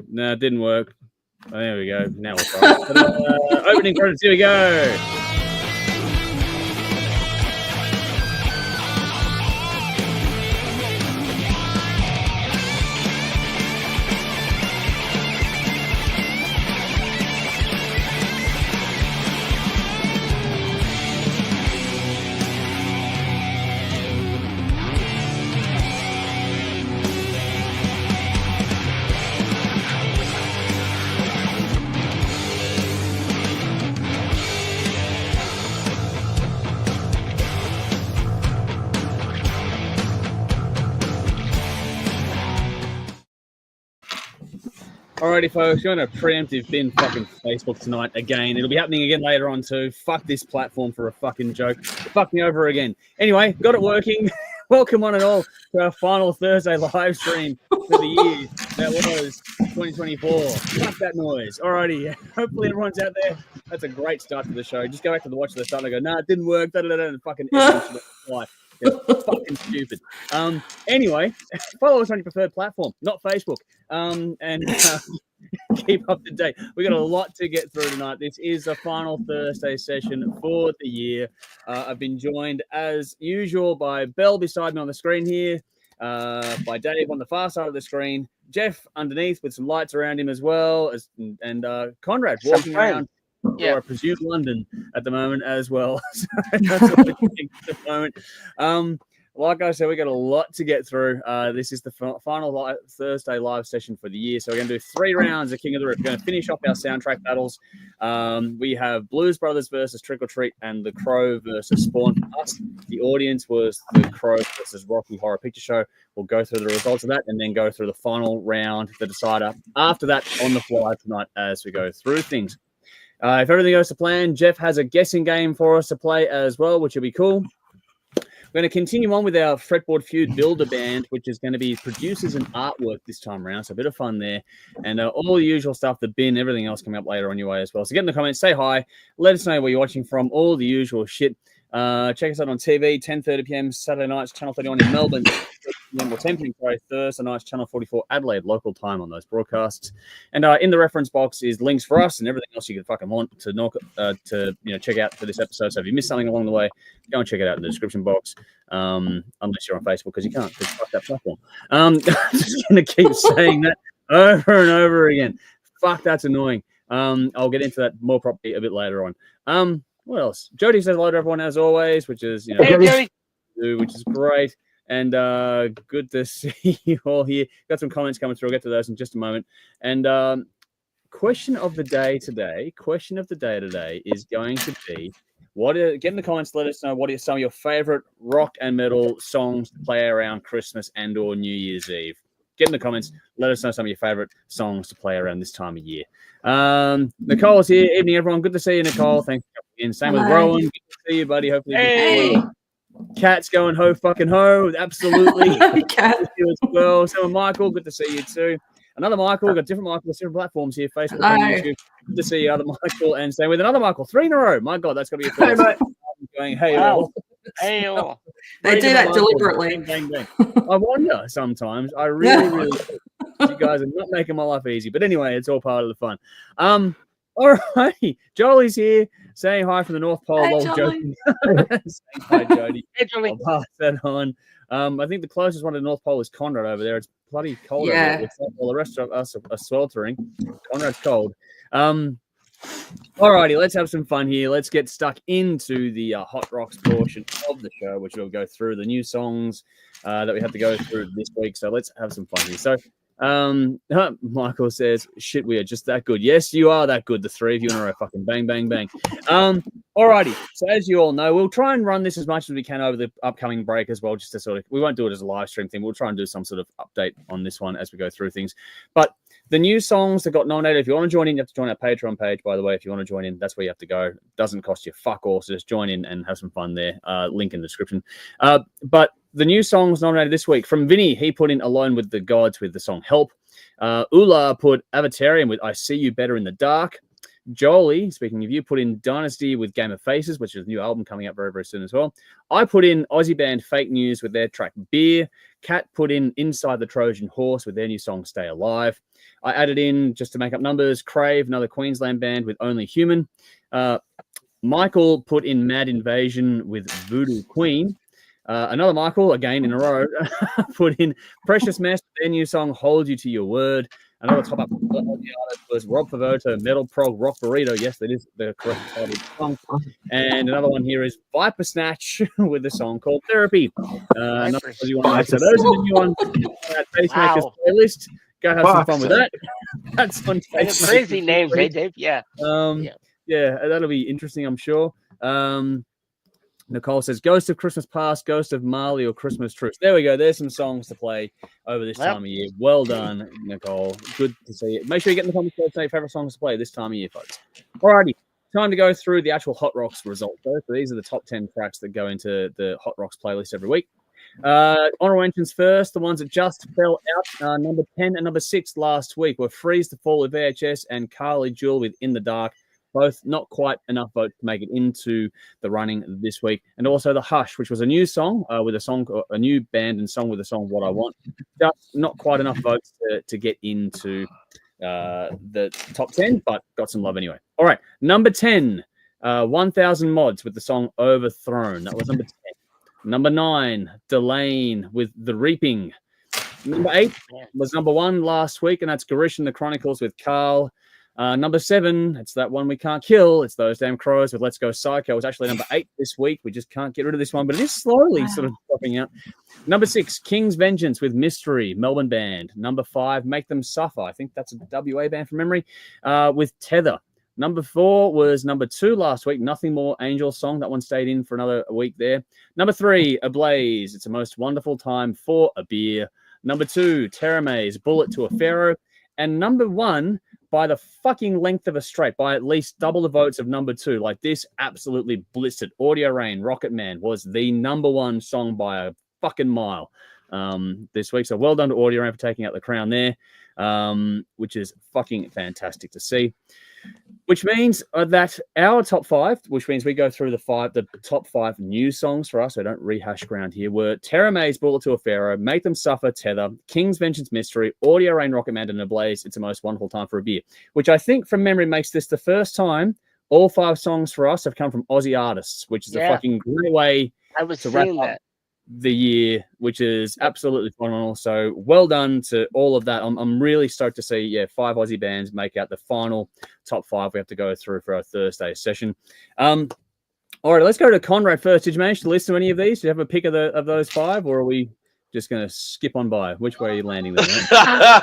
No, it didn't work. Oh, there we go. Now we'll try. Opening credits. Here we go. Alrighty, folks, you're on a preemptive bin fucking Facebook tonight again. It'll be happening again later on too. Fuck this platform for a fucking joke. Fuck me over again. Anyway, got it working. Welcome one and all to our final Thursday live stream for the year that was 2024. Fuck that noise. Alrighty, hopefully everyone's out there. That's a great start to the show. Just go back to the watch of the start and go, nah, it didn't work. And fucking life. Yeah, fucking stupid. Anyway, follow us on your preferred platform, not Facebook. And keep up to date. We got a lot to get through tonight. This is the final Thursday session for the year. I've been joined as usual by Bell beside me on the screen here, by Dave on the far side of the screen, Jeff underneath with some lights around him as well, and Conrad walking around. Yeah, or I presume London at the moment as well. So that's what we're thinking at the moment. Like I said, we got a lot to get through. This is the final Thursday live session for the year. So we're going to do 3 rounds of King of the Riff. We're going to finish off our soundtrack battles. We have Blues Brothers versus Trick or Treat and The Crow versus Spawn. For us, the audience was The Crow versus Rocky Horror Picture Show. We'll go through the results of that and then go through the final round, the decider. After that, on the fly tonight as we go through things. If everything goes to plan, Jeff has a guessing game for us to play as well, which will be cool. We're going to continue on with our Fretboard Feud Builder Band, which is going to be producers and artwork this time around. So a bit of fun there. And all the usual stuff, the bin, everything else coming up later on your way as well. So get in the comments, say hi, let us know where you're watching from, all the usual shit. Check us out on TV, 10:30 p.m. Saturday nights, Channel 31 in Melbourne. 10 p.m. Thursday nights, Channel 44 Adelaide, local time on those broadcasts. And in the reference box is links for us and everything else you can fucking want to check out for this episode. So if you missed something along the way, go and check it out in the description box. Unless you're on Facebook, because you can't, because fuck that platform. I'm just going to keep saying that over and over again. Fuck, that's annoying. I'll get into that more properly a bit later on. What else? Jody says hello to everyone as always, which is hey, which is great. And good to see you all here. Got some comments coming through. I'll get to those in just a moment. And question of the day today is going to be, get in the comments, let us know what are some of your favorite rock and metal songs to play around Christmas and or New Year's Eve. Get in the comments, let us know some of your favorite songs to play around this time of year. Nicole's here. Evening, everyone. Good to see you, Nicole. Thanks for coming in. Same with Rowan. Good to see you, buddy. Hopefully Cat's going ho fucking ho. Absolutely. Cat. You as well. So Michael, good to see you too. Another Michael. We've got different Michaels, different platforms here. Facebook and YouTube. Good to see you, other Michael. And same with another Michael. 3 in a row. My God, that's got to be a first. Going, hey, wow. Hey, they do that deliberately. Bang, bang, bang. I wonder sometimes. I really you guys are not making my life easy. But anyway, it's all part of the fun. All righty. Jolie's here saying hi from the North Pole. Hey, while joking. Saying hi, Jody. Hey, Jolie. I'll pass that on. I think the closest one to the North Pole is Conrad over there. It's bloody cold over there. All the rest of us are sweltering. Conrad's cold. All righty, let's have some fun here. Let's get stuck into the Hot Rocks portion of the show, which will go through the new songs that we have to go through this week. So let's have some fun here. So Michael says, shit, we are just that good. Yes, you are that good. The 3 of you in a row. Fucking bang, bang, bang. Alrighty. So as you all know, we'll try and run this as much as we can over the upcoming break as well, just to sort of, we won't do it as a live stream thing. We'll try and do some sort of update on this one as we go through things. But the new songs that got nominated, if you want to join in, you have to join our Patreon page, by the way. If you want to join in, that's where you have to go. It doesn't cost you fuck all, so just join in and have some fun there. Link in the description. But the new songs nominated this week, from Vinny, he put in Alone with the Gods with the song Help. Ula put Avatarium with I See You Better in the Dark. Jolie, speaking of you, put in Dynasty with Game of Faces, which is a new album coming up very, very soon as well. I put in Aussie band Fake News with their track Beer. Kat put in Inside the Trojan Horse with their new song Stay Alive. I added in, just to make up numbers, Crave, another Queensland band with Only Human. Michael put in Mad Invasion with Voodoo Queen. Another Michael, again in a row, put in Precious Mess, their new song Hold You to Your Word. Another top up was Rob Favoto, Metal Prog Rock Burrito. Yes, that is the correct title of the song. And another one here is Viper Snatch with a song called Therapy. Another so those are the new ones. Pacemakers playlist. Go have some fun with that. That's on crazy names, eh, Dave? Yeah. Yeah, that'll be interesting, I'm sure. Nicole says, Ghost of Christmas Past, Ghost of Marley, or Christmas Truce. There we go. There's some songs to play over this time of year. Well done, Nicole. Good to see it. Make sure you get in the comments to say your favourite songs to play this time of year, folks. Alrighty. Time to go through the actual Hot Rocks results, though. So these are the top 10 tracks that go into the Hot Rocks playlist every week. Honorable mentions first, the ones that just fell out. Number 10 and number 6 last week were Freeze the Fall with VHS and Carly Jewel with In the Dark. Both not quite enough votes to make it into the running this week. And also The Hush, which was a new song with a new band and song with a song What I Want. Just not quite enough votes to get into the top 10, but got some love anyway. All right, number 10, 1000 Mods with the song Overthrown. That was number 10. Number 9, Delane with The Reaping. Number 8 was number 1 last week, and that's Garish and the Chronicles with Carl. Number 7, it's that one we can't kill. It's Those Damn Crows with Let's Go Psycho. It's actually number 8 this week. We just can't get rid of this one, but it is slowly sort of dropping out. Number 6, King's Vengeance with Mystery, Melbourne band. Number 5, Make Them Suffer. I think that's a WA band from memory, with Tether. Number 4 was number 2 last week, Nothing More Angel Song. That one stayed in for another week there. Number 3, Ablaze. It's a most wonderful time for a beer. Number 2, Terra Maze, Bullet to a Pharaoh. And number 1, by the fucking length of a straight, by at least double the votes of number 2. Like, this absolutely blistered. Audio Rain, Rocket Man was the number 1 song by a fucking mile this week. So well done to Audio Rain for taking out the crown there, which is fucking fantastic to see. Which means that our top 5, which means we go through the top 5 new songs for us, so don't rehash ground here, were Terra Maze, Bullet to a Pharaoh, Make Them Suffer, Tether, King's Vengeance Mystery, Audio Rain, Rocket Man, and Ablaze. It's a most wonderful time for a beer, which I think from memory makes this the first time all 5 songs for us have come from Aussie artists, which is a fucking great way to wrap up the year, which is absolutely phenomenal. So well done to all of that. I'm really stoked to see 5 Aussie bands make out the final top 5 we have to go through for our Thursday session. All right, let's go to Conrad first. Did you manage to listen to any of these? Do you have a pick of those 5, or are we just going to skip on by? Which way are you landing there?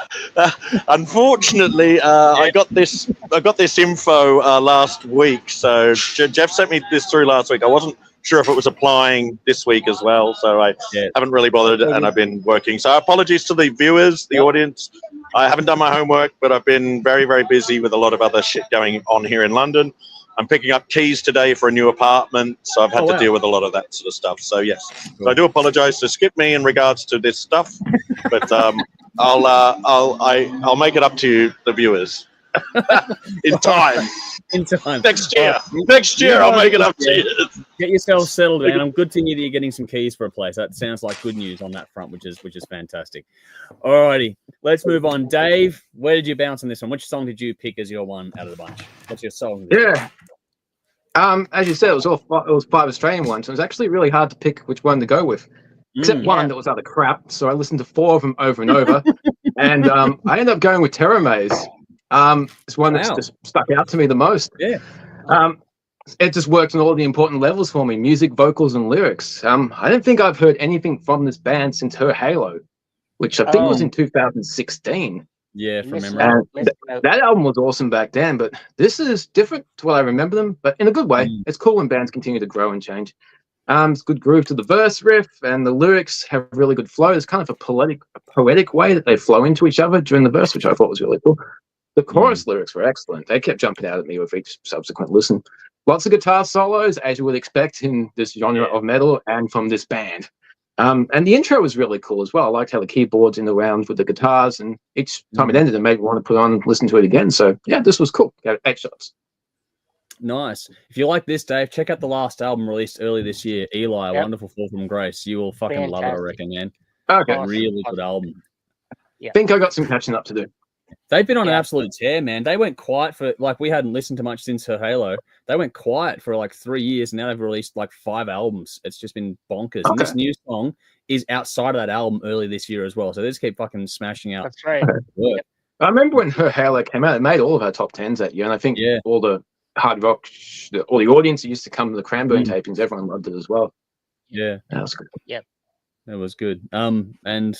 Unfortunately, I got this info last week. So Jeff sent me this through last week. I wasn't sure if it was applying this week as well, so I haven't really bothered, and I've been working. So apologies to the viewers, the audience. I haven't done my homework, but I've been very, very busy with a lot of other shit going on here in London. I'm picking up keys today for a new apartment, so I've had to deal with a lot of that sort of stuff. So yes, so I do apologise. So skip me in regards to this stuff, but I'll make it up to you, the viewers, in time. In time. Next year, I'll make it up to you. Get yourself settled, man. I'm good to hear that you're getting some keys for a place. That sounds like good news on that front, which is fantastic. Alrighty, let's move on. Dave, where did you bounce on this one? Which song did you pick as your one out of the bunch? What's your song? Yeah. As you said, it was 5 Australian ones. So it was actually really hard to pick which one to go with, except one that was utter crap. So I listened to 4 of them over and over, and I ended up going with Terra Maze. It's one that's just stuck out to me the most. Yeah. It just works on all the important levels for me: music, vocals, and lyrics. I don't think I've heard anything from this band since Her Halo, which I think was in 2016. Yeah, from memory. That album was awesome back then, but this is different to what I remember them, but in a good way. It's cool when bands continue to grow and change. It's good groove to the verse riff, and the lyrics have really good flow. There's kind of a poetic way that they flow into each other during the verse, which I thought was really cool. The chorus lyrics were excellent. They kept jumping out at me with each subsequent listen. Lots of guitar solos, as you would expect in this genre of metal and from this band. And the intro was really cool as well. I liked how the keyboards in the round with the guitars, and each time it ended, it made me want to put on and listen to it again. So, yeah, this was cool. Got 8 shots. Nice. If you like this, Dave, check out the last album released early this year, Eli, A Wonderful Fall from Grace. You will fucking love it, I reckon, man. Okay. Awesome. Really good album. I think I got some catching up to do. They've been on an Yeah. absolute tear, man. They went quiet for like we hadn't listened to much since her Halo. They went quiet for like 3 years, and now they've released like 5 albums. It's just been bonkers. And this new song is outside of that album early this year as well. So they just keep fucking smashing out. That's right. work. I remember when her Halo came out, it made all of her top 10s that year, and I think all the hard rock, all the audience that used to come to the Cranbourne tapings, everyone loved it as well. Yeah, that was good. Yep, that was good. And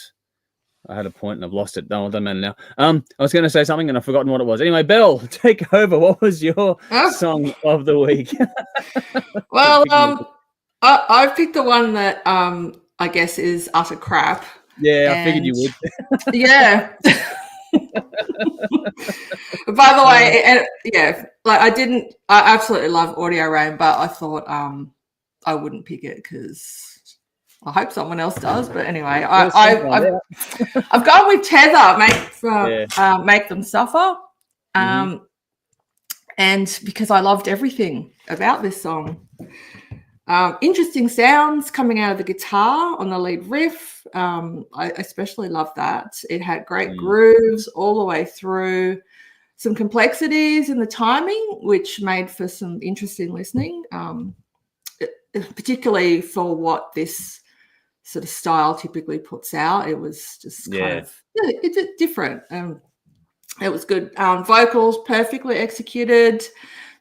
I had a point and I've lost it. No, it doesn't matter now. I was going to say something and I've forgotten what it was. Anyway, Belle, take over. What was your song of the week? Well, I picked the one that I guess is utter crap. Yeah, I figured you would. Yeah. By the way, and like I absolutely love Audio Rain, but I thought I wouldn't pick it because I hope someone else does. But anyway, I've gone with Tether, Make Them Suffer, and because I loved everything about this song. Interesting sounds coming out of the guitar on the lead riff. I especially love that. It had great grooves all the way through, some complexities in the timing, which made for some interesting listening, particularly for what this sort of style typically puts out. It was just kind of it's different. It was good. Vocals perfectly executed,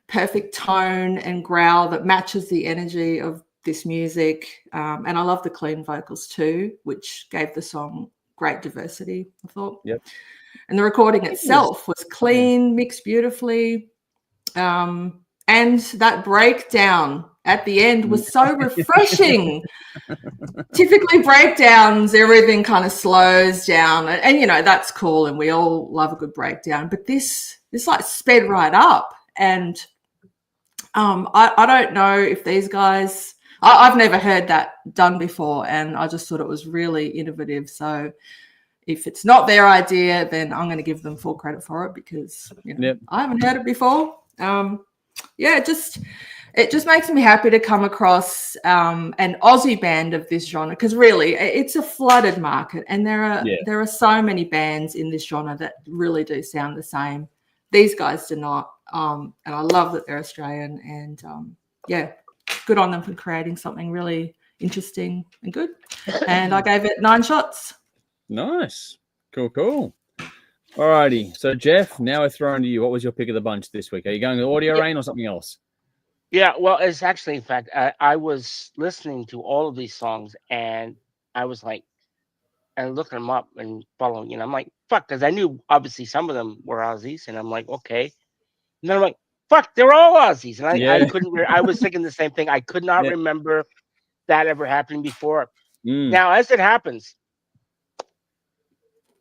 perfect tone and growl that matches the energy of this music. And I love the clean vocals too, which gave the song great diversity, I thought. Yep. And the recording itself was clean, mixed beautifully. And that breakdown at the end was so refreshing. Typically breakdowns, everything kind of slows down. And, you know, that's cool. And we all love a good breakdown. But this like sped right up. And I don't know if these guys, I've never heard that done before, and I just thought it was really innovative. So if it's not their idea, then I'm going to give them full credit for it because I haven't heard it before. It just makes me happy to come across an Aussie band of this genre, because really it's a flooded market, and there are so many bands in this genre that really do sound the same. These guys do not. And I love that they're Australian, and good on them for creating something really interesting and good. And I gave it 9 shots. Nice. Cool. Alrighty. So Jeff, now we're throwing to you. What was your pick of the bunch this week? Are you going to Audio Rain or something else? Yeah, well, it's actually, in fact, I was listening to all of these songs, and I was like, and looking them up and following, and I'm like, fuck, because I knew obviously some of them were Aussies, and I'm like, okay. And then I'm like, fuck, they're all Aussies. And I couldn't, I was thinking the same thing. I could not remember that ever happening before. Now, as it happens,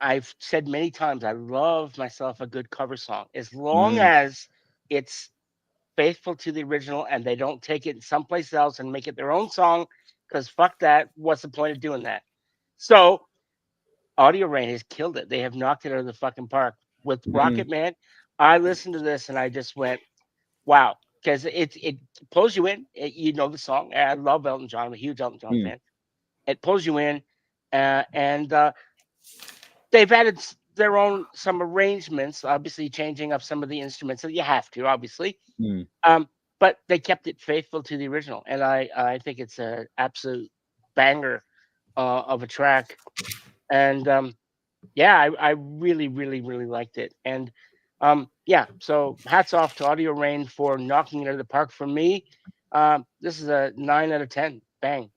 I've said many times, I love myself a good cover song, as long as it's faithful to the original and they don't take it someplace else and make it their own song, because fuck that. What's the point of doing that? So Audio Rain has killed it. They have knocked it out of the fucking park with Rocket Man. I listened to this and I just went, wow, because it pulls you in. You know the song. I love Elton John. I'm a huge Elton John fan. It pulls you in, and they've added some arrangements, obviously changing up some of the instruments that you have to, obviously. But they kept it faithful to the original, and I think it's an absolute banger of a track. And I really, really, really liked it. And so hats off to Audio Rain for knocking it out of the park for me. This is a 9 out of 10. Bang.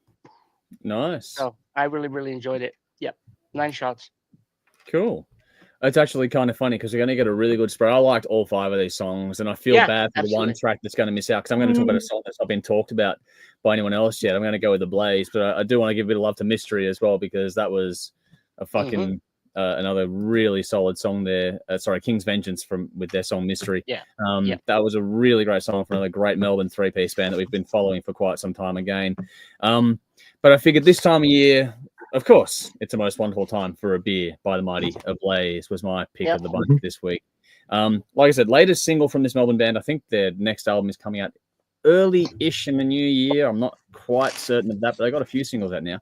Nice. So I really, really enjoyed it. Yep. 9 shots. Cool. It's actually kind of funny because you're going to get a really good spread. I liked all 5 of these songs, and I feel bad for the one track that's going to miss out, because I'm going to talk about a song that's not been talked about by anyone else yet. I'm going to go with Ablaze, but I do want to give a bit of love to Mystery as well, because that was a fucking another really solid song there. King's Vengeance with their song Mystery. That was a really great song from another great Melbourne 3-piece band that we've been following for quite some time again. But I figured this time of year, of course, it's the most wonderful time for a beer by the mighty Ablaze was my pick of the bunch this week. Like I said, latest single from this Melbourne band. I think their next album is coming out early-ish in the new year. I'm not quite certain of that, but they got a few singles out now.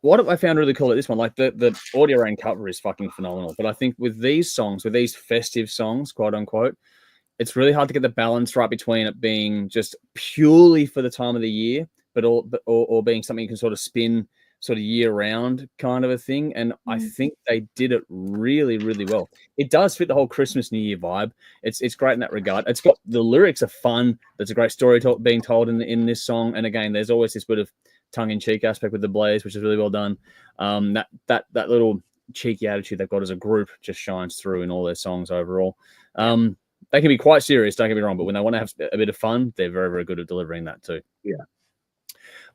what I found really cool at this one, like the audio rain cover is fucking phenomenal. But I think with these songs, with these festive songs, quote unquote, it's really hard to get the balance right between it being just purely for the time of the year, or being something you can sort of spin sort of year round kind of a thing. And I think they did it really, really well. It does fit the whole Christmas New Year vibe. It's great in that regard. It's got the lyrics are fun. There's a great story being told in this song. And again, there's always this bit of tongue-in-cheek aspect with the Blaze, which is really well done. That little cheeky attitude they've got as a group just shines through in all their songs overall. They can be quite serious, don't get me wrong, but when they want to have a bit of fun, they're very, very good at delivering that too. Yeah.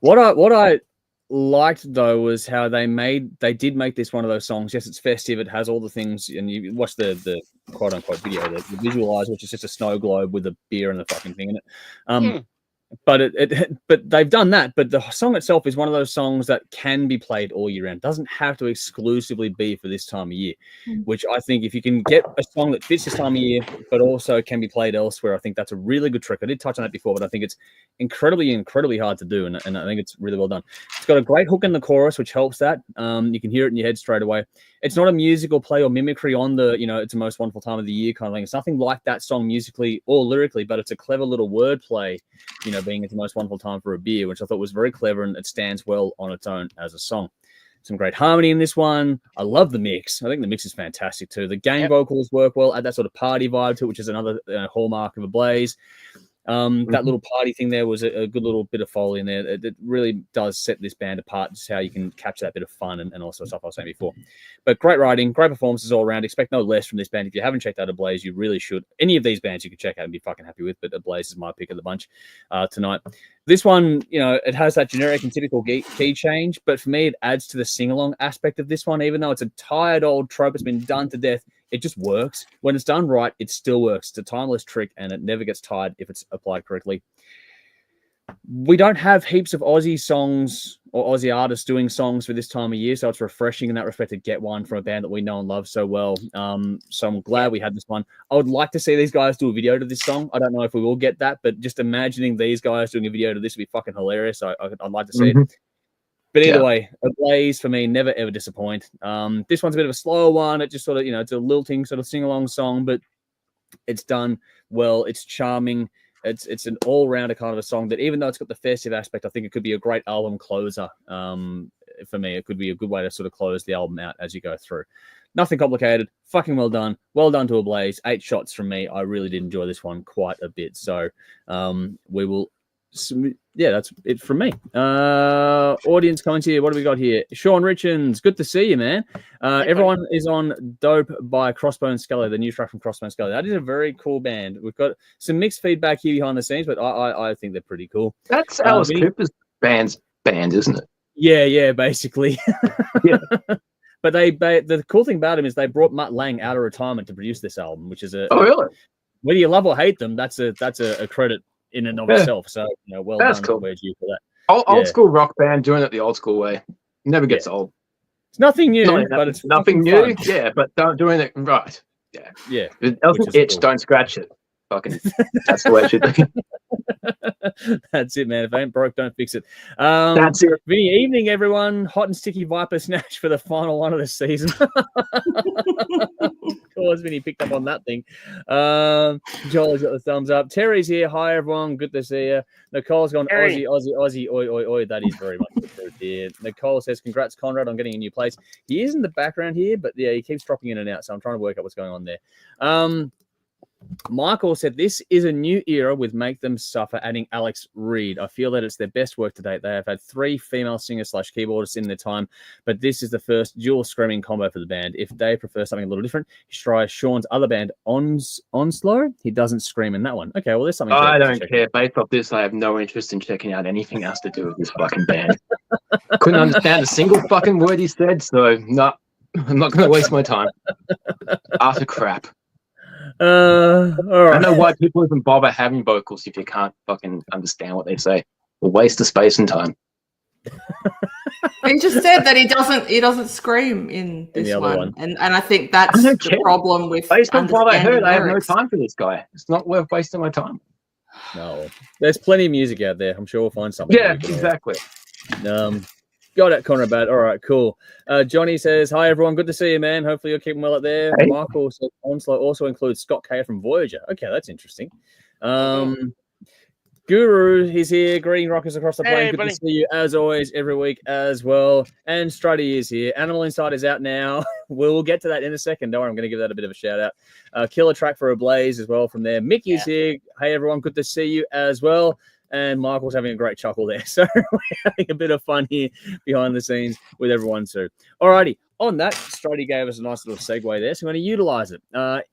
What I liked though was how they did make this one of those songs. Yes, it's festive, it has all the things, and you watch the quote unquote video, the visualize, which is just a snow globe with a beer and the fucking thing in it. But but they've done that. But the song itself is one of those songs that can be played all year round. Doesn't have to exclusively be for this time of year. Which I think if you can get a song that fits this time of year, but also can be played elsewhere, I think that's a really good trick. I did touch on that before, but I think it's incredibly hard to do, and I think it's really well done. It's got a great hook in the chorus, which helps that. You can hear it in your head straight away. It's not a musical play or mimicry on the, it's a most wonderful time of the year kind of thing. It's nothing like that song musically or lyrically, but it's a clever little wordplay, being it's the most wonderful time for a beer, which I thought was very clever, and it stands well on its own as a song. Some great harmony in this one. I love the mix. I think the mix is fantastic too. The gang vocals work well, add that sort of party vibe to it, which is another hallmark of Ablaze. That little party thing there was a good little bit of foley in there. It really does set this band apart, just how you can capture that bit of fun and also stuff I was saying before. But great writing, great performances all around. Expect no less from this band. If you haven't checked out Ablaze, you really should. Any of these bands you can check out and be fucking happy with, but Ablaze is my pick of the bunch tonight. This one, it has that generic and typical key change, but for me, it adds to the sing-along aspect of this one, even though it's a tired old trope, it's been done to death. It just works. When it's done right, it still works. It's a timeless trick, and it never gets tired if it's applied correctly. We don't have heaps of Aussie songs or Aussie artists doing songs for this time of year, so it's refreshing in that respect to get one from a band that we know and love so well. So I'm glad we had this one. I would like to see these guys do a video to this song. I don't know if we will get that, but just imagining these guys doing a video to this would be fucking hilarious. I'd like to see it. But either way, Ablaze for me never ever disappoint. This one's a bit of a slower one. It just sort of, it's a lilting sort of sing-along song, but it's done well. It's charming. It's an all-rounder kind of a song that, even though it's got the festive aspect, I think it could be a great album closer. For me, it could be a good way to sort of close the album out as you go through. Nothing complicated. Fucking well done. Well done to Ablaze. 8 shots from me. I really did enjoy this one quite a bit. So we will. Yeah, that's it from me. Audience comments here. What do we got here? Sean Richards, good to see you, man. Everyone is on Dope by Crossbone Scully, the new track from Crossbone Scully. That is a very cool band. We've got some mixed feedback here behind the scenes, but I think they're pretty cool. That's Alice Cooper's band's band, isn't it? Yeah, basically. Yeah. But the cool thing about him is they brought Mutt Lange out of retirement to produce this album, which is oh really? Whether you love or hate them, that's a credit in and of itself. So well that's done. Cool. Where's you for that? Old school rock band doing it the old school way. Never gets old. It's nothing new, but it's nothing new. Fun. Yeah, but doing it right. Yeah. Yeah. It doesn't itch, cool. Don't scratch it. Fucking that's the way it should be. That's it, man. If it ain't broke, don't fix it. That's it. Vinny, evening, everyone. Hot and sticky Viper Snatch for the final one of the season. Of course, Vinny picked up on that thing. Joel's got the thumbs up. Terry's here. Hi, everyone. Good to see you. Nicole's gone Aussie, oi, oi, oi. That is very much the truth here. Nicole says, congrats, Conrad, on getting a new place. He is in the background here, but yeah, he keeps dropping in and out, so I'm trying to work out what's going on there. Michael said, this is a new era with Make Them Suffer, adding Alex Reid. I feel that it's their best work to date. They have had 3 female singers/keyboardists in their time, but this is the first dual screaming combo for the band. If they prefer something a little different, you should try Sean's other band, Onslow. He doesn't scream in that one. Okay, well, there's something. I don't care. Based off this, I have no interest in checking out anything else to do with this fucking band. Couldn't understand a single fucking word he said, so no, I'm not going to waste my time. Utter crap. All right. I don't know why people even bother having vocals if you can't fucking understand what they say. A waste of space and time. He just said that he doesn't scream in this one. And I think that's the problem with. Based on what I heard, I have no time for this guy. It's not worth wasting my time. No, there's plenty of music out there. I'm sure we'll find something. Yeah, exactly. Got it, Conrad. All right, cool. Johnny says, hi, everyone. Good to see you, man. Hopefully you're keeping well up there. Hey. Michael says, Onslaught also includes Scott K from Voyager. Okay, that's interesting. Guru, he's here. Greeting rockers across the plane. Hey, Good buddy. to see you, as always, every week as well. And Strutty is here. Animal Inside is out now. We'll get to that in a second. Don't worry, I'm going to give that a bit of a shout-out. Killer track for Ablaze as well from there. Mickey's here. Hey, everyone. Good to see you as well. And Michael's having a great chuckle there. So we're having a bit of fun here behind the scenes with everyone too. Alrighty, on that, Strutty gave us a nice little segue there, so I'm going to utilize it.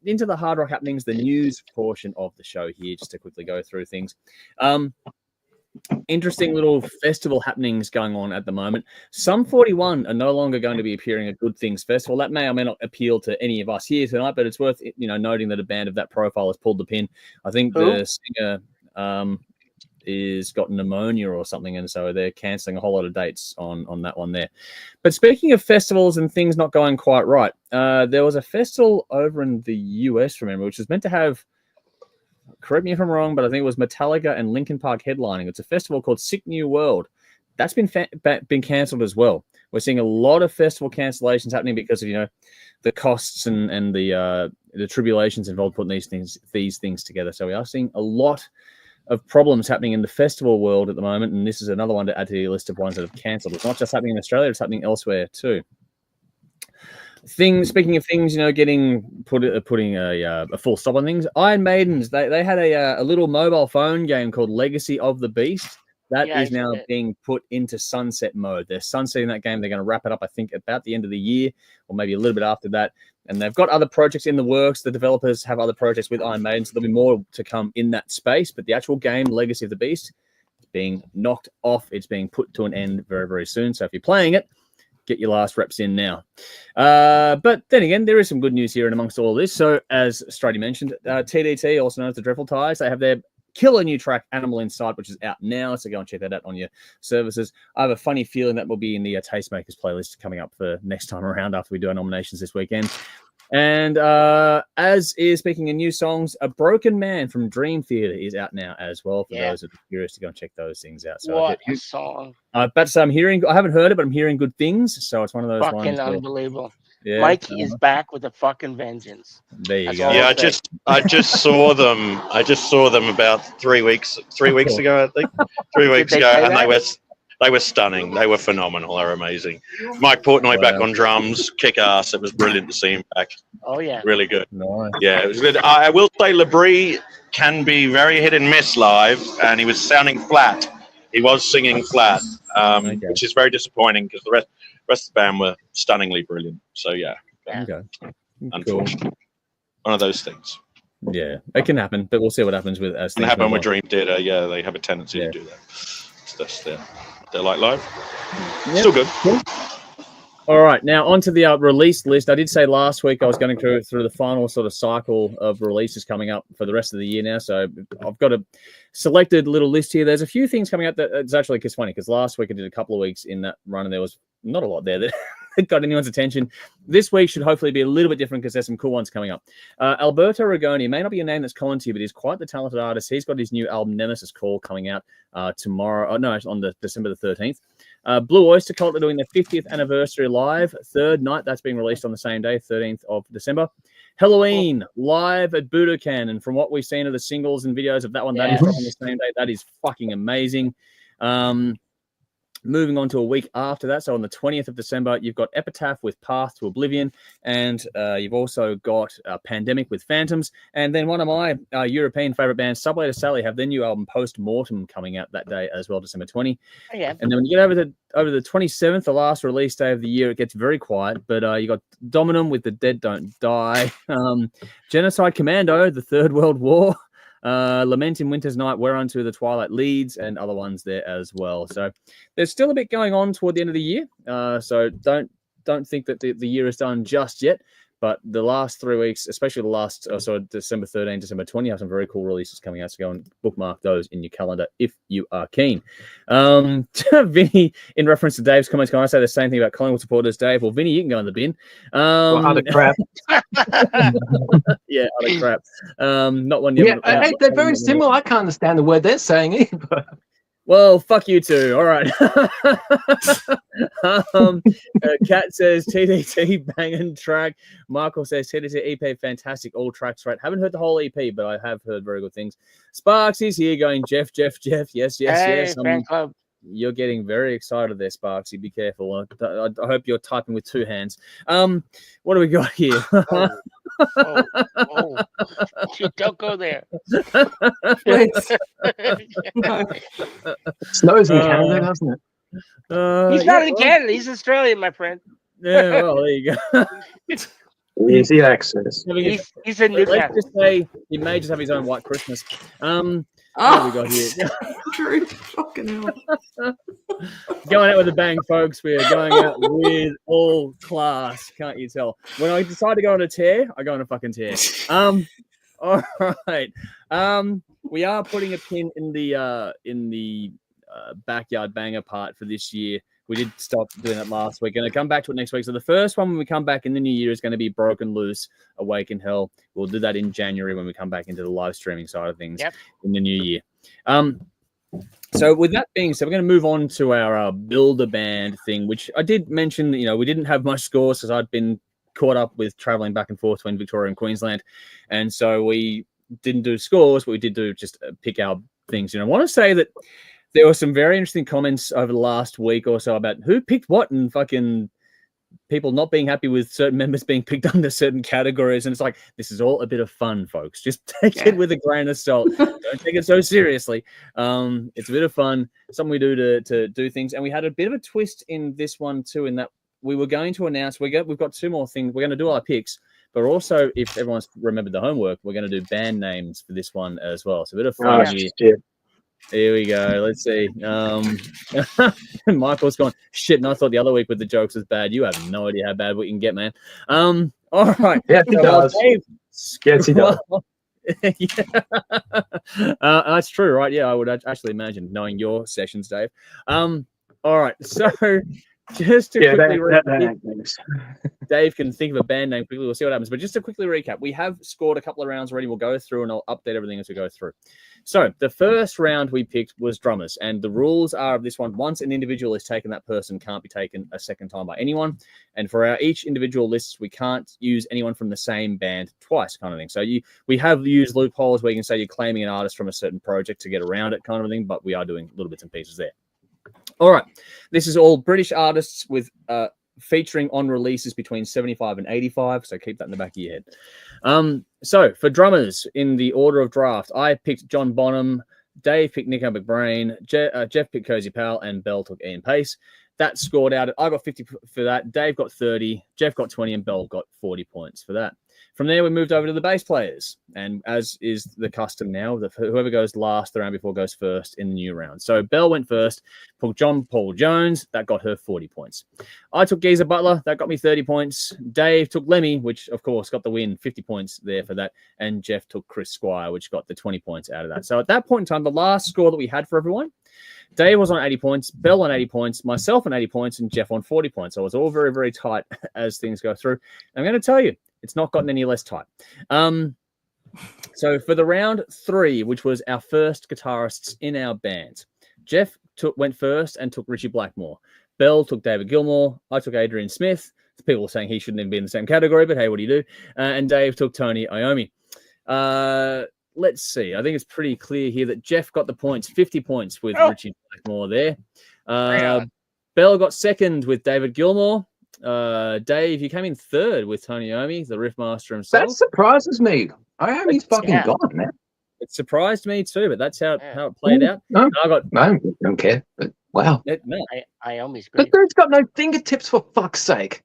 Into the Hard Rock Happenings, the news portion of the show here, just to quickly go through things. Interesting little festival happenings going on at the moment. Sum 41 are no longer going to be appearing at Good Things Festival. That may or may not appeal to any of us here tonight, but it's worth noting that a band of that profile has pulled the pin. I think the singer is got pneumonia or something, and so they're cancelling a whole lot of dates on that one there. But speaking of festivals and things not going quite right, there was a festival over in the US, remember, which was meant to have, correct me if I'm wrong, but I think it was Metallica and Linkin Park headlining. It's a festival called Sick New World. That's been cancelled as well. We're seeing a lot of festival cancellations happening because of the costs and the tribulations involved putting these things together. So we are seeing a lot of problems happening in the festival world at the moment, and this is another one to add to the list of ones that have cancelled. It's not just happening in Australia; it's happening elsewhere too. Speaking of things, putting a full stop on things. Iron Maidens, they had a little mobile phone game called Legacy of the Beast. That is now being put into sunset mode. They're sunsetting that game. They're going to wrap it up, I think, about the end of the year, or maybe a little bit after that. And they've got other projects in the works. The developers have other projects with Iron Maiden, so there'll be more to come in that space. But the actual game, Legacy of the Beast, is being knocked off. It's being put to an end very, very soon. So if you're playing it, get your last reps in now. But then again, there is some good news here and amongst all this. So as Strady mentioned, TDT, also known as the Dreadful Ties, they have their killer new track, Animal Inside, which is out now. So go and check that out on your services. I have a funny feeling that will be in the Tastemakers playlist coming up for next time around after we do our nominations this weekend. And as is, speaking of new songs, A Broken Man from Dream Theater is out now as well for those that are curious to go and check those things out. So what a song. I haven't heard it, but I'm hearing good things. So it's one of those fucking ones. Unbelievable. Yeah, Mikey is back with a fucking vengeance. There you That's go. all Yeah, I'll I just saw them. I just saw them about 3 weeks ago, I think. 3 weeks ago, and they were stunning. They were phenomenal. They were amazing. Mike Portnoy back on drums, kick ass. It was brilliant to see him back. Oh yeah, really good. Nice. Yeah, it was good. I will say Labrie can be very hit and miss live, and he was sounding flat. He was singing flat, which is very disappointing because the rest of the band were stunningly brilliant. So yeah. Okay. Unfortunately, one of those things. Yeah, it can happen, but we'll see what happens with as It happened with Dream Theater. Yeah, they have a tendency to do that. That's they're like live. Yep. Still good. Cool. All right, now onto the release list. I did say last week I was going through the final sort of cycle of releases coming up for the rest of the year now. So I've got a selected little list here. There's a few things coming up that it's actually funny because last week I did a couple of weeks in that run and there was not a lot there that got anyone's attention. This week should hopefully be a little bit different because there's some cool ones coming up. Alberto Rigoni may not be a name that's common to you, but he's quite the talented artist. He's got his new album Nemesis Call coming out tomorrow. Oh, no, on the December the 13th. Blue Oyster Cult are doing their 50th anniversary live, third night. That's being released on the same day, 13th of December. Halloween live at Budokan, and from what we've seen of the singles and videos of that one, that is on the same day. That is fucking amazing. Moving on to a week after that, so on the 20th of December, you've got Epitaph with Path to Oblivion, and you've also got Pandemic with Phantoms, and then one of my European favorite bands, Subway to Sally, have their new album Post Mortem coming out that day as well, December 20. Oh, yeah. And then when you get over the 27th, the last release day of the year, it gets very quiet, but you got Dominum with The Dead Don't Die, Genocide Commando, The Third World War, Lament in Winter's Night, Whereunto the Twilight Leads, and other ones there as well. So there's still a bit going on toward the end of the year. So don't think that the year is done just yet. But the last 3 weeks, especially the last, December 13, December 20, have some very cool releases coming out. So go and bookmark those in your calendar if you are keen. Vinny, in reference to Dave's comments, can I say the same thing about Collingwood supporters, Dave? Well, Vinny, you can go in the bin. Utter crap. Yeah, utter crap. Not one. Yeah, they're very similar. I can't understand the word they're saying either. Well, fuck you too. All right. Kat says TDT banging track. Michael says TDT EP fantastic. All tracks right. Haven't heard the whole EP, but I have heard very good things. Sparks is here going. Jeff. Yes. Hey, fan club. You're getting very excited there, Sparksy. Be careful. I hope you're typing with two hands. What do we got here? Oh. Don't go there. Please. No. Snows in Canada, doesn't it? He's not in Canada. He's Australian, my friend. Yeah, well, there you go. Easy access. He's in Let's Newcastle. just say he may just have his own white Christmas. What Oh, have we got here? true. Fucking hell. Going out with a bang, folks. We're going out with all class. Can't you tell? When I decide to go on a tear, I go on a fucking tear. All right. We are putting a pin in the backyard banger part for this year. We did stop doing that last week. Going to come back to it next week. So the first one when we come back in the new year is going to be Broken Loose, Awake in Hell. We'll do that in January when we come back into the live streaming side of things in the new year. So with that being said, we're going to move on to our Builder Band thing, which I did mention, we didn't have much scores because I'd been caught up with traveling back and forth between Victoria and Queensland. And so we didn't do scores, but we did do just pick our things. I want to say that there were some very interesting comments over the last week or so about who picked what and fucking people not being happy with certain members being picked under certain categories. And it's like, this is all a bit of fun, folks. Just take it with a grain of salt. Don't take it so seriously. It's a bit of fun, something we do to do things. And we had a bit of a twist in this one too, in that we were going to announce, we've got two more things. We're going to do our picks, but also if everyone's remembered the homework, we're going to do band names for this one as well. So a bit of fun here. Yeah. Here we go. Let's see. Michael's gone, shit, and I thought the other week with the jokes was bad. You have no idea how bad we can get, man. All right. Yeah, he does. Yes, he does. That's true, right? Yeah, I would actually imagine, knowing your sessions, Dave. All right. So just to quickly recap, Dave can think of a band name quickly. We'll see what happens. But just to quickly recap, we have scored a couple of rounds already. We'll go through and I'll update everything as we go through. So the first round we picked was drummers. And the rules are of this one. Once an individual is taken, that person can't be taken a second time by anyone. And for each individual lists, we can't use anyone from the same band twice, kind of thing. So we have used loopholes where you can say you're claiming an artist from a certain project to get around it, kind of thing. But we are doing little bits and pieces there. All right. This is all British artists with featuring on releases between 75 and 85. So keep that in the back of your head. So for drummers, in the order of draft, I picked John Bonham, Dave picked Nico McBrain, Jeff picked Cozy Powell, and Bell took Ian Pace. That scored out. I got 50 for that. Dave got 30, Jeff got 20, and Bell got 40 points for that. From there, we moved over to the bass players. And as is the custom now, whoever goes last the round before goes first in the new round. So Bell went first, took John Paul Jones. That got her 40 points. I took Geezer Butler. That got me 30 points. Dave took Lemmy, which, of course, got the win, 50 points there for that. And Jeff took Chris Squire, which got the 20 points out of that. So at that point in time, the last score that we had for everyone, Dave was on 80 points, Bell on 80 points, myself on 80 points, and Jeff on 40 points. So it was all very, very tight as things go through. I'm going to tell you, it's not gotten any less tight. So for the round 3, which was our first guitarists in our band, Jeff went first and took Richie Blackmore. Bell took David Gilmour. I took Adrian Smith. People were saying he shouldn't even be in the same category, but hey, what do you do? And Dave took Tony Iommi. Let's see. I think it's pretty clear here that Jeff got the points, 50 points with Richie Blackmore there. Bell got second with David Gilmour. Dave, you came in third with Tony Iommi, the riff master himself. That surprises me. Iomi's fucking gone, man. It surprised me too, but that's how it played out. No, I don't care. But wow, Iomi's great. The dude's got no fingertips, for fuck's sake.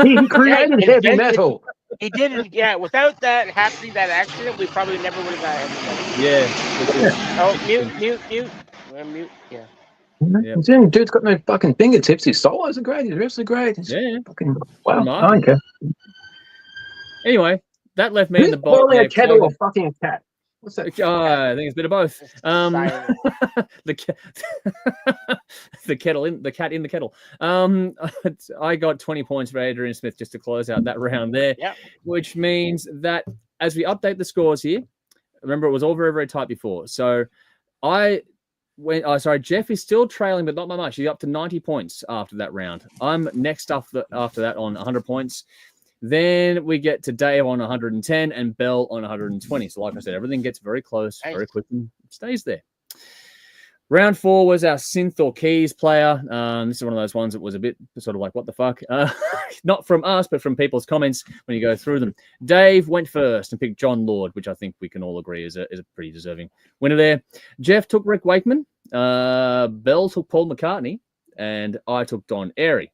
He created heavy metal. He didn't. Yeah, without that happening, that accident, we probably never would have got heavy metal. Yeah. Oh, mute. We're mute. Yeah. Yep. Dude's got no fucking fingertips. His solos are great. His riffs are great. Fucking wow. I don't care. Anyway, that left me in the bottom. A kettle or fucking cat? What's that? I think it's a bit of both. The cat in the kettle. I got 20 points for Adrian Smith just to close out that round there. Yeah. Which means that as we update the scores here, remember it was all very, very tight before. So I Jeff is still trailing, but not by much. He's up to 90 points after that round. I'm next after that on 100 points. Then we get to Dave on 110 and Bell on 120. So like I said, everything gets very close, very quick, and stays there. Round 4 was our synth or keys player. This is one of those ones that was a bit sort of like, what the fuck? Not from us, but from people's comments when you go through them. Dave went first and picked John Lord, which I think we can all agree is a pretty deserving winner there. Jeff took Rick Wakeman. Bell took Paul McCartney. And I took Don Airy.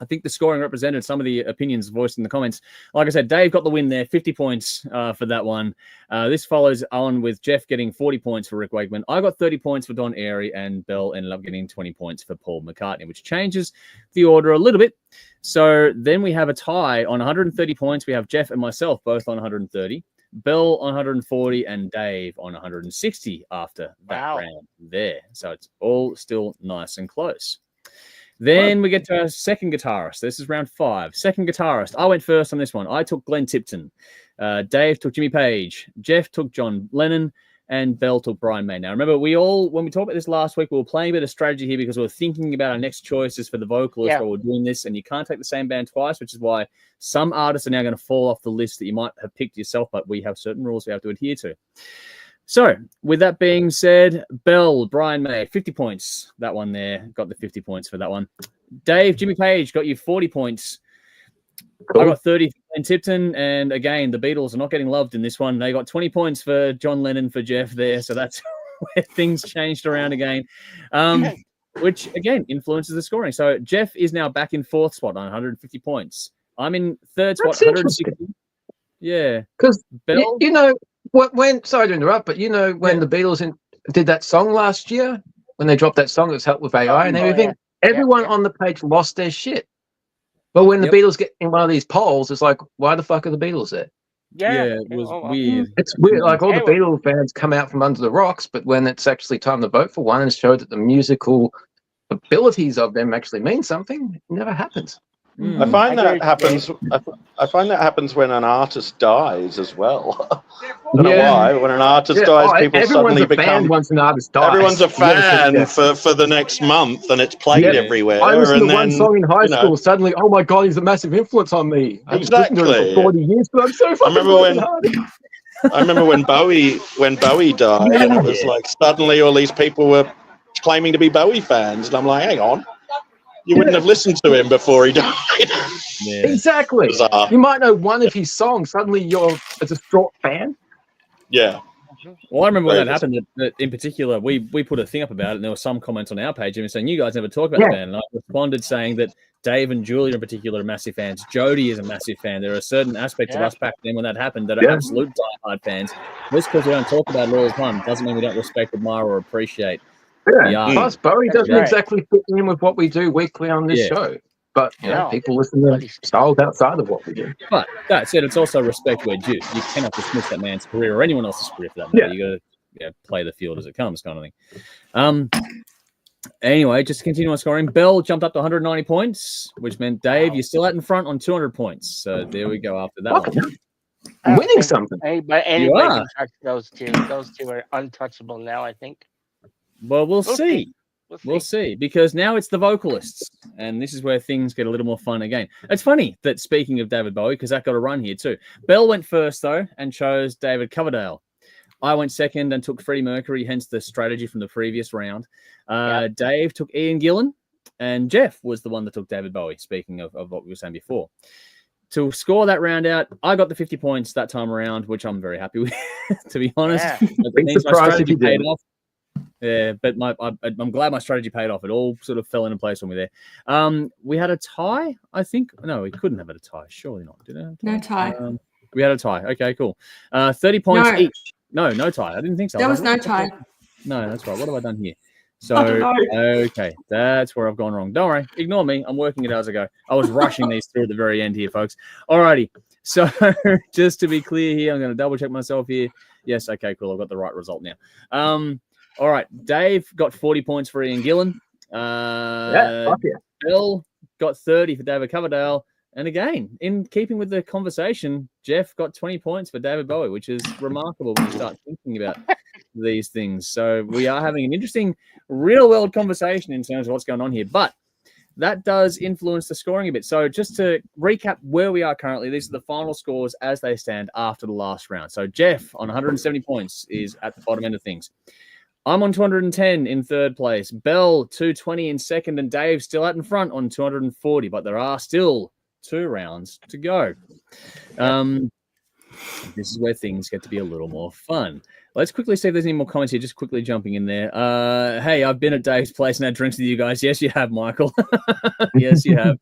I think the scoring represented some of the opinions voiced in the comments. Like I said, Dave got the win there, 50 points for that one. This follows on with Jeff getting 40 points for Rick Wakeman. I got 30 points for Don Airy, and Bell ended up getting 20 points for Paul McCartney, which changes the order a little bit. So then we have a tie on 130 points. We have Jeff and myself both on 130, Bell on 140, and Dave on 160 after that round there. So it's all still nice and close. Then we get to our second guitarist. This is round 5. Second guitarist. I went first on this one. I took Glenn Tipton. Dave took Jimmy Page. Jeff took John Lennon. And Bell took Brian May. Now, remember, when we talked about this last week, we were playing a bit of strategy here because we were thinking about our next choices for the vocalist while we're doing this. And you can't take the same band twice, which is why some artists are now going to fall off the list that you might have picked yourself, but we have certain rules we have to adhere to. So, with that being said, Bell, Brian May, 50 points. That one there, got the 50 points for that one. Dave, Jimmy Page, got you 40 points. Cool. I got 30 for Glenn Tipton, and again, the Beatles are not getting loved in this one. They got 20 points for John Lennon for Jeff there, so that's where things changed around again, which, again, influences the scoring. So, Jeff is now back in 4th spot on 150 points. I'm in 3rd spot, 160. Yeah. Because, you know, sorry to interrupt, but when the Beatles did that song last year, when they dropped that song that was helped with AI and everything, everyone on the page lost their shit. But when the Beatles get in one of these polls, it's like, why the fuck are the Beatles there? Yeah, it was weird. It's weird. Like all the Beatles fans come out from under the rocks, but when it's actually time to vote for one and show that the musical abilities of them actually mean something, it never happens. I find that happens. I find that happens when an artist dies as well. I don't know why. When an artist dies, people suddenly become. Once an artist dies, everyone's a fan for the next month, and it's played everywhere. I listened to one song in high school. Suddenly, oh my god, he's a massive influence on me. I listened to it for 40 years, but I'm so fucking I remember when Bowie died, and it was like suddenly all these people were claiming to be Bowie fans, and I'm like, hang on. You wouldn't have listened to him before he died. Exactly. Bizarre. You might know one of his songs. Suddenly you're a distraught fan. Yeah. Well, I remember when that happened, that in particular, we put a thing up about it, and there were some comments on our page even saying, you guys never talk about the band. And I responded saying that Dave and Julia in particular are massive fans. Jody is a massive fan. There are certain aspects of us back then when that happened that are absolute diehard fans. Just because we don't talk about it all the time doesn't mean we don't respect, admire, or appreciate. Plus, Bowie doesn't exactly fit in with what we do weekly on this show. But people listen to styles outside of what we do. But that said, it's also respect where due. You cannot dismiss that man's career or anyone else's career for that matter. You got to play the field as it comes, kind of thing. Anyway, just to continue on scoring, Bell jumped up to 190 points, which meant Dave, you're still out in front on 200 points. So there we go after that one. I'm winning something. But anybody can touch those two. Those two are untouchable now, I think. Well, we'll see. We'll see, because now it's the vocalists, and this is where things get a little more fun again. It's funny that, speaking of David Bowie, because that got a run here too. Bell went first, though, and chose David Coverdale. I went second and took Freddie Mercury, hence the strategy from the previous round. Dave took Ian Gillan, and Jeff was the one that took David Bowie, speaking of what we were saying before. To score that round out, I got the 50 points that time around, which I'm very happy with, to be honest. It means my strategy paid off. Yeah, but I'm glad my strategy paid off. It all sort of fell into place when we were there. We had a tie, I think. No, we couldn't have had a tie. Surely not. Did it? No tie. We had a tie. Okay, cool. 30 points each. No tie. I didn't think so. There was no tie. No, that's right. What have I done here? So, okay, that's where I've gone wrong. Don't worry. Ignore me. I'm working it as I go. I was rushing these through at the very end here, folks. Alrighty. So, just to be clear here, I'm going to double check myself here. Yes, okay, cool. I've got the right result now. All right, Dave got 40 points for Ian Gillan. Bill got 30 for David Coverdale. And again, in keeping with the conversation, Jeff got 20 points for David Bowie, which is remarkable when you start thinking about these things. So we are having an interesting real-world conversation in terms of what's going on here. But that does influence the scoring a bit. So just to recap where we are currently, these are the final scores as they stand after the last round. So Jeff on 170 points is at the bottom end of things. I'm on 210 in third place. Bell 220 in second, and Dave still out in front on 240. But there are still 2 rounds to go. This is where things get to be a little more fun. Let's quickly see if there's any more comments here. Just quickly jumping in there. Hey, I've been at Dave's place and had drinks with you guys. Yes, you have, Michael. Yes, you have.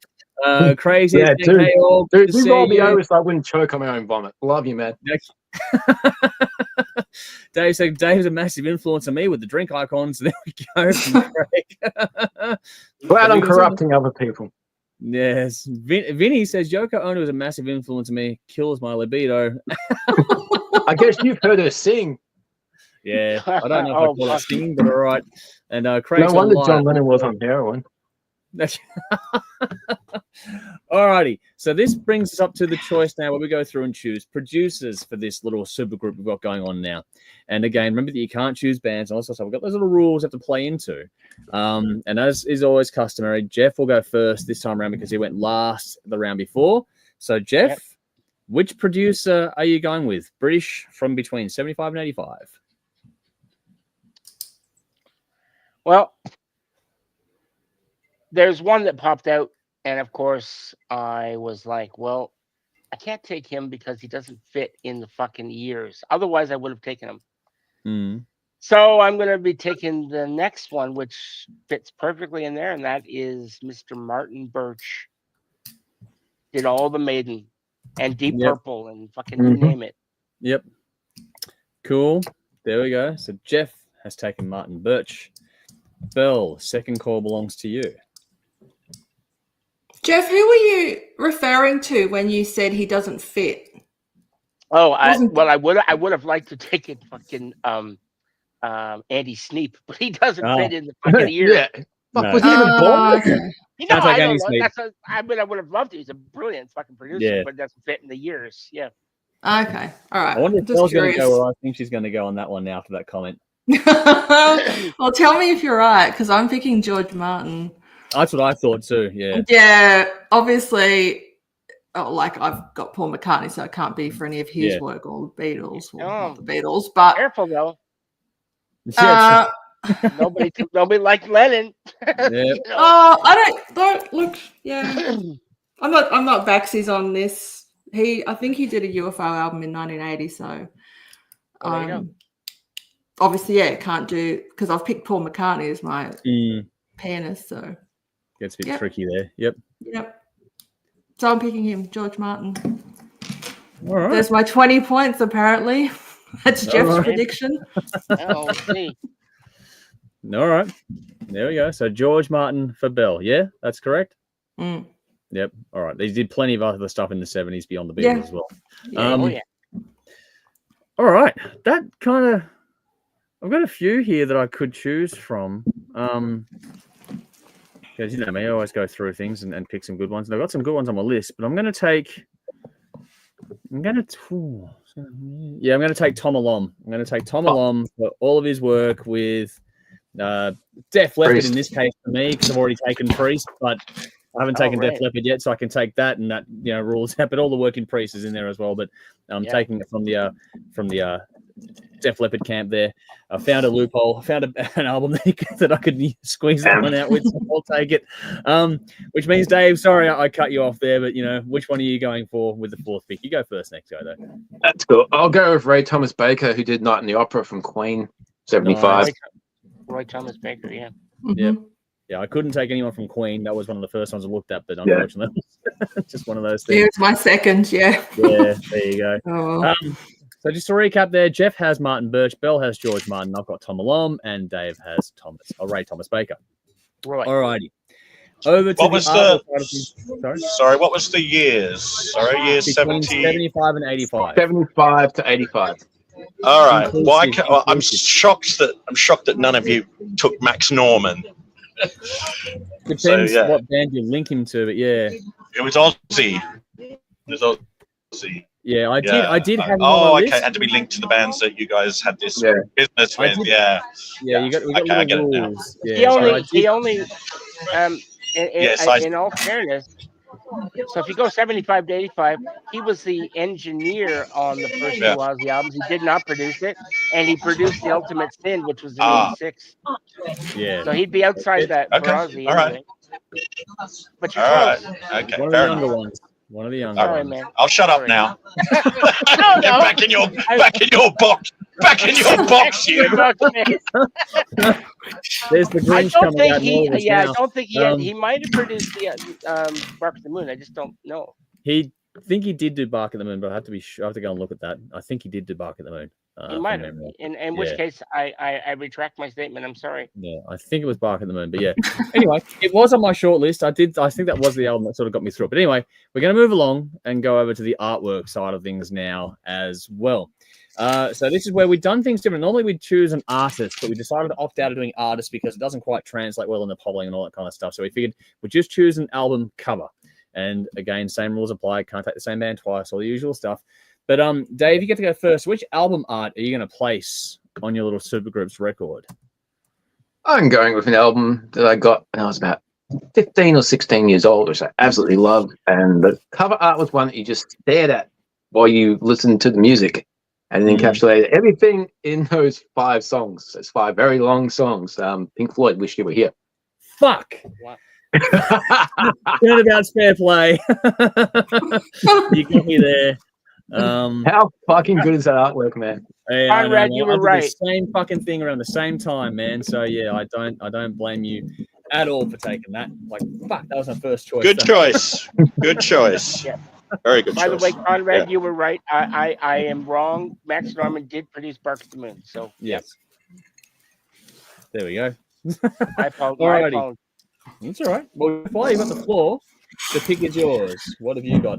Crazy. Yeah, dude. Hey, all, Dude, you rolled me over so I wouldn't choke on my own vomit. Love you, man. Dave said Dave's a massive influence on me with the drink icons. There we go. From Craig. Glad I'm corrupting other people. Yes. Vinny says Yoko Ono is a massive influence on me. Kills my libido. I guess you've heard her sing. Yeah. I don't know if I call it singing, but all right. And Craig's no wonder John Lennon was on heroin. Alrighty, so this brings us up to the choice now where we go through and choose producers for this little super group we've got going on now. And again, remember that you can't choose bands and also we've got those little rules you have to play into. And as is always customary, Jeff will go first this time around because he went last the round before. So Jeff, which producer are you going with? British from between 75 and 85. Well, there's one that popped out, and of course, I was like, well, I can't take him because he doesn't fit in the fucking years. Otherwise, I would have taken him. Mm. So I'm going to be taking the next one, which fits perfectly in there, and that is Mr. Martin Birch. Did all the Maiden and Deep Purple and fucking you name it. Yep. Cool. There we go. So Jeff has taken Martin Birch. Bell, second call belongs to you. Jeff, who were you referring to when you said he doesn't fit? Oh, I would have liked to take it fucking Andy Sneap, but he doesn't fit in the fucking year. Yeah. Fuck, was he even born? Okay. You know, Sounds like I don't Andy know. Sneap. I would have loved to. He's a brilliant fucking producer, but it doesn't fit in the years. Yeah. Okay. All right. I wonder if Just Bell's going to curious. go where I think she's going to go on that one now after that comment. Well, tell me if you're right, because I'm picking George Martin. That's what I thought too, yeah. Yeah, obviously, like I've got Paul McCartney, so it can't be for any of his work or the Beatles. Well, not the Beatles, but careful though. Yeah, Nobody liked Lennon. yeah. You know? I don't look. Yeah, I'm not Baxies on this. I think he did a UFO album in 1980, so There you go. obviously, can't do because I've picked Paul McCartney as my pianist, so Gets a bit tricky there. Yep. So I'm picking him, George Martin. All right. There's my 20 points, apparently. That's Jeff's prediction. Oh, see. All right. There we go. So George Martin for Bell. Yeah, that's correct. Mm. Yep. All right. They did plenty of other stuff in the 70s beyond the Beatles as well. All right. That kind of... I've got a few here that I could choose from. Because, you know me, I always go through things and pick some good ones. And I've got some good ones on my list, but I'm going to take... I'm going to take Tom Alom. I'm going to take Tom Alom for all of his work with Def Leppard in this case for me, because I've already taken Priest, but I haven't taken Def Leppard yet, so I can take that, and that rules out. But all the work in Priest is in there as well. But I'm taking it from the Def Leppard camp there. I found a loophole. I found an album that I could squeeze that one out with, so I'll take it. Which means, Dave, sorry I cut you off there, but which one are you going for with the fourth pick? You go first next go, though. That's cool. I'll go with Ray Thomas Baker, who did Night in the Opera from Queen, 75. Roy Thomas Baker, yeah. Yep. Yeah, I couldn't take anyone from Queen. That was one of the first ones I looked at, but unfortunately, it's just one of those things. Yeah, it's my second, Yeah, there you go. Oh. So just to recap there, Jeff has Martin Birch, Bell has George Martin, I've got Tom Alom, and Dave has Ray Thomas Baker. Right. All righty. Over to What was Sorry, what was the years? Sorry, years 75 and 85. 75 to 85. All right. Well, I'm shocked that none of you took Max Norman. Depends what band you link him to, but yeah. It was Aussie. Yeah, I did have him Oh, on okay. the list. Had to be linked to the bands that you guys had this Yeah. business I with. did- Yeah. Yeah, we got Okay, I get little it now. rules. He Yeah, so I only did- Yes, I. in all fairness, so if you go 75 to 85, he was the engineer on the first Yeah. two Ozzy albums. He did not produce it, and he produced The Ultimate Sin, which was in Ah. '86. yeah. So he'd be outside that for Okay, Ozzy all right. anyway. But you're All right. close. Okay. One of the Fair younger enough. ones. One of the younger Sorry, ones. man. I'll shut up Sorry. now. No, no. Back in your box. Back in your box, you. There's the I Grinch don't coming think out in he. August Yeah, I now. don't think he. He might have produced the Bark of the Moon. I just don't know. He think he did do Bark at the Moon, but I have to I have to go and look at that. I think he did do Bark at the Moon. He from might have. memory. In which case, I retract my statement. I'm sorry. Yeah, I think it was Bark at the Moon, but yeah. Anyway, it was on my short list. I think that was the album that sort of got me through it. But anyway, we're going to move along and go over to the artwork side of things now as well. So this is where we've done things different. Normally we'd choose an artist, but we decided to opt out of doing artists because it doesn't quite translate well in the polling and all that kind of stuff. So we figured we'd just choose an album cover. And again, same rules apply. Can't take the same band twice, all the usual stuff. But Dave, you get to go first. Which album art are you going to place on your little Supergroups record? I'm going with an album that I got when I was about 15 or 16 years old, which I absolutely love. And the cover art was one that you just stared at while you listened to the music, and it encapsulated everything in those 5 songs. Those 5 very long songs. Pink Floyd, Wish You Were Here. Fuck. Wow. Turnabout's fair play. You got me there. How fucking good is that artwork, man? Hey, Conrad, you were I did right. the same fucking thing around the same time, man. So yeah, I don't blame you at all for taking that. Like, fuck, that was my first choice. Good choice. Good choice. Yeah. Very good By choice. the way, Conrad, Yeah. you were right. I am wrong. Max Norman did produce Bark at the Moon. So Yes. There we go. I apologize. Alrighty. That's all right. Well, while you've got the floor, the pick is yours. What have you got?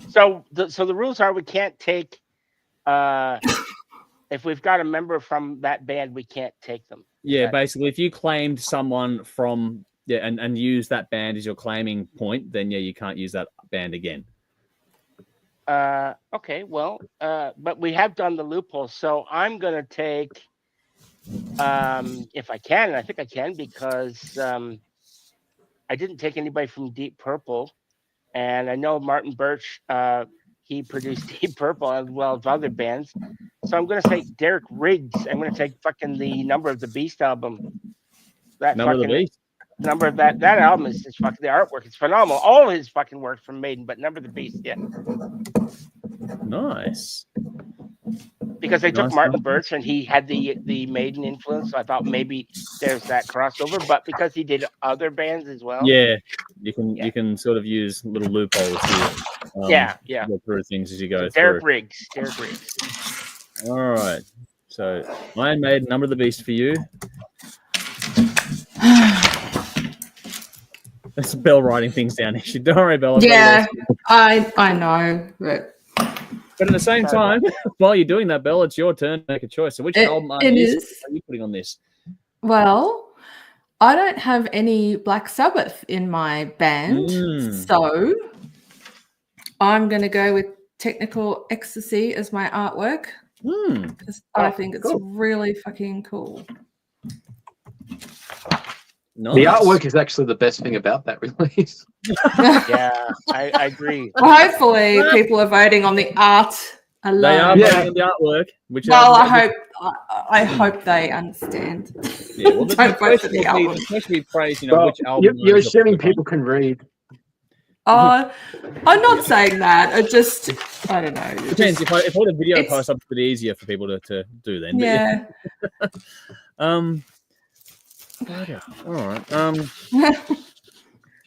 So the rules are we can't take if we've got a member from that band, we can't take them. Yeah, Right. basically, if you claimed someone from and use that band as your claiming point, then yeah, you can't use that band again. Okay, well, but we have done the loophole, so I'm gonna take if I can, and I think I can because I didn't take anybody from Deep Purple, and I know Martin Birch, he produced Deep Purple as well as other bands. So I'm gonna say Derek Riggs. I'm gonna take fucking the Number of the Beast album. That Number of the fucking Beast. Number of that album is just fucking the artwork. It's phenomenal. All his fucking work from Maiden, but Number of the Beast, yeah. Nice. Because they took Nice. Martin Birch and he had the Maiden influence, so I thought maybe there's that crossover. But because he did other bands as well, Yeah, you can sort of use little loopholes here. yeah. Go through things as you go Derek through. Riggs. All right. So Iron Maiden, Number of the Beast for you. That's Belle writing things down. Don't worry, Belle. I've got Yeah, yours. I know, but But at the same time, while you're doing that, Belle, it's your turn to make a choice. So which album it is. are you putting on this? Well, I don't have any Black Sabbath in my band, so I'm going to go with Technical Ecstasy as my artwork because I think it's really fucking cool. Nice. The artwork is actually the best thing about that release. Yeah, I agree. Well, hopefully, people are voting on the art alone. They are Yeah. voting on the artwork. Which Well, album- I hope they understand. Yeah, well, the Don't vote for question the will be, album. the question will be praised, Well, which album. you're is the assuming first one. people can read. I'm not saying that. I don't know. It Depends. just- If I put a video it's- post up, it's a bit easier for people to do then. But yeah. bugger. All right.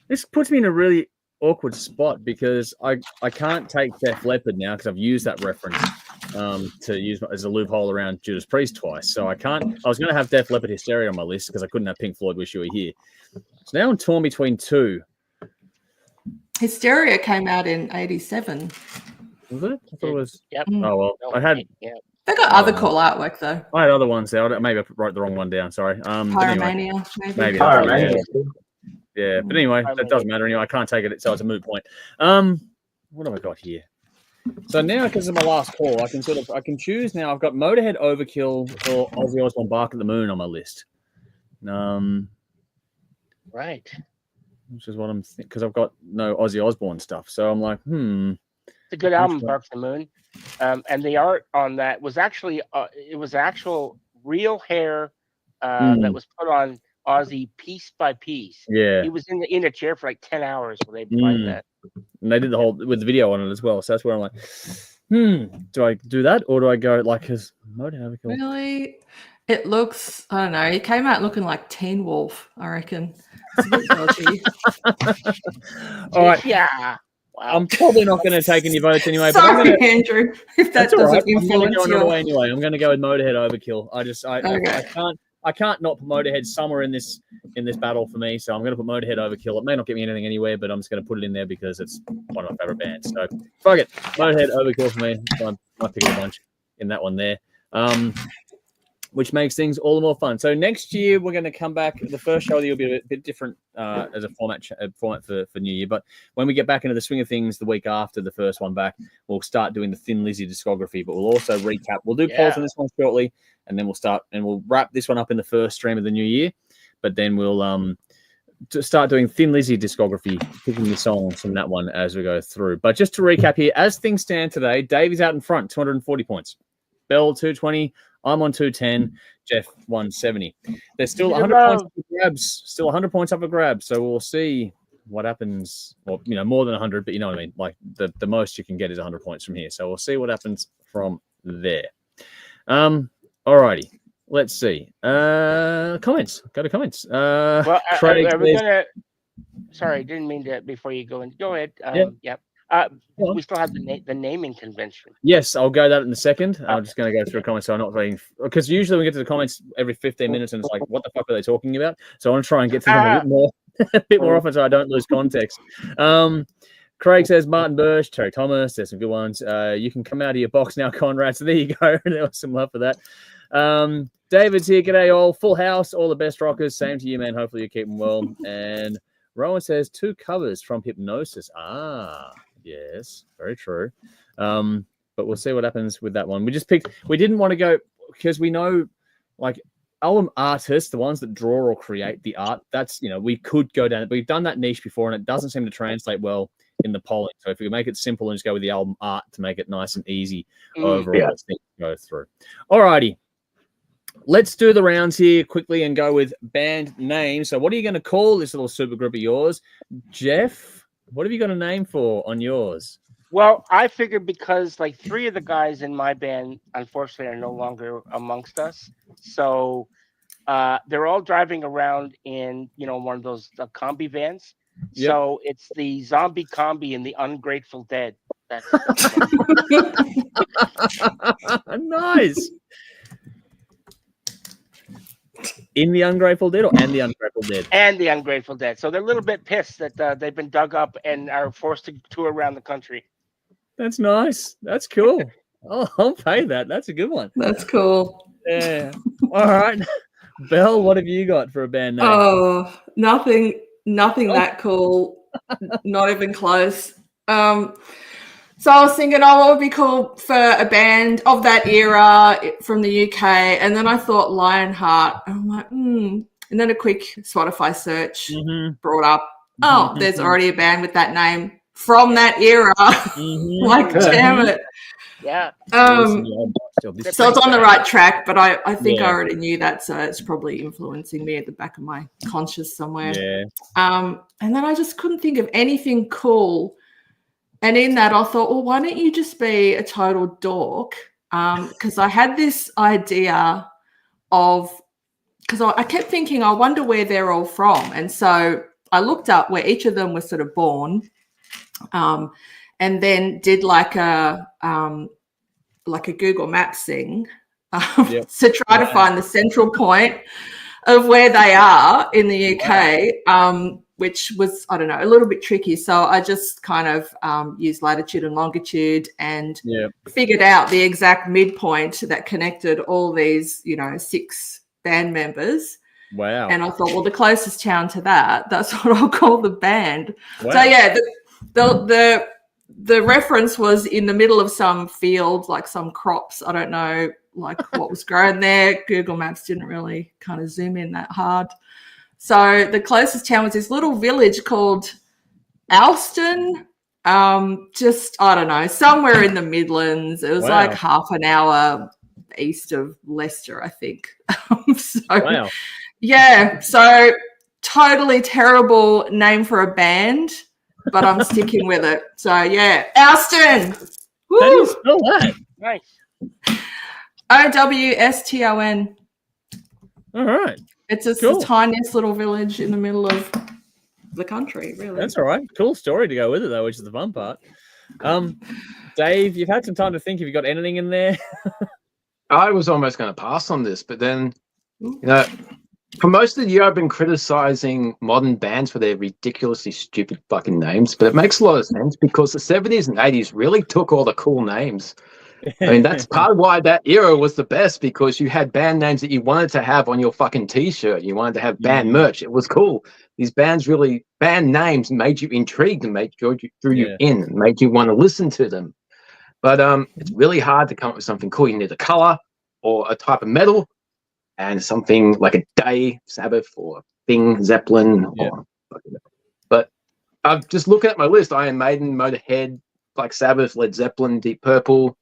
This puts me in a really awkward spot because I can't take Def Leppard now because I've used that reference to use as a loophole around Judas Priest twice. So I can't. I was going to have Def Leppard Hysteria on my list because I couldn't have Pink Floyd Wish You Were Here. So now I'm torn between two. Hysteria came out in '87. Was it? I thought it was. Yep. Oh well, No, I had They got other cool artwork though. I had other ones there. Maybe I wrote the wrong one down. Sorry. But anyway, Pyromania, maybe. Pyromania. Yeah, but anyway, that doesn't matter anyway. I can't take it, so it's a moot point. What have I got here? So now, because of my last call, I can choose now. I've got Motorhead, Overkill, or Ozzy Osbourne, Bark at the Moon on my list. Right. Which is what I'm thinking, because I've got no Ozzy Osbourne stuff. So I'm like, It's a good album, Bark the Moon. And the art on that was actually it was actual real hair that was put on Ozzy piece by piece. Yeah. He was in a chair for like 10 hours when they applied that. And they did the whole with the video on it as well. So that's where I'm like, do I do that or do I go like his Motorhead? Really? It looks, I don't know, he came out looking like Teen Wolf, I reckon. It's a bit dodgy. All right. Yeah. Wow. I'm probably not going to take any votes anyway. Sorry, but Andrew, if that that's all doesn't right. influence I'm going to go your... another way anyway. I'm going to go with Motorhead Overkill. Okay. I can't not put Motorhead somewhere in this battle for me. So I'm going to put Motorhead Overkill. It may not get me anything anywhere, but I'm just going to put it in there because it's one of my favorite bands. So fuck it, Motorhead Overkill for me. So I pick a bunch in that one there. Which makes things all the more fun. So next year we're going to come back. The first show will be a bit different as a format for New Year. But when we get back into the swing of things, the week after the first one back, we'll start doing the Thin Lizzy discography. But we'll also recap. We'll do polls on this one shortly, and then we'll wrap this one up in the first stream of the new year. But then we'll to start doing Thin Lizzy discography, picking the songs from that one as we go through. But just to recap here, as things stand today, Davey's out in front, 240 points. Bell 220. I'm on 210. Jeff 170. There's still 100 points up for grabs. Still 100 points up for grabs. So we'll see what happens. Well, more than 100, but you know what I mean. Like the most you can get is 100 points from here. So we'll see what happens from there. Alrighty. Let's see. Comments. Go to comments. Well, Craig are we gonna? Sorry, didn't mean to. Before you go in, go ahead. Yep. We still have the naming convention. Yes, I'll go that in a second. I'm just going to go through comments, so I'm not waiting because usually we get to the comments every 15 minutes, and it's like, what the fuck are they talking about? So I want to try and get to them a bit more often, so I don't lose context. Craig says Martin Birch, Terry Thomas. There's some good ones. You can come out of your box now, Conrad. So there you go. There was some love for that. David's here. G'day, all. Full house. All the best rockers. Same to you, man. Hopefully you're keeping well. And Rowan says 2 covers from Hypnosis. Yes, very true. But we'll see what happens with that one. We didn't want to go because we know like album artists, the ones that draw or create the art, that's, we could go down. We've done that niche before and it doesn't seem to translate well in the polling. So if we make it simple and just go with the album art to make it nice and easy overall, as things go through. Alrighty. Let's do the rounds here quickly and go with band names. So what are you going to call this little super group of yours? Jeff, what have you got a name for on yours? Well, I figured because like 3 of the guys in my band, unfortunately, are no longer amongst us. So they're all driving around in, one of those combi vans. Yep. So it's the Zombie Combi and the Ungrateful Dead. That's nice. In the Ungrateful Dead or and the Ungrateful Dead? And the Ungrateful Dead. So they're a little bit pissed that they've been dug up and are forced to tour around the country. That's nice. That's cool. Oh, I'll pay that. That's a good one. That's cool. Yeah. All right. Belle, what have you got for a band name? Oh, nothing that cool. Not even close. So I was thinking, what would be cool for a band of that era from the UK? And then I thought Lionheart. And I'm like, And then a quick Spotify search brought up, there's already a band with that name from that era. Like, damn it. Yeah. So it's on the right track, but I think I already knew that, so it's probably influencing me at the back of my conscious somewhere. Yeah. And then I just couldn't think of anything cool. And in that, I thought, well, why don't you just be a total dork? Because I had this idea because I kept thinking, I wonder where they're all from. And so I looked up where each of them was sort of born, and then did like a Google Maps thing to try to find the central point of where they are in the UK. Which was, I don't know, a little bit tricky. So I just kind of used latitude and longitude and figured out the exact midpoint that connected all these, 6 band members. Wow. And I thought, well, the closest town to that's what I'll call the band. Wow. So, yeah, the reference was in the middle of some field, like some crops. I don't know, like what was grown there. Google Maps didn't really kind of zoom in that hard. So the closest town was this little village called Alston. Just, I don't know, somewhere in the Midlands. It was like half an hour east of Leicester, I think. So, yeah, so totally terrible name for a band, but I'm sticking with it. So, yeah, Alston. Woo! How do you spell that? Nice. Owston. All right. It's just the tiniest little village in the middle of the country, really. That's all right. Cool story to go with it, though, which is the fun part. Dave, you've had some time to think. Have you got anything in there? I was almost going to pass on this, but then, you know, for most of the year, I've been criticizing modern bands for their ridiculously stupid fucking names, but it makes a lot of sense because the 70s and 80s really took all the cool names. I mean, that's part of why that era was the best, because you had band names that you wanted to have on your fucking t-shirt. You wanted to have band merch. It was cool. These band names made you intrigued and drew you in, and made you want to listen to them. But it's really hard to come up with something cool. You need a color or a type of metal and something like a Day, Sabbath, or Thing, Zeppelin. But I'm just looking at my list. Iron Maiden, Motorhead, Black Sabbath, Led Zeppelin, Deep Purple.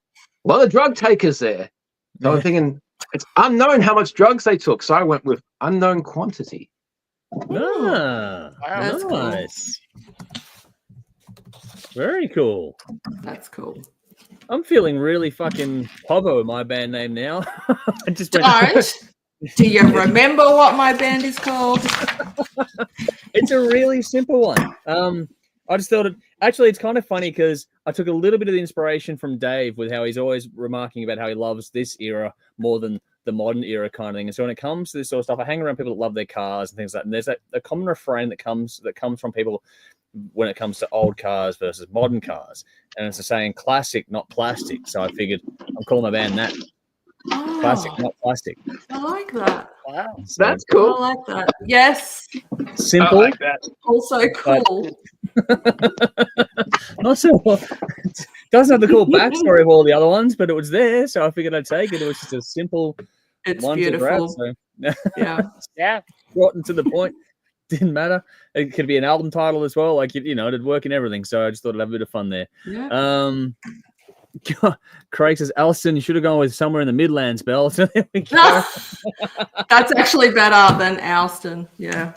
A lot of drug takers there. So I'm thinking it's unknown how much drugs they took. So I went with unknown quantity. That's nice. Very cool. That's cool. I'm feeling really fucking hobo with my band name now. I just Do you remember what my band is called? It's a really simple one. I just thought actually it's kind of funny because I took a little bit of the inspiration from Dave with how he's always remarking about how he loves this era more than the modern era kind of thing. And so when it comes to this sort of stuff, I hang around people that love their cars and things like that. And there's a common refrain that comes from people when it comes to old cars versus modern cars. And it's the saying classic, not plastic. So I figured I'm calling my band that. Classic, not plastic. I like that. Wow. So, that's cool. I like that. Yes. Simple. I like that. Also cool. Not so it doesn't have the cool backstory of all the other ones, but it was there, so I figured I'd take it. It was just a simple one beautiful. to grab. So. Yeah. Short and to the point. Didn't matter. It could be an album title as well. Like, you know, it'd work in everything. So I just thought I'd have a bit of fun there. Yeah. Craig says, Alston, you should have gone with somewhere in the Midlands, Bell. So there we go. That's actually better than Alston. Yeah.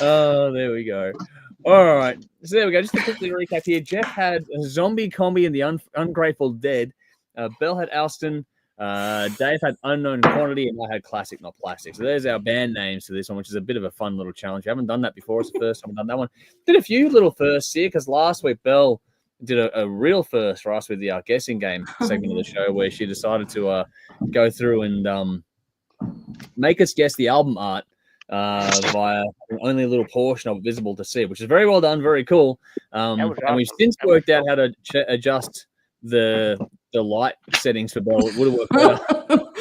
Oh, there we go. All right. So there we go. Just to quickly recap here, Jeff had a Zombie Combi and the Ungrateful Dead. Bell had Alston. Dave had Unknown Quantity, and I had Classic, not Plastic. So there's our band names for this one, which is a bit of a fun little challenge. We haven't done that before. It's the first time I've done that one. Did a few little firsts here because last week Belle did a real first for us with the guessing game segment of the show, where she decided to go through and make us guess the album art via only a little portion of it visible to see, which is very well done, very cool. And we've since worked out how to adjust the light settings for Bell. It would have worked better.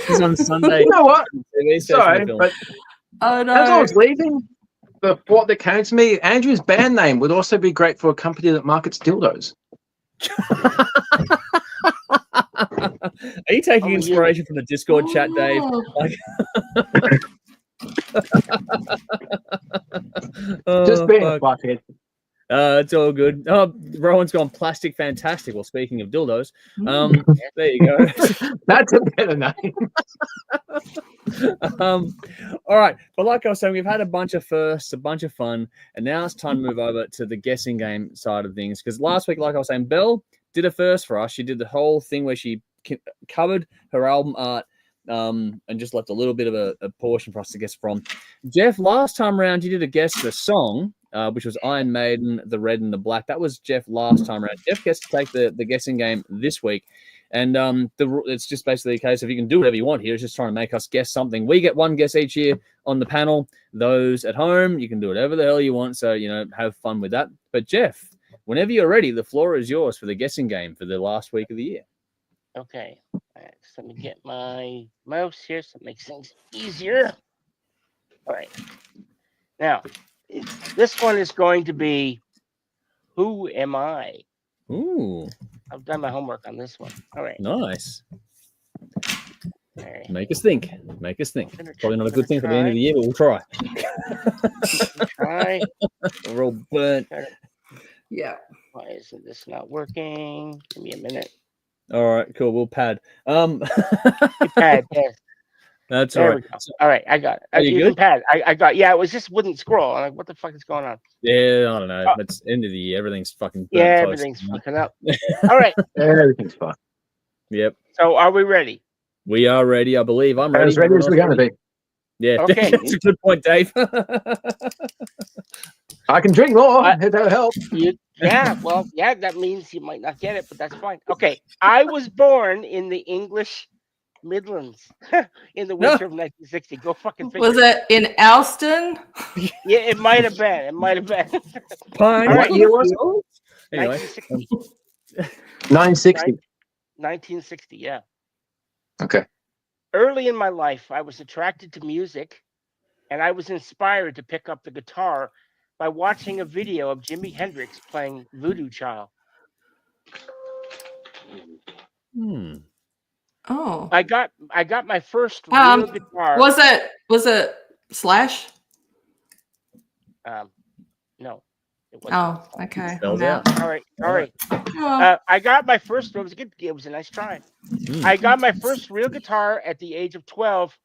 It's on Sunday. You know what? Sorry, but as I was leaving, the thought that came to me, Andrew's band name would also be great for a company that markets dildos. Are you taking inspiration from the Discord chat, Dave? Just being a fuckhead. It's all good. Oh, Rowan's gone Plastic Fantastic. Well, speaking of dildos, there you go. That's a better name. All right. But like I was saying, we've had a bunch of firsts, a bunch of fun, and now it's time to move over to the guessing game side of things. Because last week, like I was saying, Belle did a first for us. She did the whole thing where she covered her album art and just left a little bit of a portion for us to guess from. Jeff, last time around, you did a guess the song, which was Iron Maiden, The Red and the Black. That was Jeff last time around. Jeff gets to take the guessing game this week. And it's just basically a case of you can do whatever you want here. It's just trying to make us guess something. We get one guess each year on the panel. Those at home, you can do whatever the hell you want. So, you know, have fun with that. But Jeff, whenever you're ready, the floor is yours for the guessing game for the last week of the year. Okay. All right. So let me get my mouse here so it makes things easier. All right. Now, this one is going to be Who Am I? Ooh, I've done my homework on this one. All right. nice. All right. Make us think. Make us think. Gonna Probably not a gonna good thing for the end of the year, but we'll try. Try. We're all burnt. Yeah. Why isn't this not working? Give me a minute. All right, cool. We'll pad. You pad, yes. That's There all we right. go. All right, I got it. Are you You good? can pad. I got. Yeah, it was just wouldn't scroll. I'm like, what the fuck is going on? Yeah, I don't know. Oh. It's end of the year. Everything's fucking burnt Yeah, toast. everything's fucking up. All right. Everything's fine. Yep. So are we ready? We are ready, I believe. I'm ready. As ready as we're going to be. Yeah, Okay. that's a good point, Dave. I can drink more. That'll help. Yeah, that means you might not get it, but that's fine. Okay. I was born in the English Midlands in the winter of 1960. Go fucking figure. Was it in Alston? Yeah, it might have been. It might have been. Pine. All right. What year was it? Anyway, 1960. 960. 1960, yeah. Okay. Early in my life, I was attracted to music, and I was inspired to pick up the guitar by watching a video of Jimi Hendrix playing Voodoo Child. Oh. I got my first real guitar. Was it Slash? No, it wasn't. Oh, okay. Spells I'm out. All right. Oh. I got my first. It was good. It was a nice try. I got my first real guitar at the age of 12,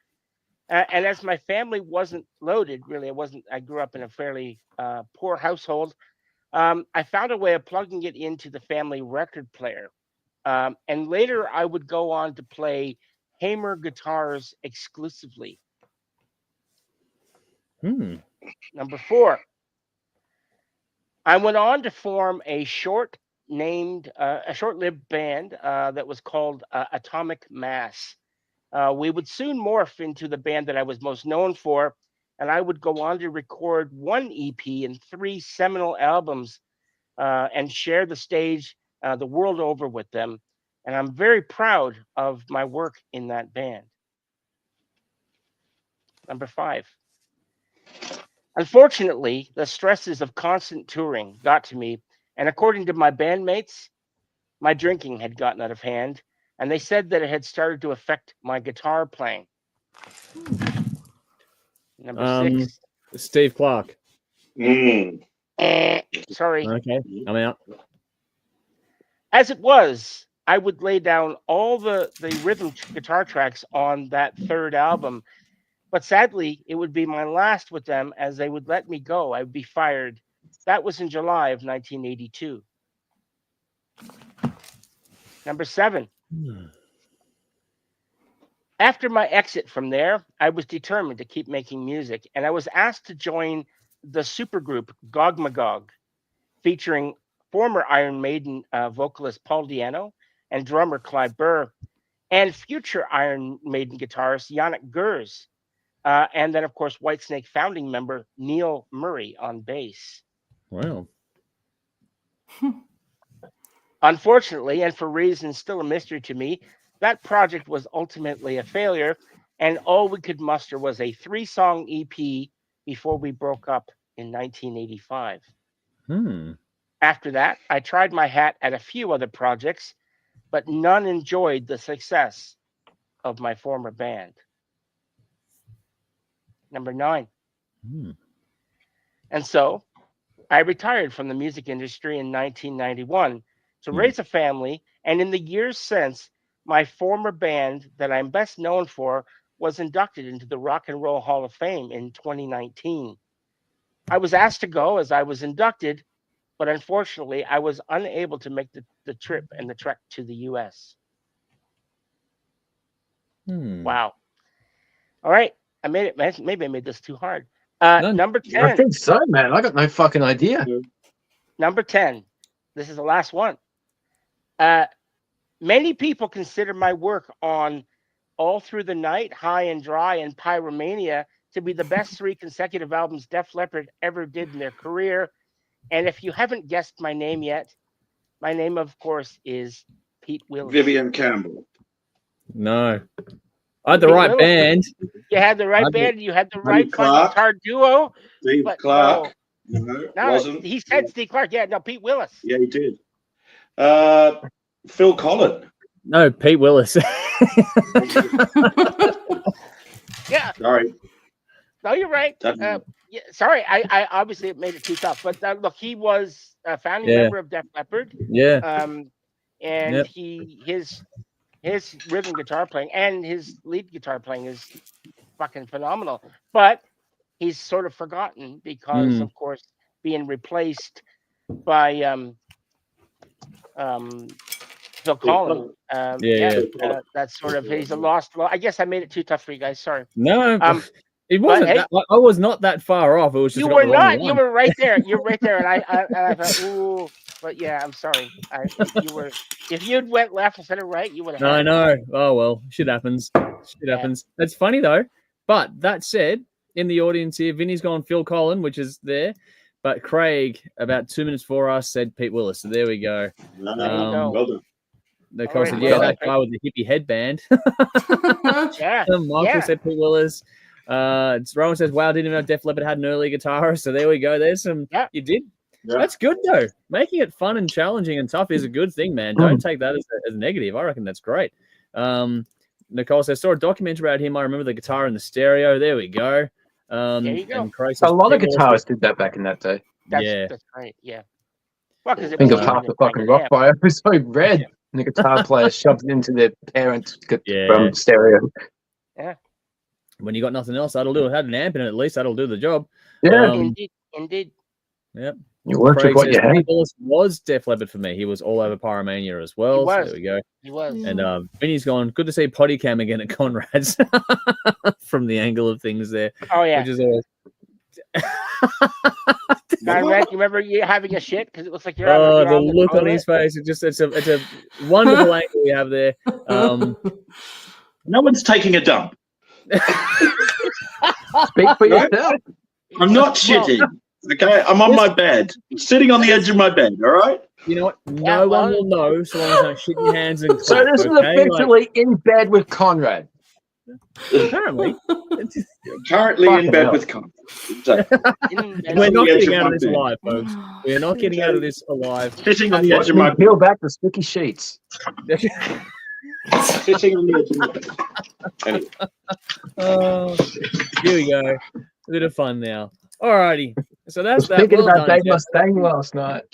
and as my family wasn't loaded, really, I grew up in a fairly poor household. I found a way of plugging it into the family record player, and later I would go on to play Hamer guitars exclusively. Number 4. I went on to form a short-lived band that was called Atomic Mass. We would soon morph into the band that I was most known for, and I would go on to record 1 EP and 3 seminal albums and share the stage the world over with them. And I'm very proud of my work in that band. Number 5. Unfortunately, the stresses of constant touring got to me, and according to my bandmates, my drinking had gotten out of hand, and they said that it had started to affect my guitar playing. Number 6. Steve Clark. Sorry. Okay, I'm out. As it was, I would lay down all the rhythm guitar tracks on that 3rd album, but sadly, it would be my last with them as they would let me go. I would be fired. That was in July of 1982. Number 7. After my exit from there, I was determined to keep making music, and I was asked to join the supergroup Gog Magog, featuring former Iron Maiden vocalist Paul Di'Anno and drummer Clive Burr, and future Iron Maiden guitarist Yannick Gers, and then, of course, Whitesnake founding member Neil Murray on bass. Wow. Unfortunately, and for reasons still a mystery to me, that project was ultimately a failure, and all we could muster was a 3-song EP before we broke up in 1985. After that, I tried my hat at a few other projects, but none enjoyed the success of my former band. Number 9. And so I retired from the music industry in 1991 to raise a family, and in the years since, my former band that I'm best known for was inducted into the Rock and Roll Hall of Fame in 2019. I was asked to go as I was inducted, but unfortunately, I was unable to make the trip and the trek to the U.S. Wow. All right. I made it. Maybe I made this too hard. Number 10. I think so, man. I got no fucking idea. Number 10. This is the last one. Many people consider my work on All Through the Night, High and Dry, and Pyromania to be the best 3 consecutive albums Def Leppard ever did in their career. And if you haven't guessed my name yet, my name, of course, is Pete Willis. Vivian Campbell. No. I had the right band. You had the right band. You had the right Clark. guitar duo. Steve but Clark. No. No, No, wasn't. he said Steve Clark. Yeah, no, Pete Willis. Yeah, he did. Phil Collin. No, Pete Willis. Yeah. Sorry. No, you're right. That- Yeah, sorry, I obviously it made it too tough, but look, he was a founding Yeah. member of Def Leppard. Yeah. And Yep. his rhythm guitar playing and his lead guitar playing is fucking phenomenal. But he's sort of forgotten because, of course, being replaced by Phil Collin. That's sort of he's a lost. I guess I made it too tough for you guys. Sorry. No, it wasn't. hey, I was not that far off. It was just you got were the wrong not. one. You were right there. You're right there, and I thought, ooh. But yeah, I'm sorry. You were. If you'd went left instead of right, you would have. I know. Oh well, shit happens. Shit happens. That's funny though. But that said, in the audience here, Vinny's gone Phil Collin, which is there. But Craig, about 2 minutes before us, said Pete Willis. So there we go. There you go. Well done. Nicole said, right, yeah, well, that guy with the hippie headband. Yeah. Michael said Pete Willis. Rowan says, wow, didn't even know Def Leppard had an early guitarist. So there we go. There's some. Yeah. You did. Yeah. That's good though. Making it fun and challenging and tough is a good thing, man. Don't take that as negative. I reckon that's great. Nicole says, saw a documentary about him. I remember the guitar in the stereo. There we go. There you go. And Craig A says, lot of Pete Willis guitarists did that back in that day. That's right. Yeah. Well, because Think of half the fucking rock bio was so red. And the guitar player shoved it into their parents' from stereo. When you got nothing else, that'll do it. Had an amp in it, at least that'll do the job. Yeah. Indeed. Yep. You worked Craig with what you says, had. Pete Willis was Def Leppard for me. He was all over Pyromania as well. He was. So there we go. He was. And Vinny's gone, good to see Potty Cam again at Conrad's from the angle of things there. Oh yeah. Which is always... Conrad, you remember you having a shit because it looks like you're. Oh, the look on his face! It's a wonderful angle we have there. No one's taking a dump. Speak for yourself. I'm not shitting. Okay, I'm on my bed, sitting on the edge of my bed. All right. You know what? No one will know so long as I don't shit your hands and. So this is officially in bed with Conrad. Apparently. Currently in bed with Con. We're not getting out of this alive, folks. We're not getting out of this alive. Sitting on the edge of my bed. Peel back the sticky sheets. Sitting on the edge of my bed. Anyway. Oh, here we go. A bit of fun now. Alrighty. So that's that. Thinking Well about done, Dave Jeff. Mustaine last night.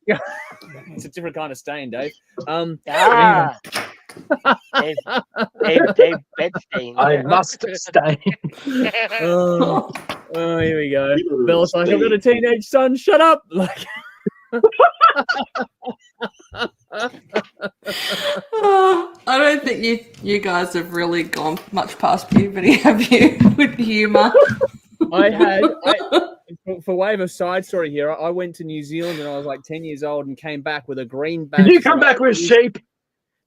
It's a different kind of stain, Dave. Dave Bedstain. I must stain. Oh, here we go. Bella's like, I've got a teenage son. Shut up. Like. I don't think you guys have really gone much past puberty, have you? With humour. For way of a side story here, I went to New Zealand when I was like 10 years old and came back with a green badge. Did you come back with sheep?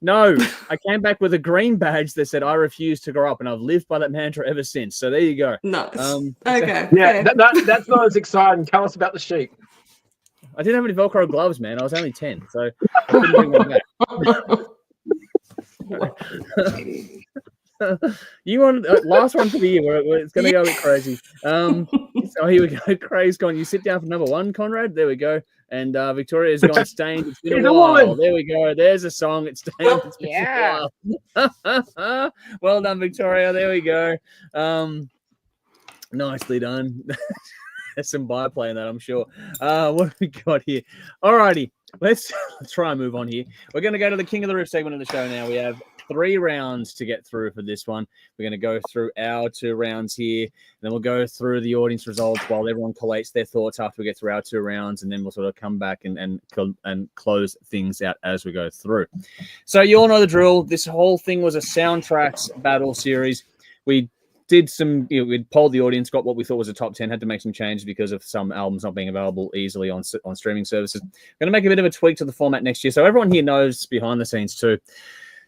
No, I came back with a green badge that said I refuse to grow up, and I've lived by that mantra ever since. So there you go. Nice. Okay. Yeah, that's not as exciting. Tell us about the sheep. I didn't have any Velcro gloves, man. I was only 10, so I couldn't bring them back. You want last one for the year? It's going to go a bit crazy. So here we go. Craig's gone. You sit down for number one, Conrad. There we go. And Victoria's gone stained. It's been a while. There we go. There's a song. It's stained. It's been a while. Well done, Victoria. There we go. Nicely done. There's some byplay in that, I'm sure. What have we got here? Alrighty. Let's try and move on here. We're going to go to the King of the Riff segment of the show now. We have 3 rounds to get through for this one. We're going to go through our 2 rounds here. And then we'll go through the audience results while everyone collates their thoughts after we get through our 2 rounds. And then we'll sort of come back and close things out as we go through. So you all know the drill. This whole thing was a soundtracks battle series. We did some, we polled the audience, got what we thought was a top 10, had to make some changes because of some albums not being available easily on streaming services. I'm going to make a bit of a tweak to the format next year. So everyone here knows behind the scenes too.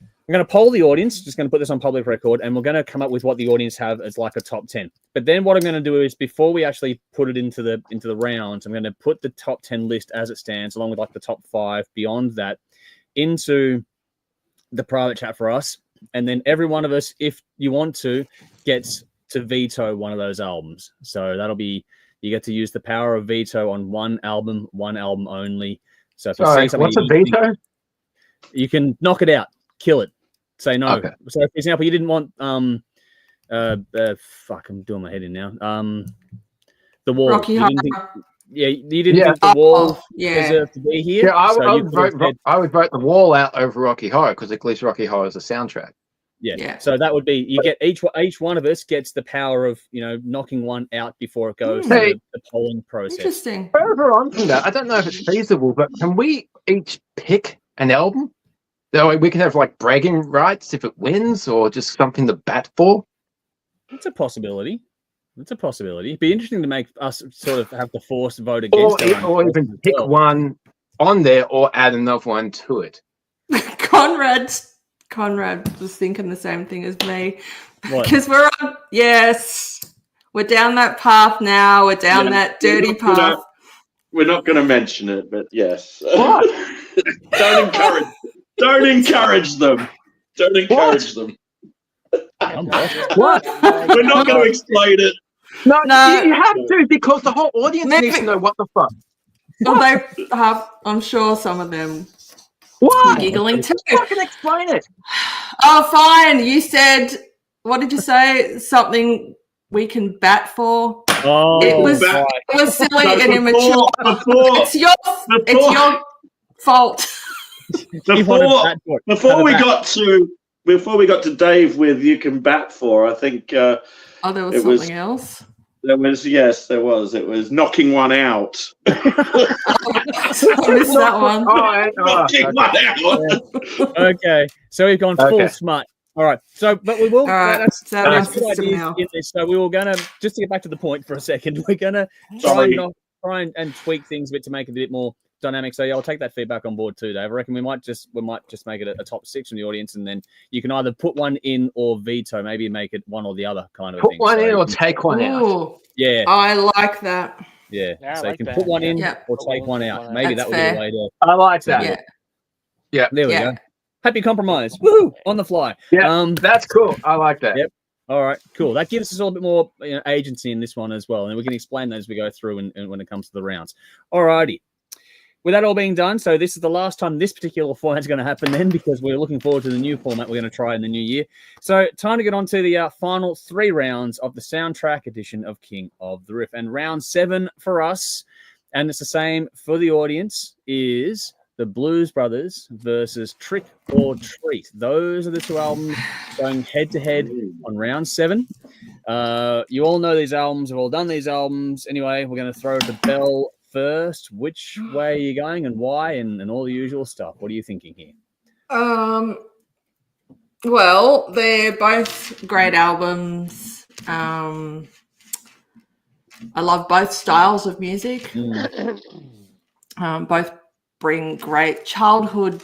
I'm going to poll the audience, just going to put this on public record, and we're going to come up with what the audience have as like a top 10. But then what I'm going to do is before we actually put it into the rounds, I'm going to put the top 10 list as it stands, along with like the top 5 beyond that, into the private chat for us. And then every one of us, if you want to, gets to veto one of those albums. So that'll be you get to use the power of veto on one album only. So if you Sorry, see something, what's a veto? you can knock it out, kill it, say no. Okay. So, for example, you didn't want fuck, I'm doing my head in now. The Wall. Rocky You Horror. didn't think, you didn't think the Wall deserved to be here. Yeah, I so would vote the Wall out over Rocky Horror because at least Rocky Horror is a soundtrack. Yeah. So that would be, you get each one of us gets the power of, knocking one out before it goes through the polling process. Interesting. Further on from that, I don't know if it's feasible, but can we each pick an album? So we can have like bragging rights if it wins, or just something to bat for. It's a possibility. It'd be interesting to make us sort of have to force vote against or even pick one on there or add another one to it. Conrad was thinking the same thing as me. What? Because we're down that path now. We're down that dirty path. We're not going to mention it, but yes. What? Don't encourage them. Don't encourage them. What? We're not going to explain it. No, you have to, because the whole audience needs to know what the fuck. Well, they have. I'm sure some of them. What? Giggling too. Fucking explain it. Oh, fine. You said, what did you say? Something we can bat for. Oh, it was silly and immature. It's your fault. Before we got to Dave with "You Can Bat For," I think there was something else. There was. It was knocking one out. I missed that one. Knocking one out. Okay, so we've gone full smut. All right, but we will. That's good ideas in this. So we were gonna, just to get back to the point for a second, we're gonna try and tweak things a bit to make it a bit more dynamic. So I'll take that feedback on board too, Dave. I reckon we might just make it a top 6 from the audience, and then you can either put one in or veto. Maybe make it one or the other kind of thing. Put one in or take one out. Yeah, I like that. Yeah, so you can put one in or take one out. Maybe that would be the way to. I like that. Yeah. There we go. Happy compromise. Woo! On the fly. Yeah, that's cool. I like that. Yep. All right, cool. That gives us a little bit more agency in this one as well, and we can explain that as we go through and when it comes to the rounds. All righty. With that all being done, so this is the last time this particular format is going to happen then, because we're looking forward to the new format we're going to try in the new year. So time to get on to the final 3 rounds of the soundtrack edition of King of the Riff. And round 7 for us, and it's the same for the audience, is the Blues Brothers versus Trick or Treat. Those are the 2 albums going head-to-head on round 7. You all know these albums. We've all done these albums. Anyway, we're going to throw it to Bell first. Which way are you going and why, and all the usual stuff? What are you thinking here? Well, they're both great albums. I love both styles of music. Both bring great childhood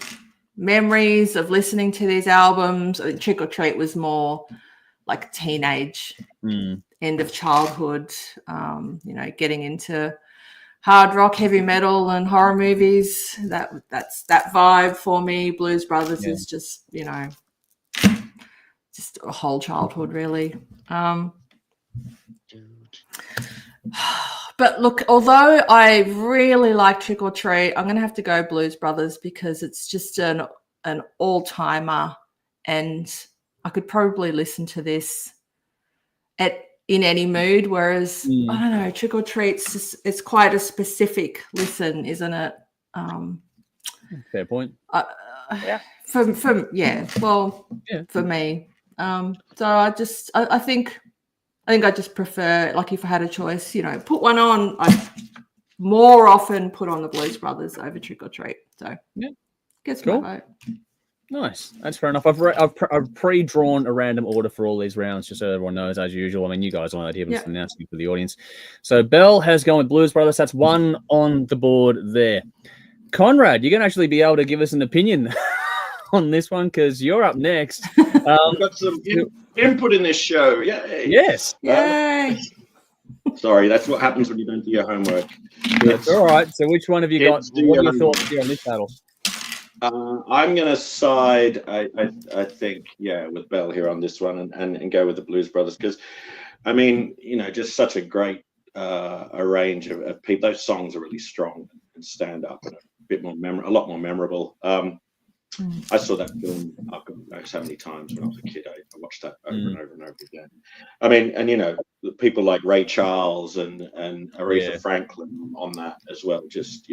memories of listening to these albums. Trick or Treat was more like teenage, end of childhood, getting into hard rock, heavy metal, and horror movies. That's that vibe for me. Blues Brothers is just, just a whole childhood, really. But look, although I really like Trick or Treat, I'm going to have to go Blues Brothers because it's just an all-timer, and I could probably listen to this in any mood, whereas I don't know, Trick or Treat's it's quite a specific listen, isn't it? Fair point. For me. So I think I just prefer, like, if I had a choice, put one on, I'd more often put on the Blues Brothers over Trick or Treat. So gets my vote. Nice. That's fair enough. I've pre-drawn a random order for all these rounds, just so everyone knows, as usual. I mean, you guys all know that here, but I'm announcing for the audience. So Bell has gone with Blues Brothers. That's 1 on the board there. Conrad, you're going to actually be able to give us an opinion on this one because you're up next. We've got some input in this show. Yay. Yes. Yay. Sorry, that's what happens when you don't do your homework. That's all right. So which one have you got? What are your thoughts here on this battle? I'm going to side, I think, with Bell here on this one and go with the Blues Brothers because, I mean, just such a great a range of people. Those songs are really strong and stand up and a lot more memorable. I saw that film, I've got so many times when I was a kid. I watched that over and over and over again. I mean, and people like Ray Charles and Aretha Franklin on that as well. Just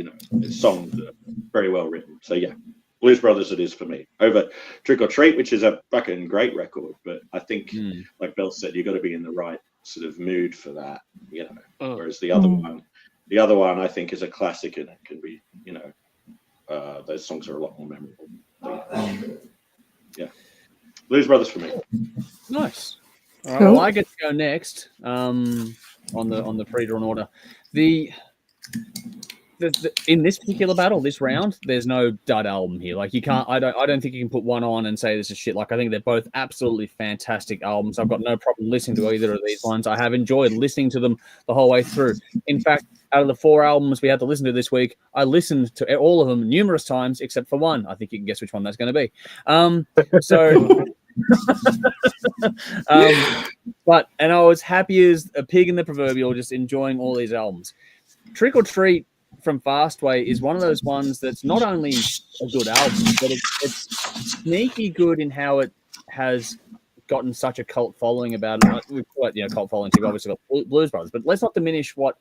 songs that are very well written. So yeah, Blues Brothers it is for me over Trick or Treat, which is a fucking great record. But I think, like Bill said, you've got to be in the right sort of mood for that. Whereas the other one, I think is a classic, and it can be, those songs are a lot more memorable. Yeah, Blues Brothers for me. Nice. All right, well, I get to go next on the pre-drawn order. In this particular battle, this round, there's no dud album here. Like, you can't. I don't think you can put one on and say this is shit. Like, I think they're both absolutely fantastic albums. I've got no problem listening to either of these ones. I have enjoyed listening to them the whole way through. In fact, out of the 4 albums we had to listen to this week, I listened to all of them numerous times except for one. I think you can guess which one that's going to be. And I was happy as a pig in the proverbial, just enjoying all these albums. Trick or Treat from Fastway is one of those ones that's not only a good album, but it's sneaky good in how it has gotten such a cult following about it. We've got cult following too. Obviously got Blues Brothers, but let's not diminish what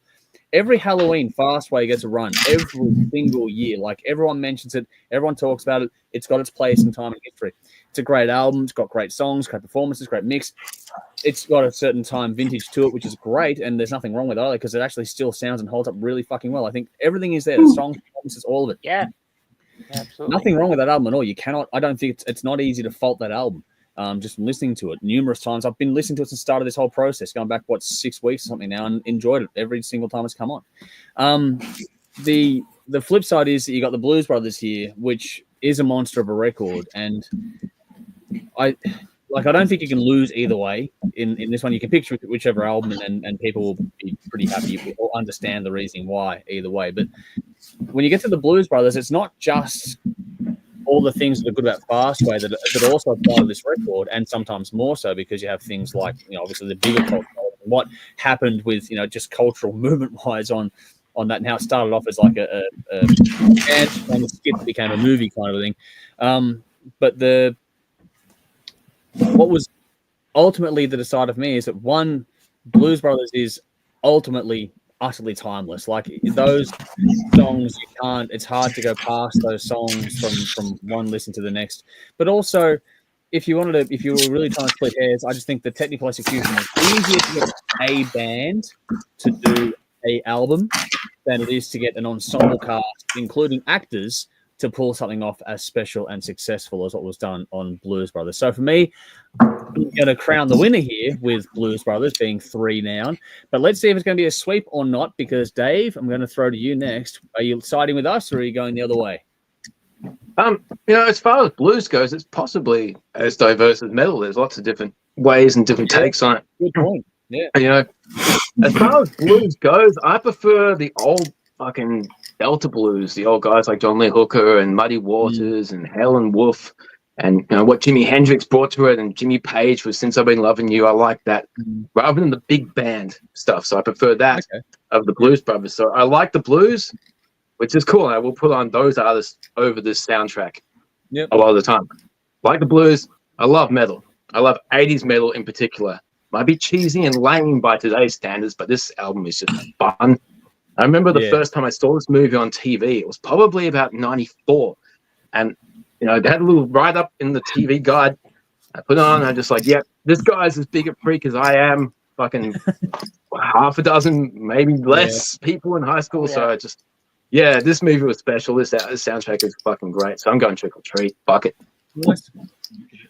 every Halloween Fastway gets a run every single year. Like, everyone mentions it, everyone talks about it. It's got its place in time and history. It's a great album. It's got great songs, great performances, great mix. It's got a certain time vintage to it, which is great, and there's nothing wrong with it either because it actually still sounds and holds up really fucking well. I think everything is there. The songs, performances, all of it. Yeah, absolutely. Nothing wrong with that album at all. You cannot. I don't think it's not easy to fault that album. Just from listening to it numerous times. I've been listening to it since the start of this whole process, going back 6 weeks or something now, and enjoyed it every single time it's come on. The flip side is that you got the Blues Brothers here, which is a monster of a record, and I don't think you can lose either way in this one. You can pick whichever album, and people will be pretty happy or understand the reasoning why either way. But when you get to the Blues Brothers, it's not just all the things that are good about Fastway that also apply to this record, and sometimes more so because you have things like, obviously the bigger culture, what happened with, just cultural movement-wise on that. Now it started off as like a dance on the skit that became a movie kind of thing. But what was ultimately the decider for me is that one, Blues Brothers is ultimately utterly timeless. Like, those songs, it's hard to go past those songs from one listen to the next. But also, if you were really trying to split hairs, I just think the technical execution is easier to get a band to do a album than it is to get an ensemble cast, including actors, to pull something off as special and successful as what was done on Blues Brothers. So for me, I'm going to crown the winner here with Blues Brothers being 3 now. But let's see if it's going to be a sweep or not, because Dave, I'm going to throw to you next. Are you siding with us or are you going the other way? As far as blues goes, it's possibly as diverse as metal. There's lots of different ways and different takes on it. Good point. Yeah. As far as blues goes, I prefer the old fucking Delta blues, the old guys like John Lee Hooker and Muddy Waters and Helen Wolf, and what Jimi Hendrix brought to it, and Jimmy Page was Since I've Been Loving You. I like that rather than the big band stuff. So I prefer that of the Blues Brothers. So I like the blues, which is cool. I will put on those artists over this soundtrack a lot of the time. Like the blues, I love metal. I love 80s metal in particular. Might be cheesy and lame by today's standards, but this album is just fun. I remember the first time I saw this movie on TV, it was probably about 94. And, they had a little write-up in the TV guide. I put it on, and I'm just like, this guy's as big a freak as I am. Fucking half a dozen, maybe less people in high school. So I just, this movie was special. This soundtrack is fucking great. So I'm going Trick or Treat. Fuck it. Nice.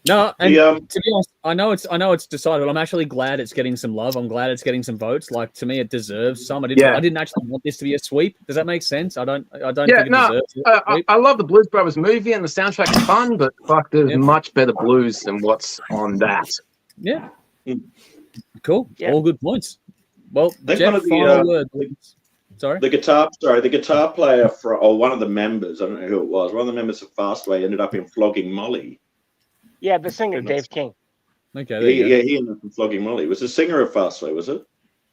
No, and to be honest, I know it's decided. I'm actually glad it's getting some love. I'm glad it's getting some votes. Like, to me, it deserves some. I didn't actually want this to be a sweep. Does that make sense? I don't think it deserves it. I love the Blues Brothers movie, and the soundtrack is fun, but fuck, there's much better blues than what's on that. Yeah. Cool. Yeah. All good points. Well, Jeff, final word. Sorry? The guitar player or one of the members, I don't know who it was, one of the members of Fastway ended up in Flogging Molly. Yeah, the singer, Dave King. Okay. He ended up in Flogging Molly. Was the singer of Fastway, was it?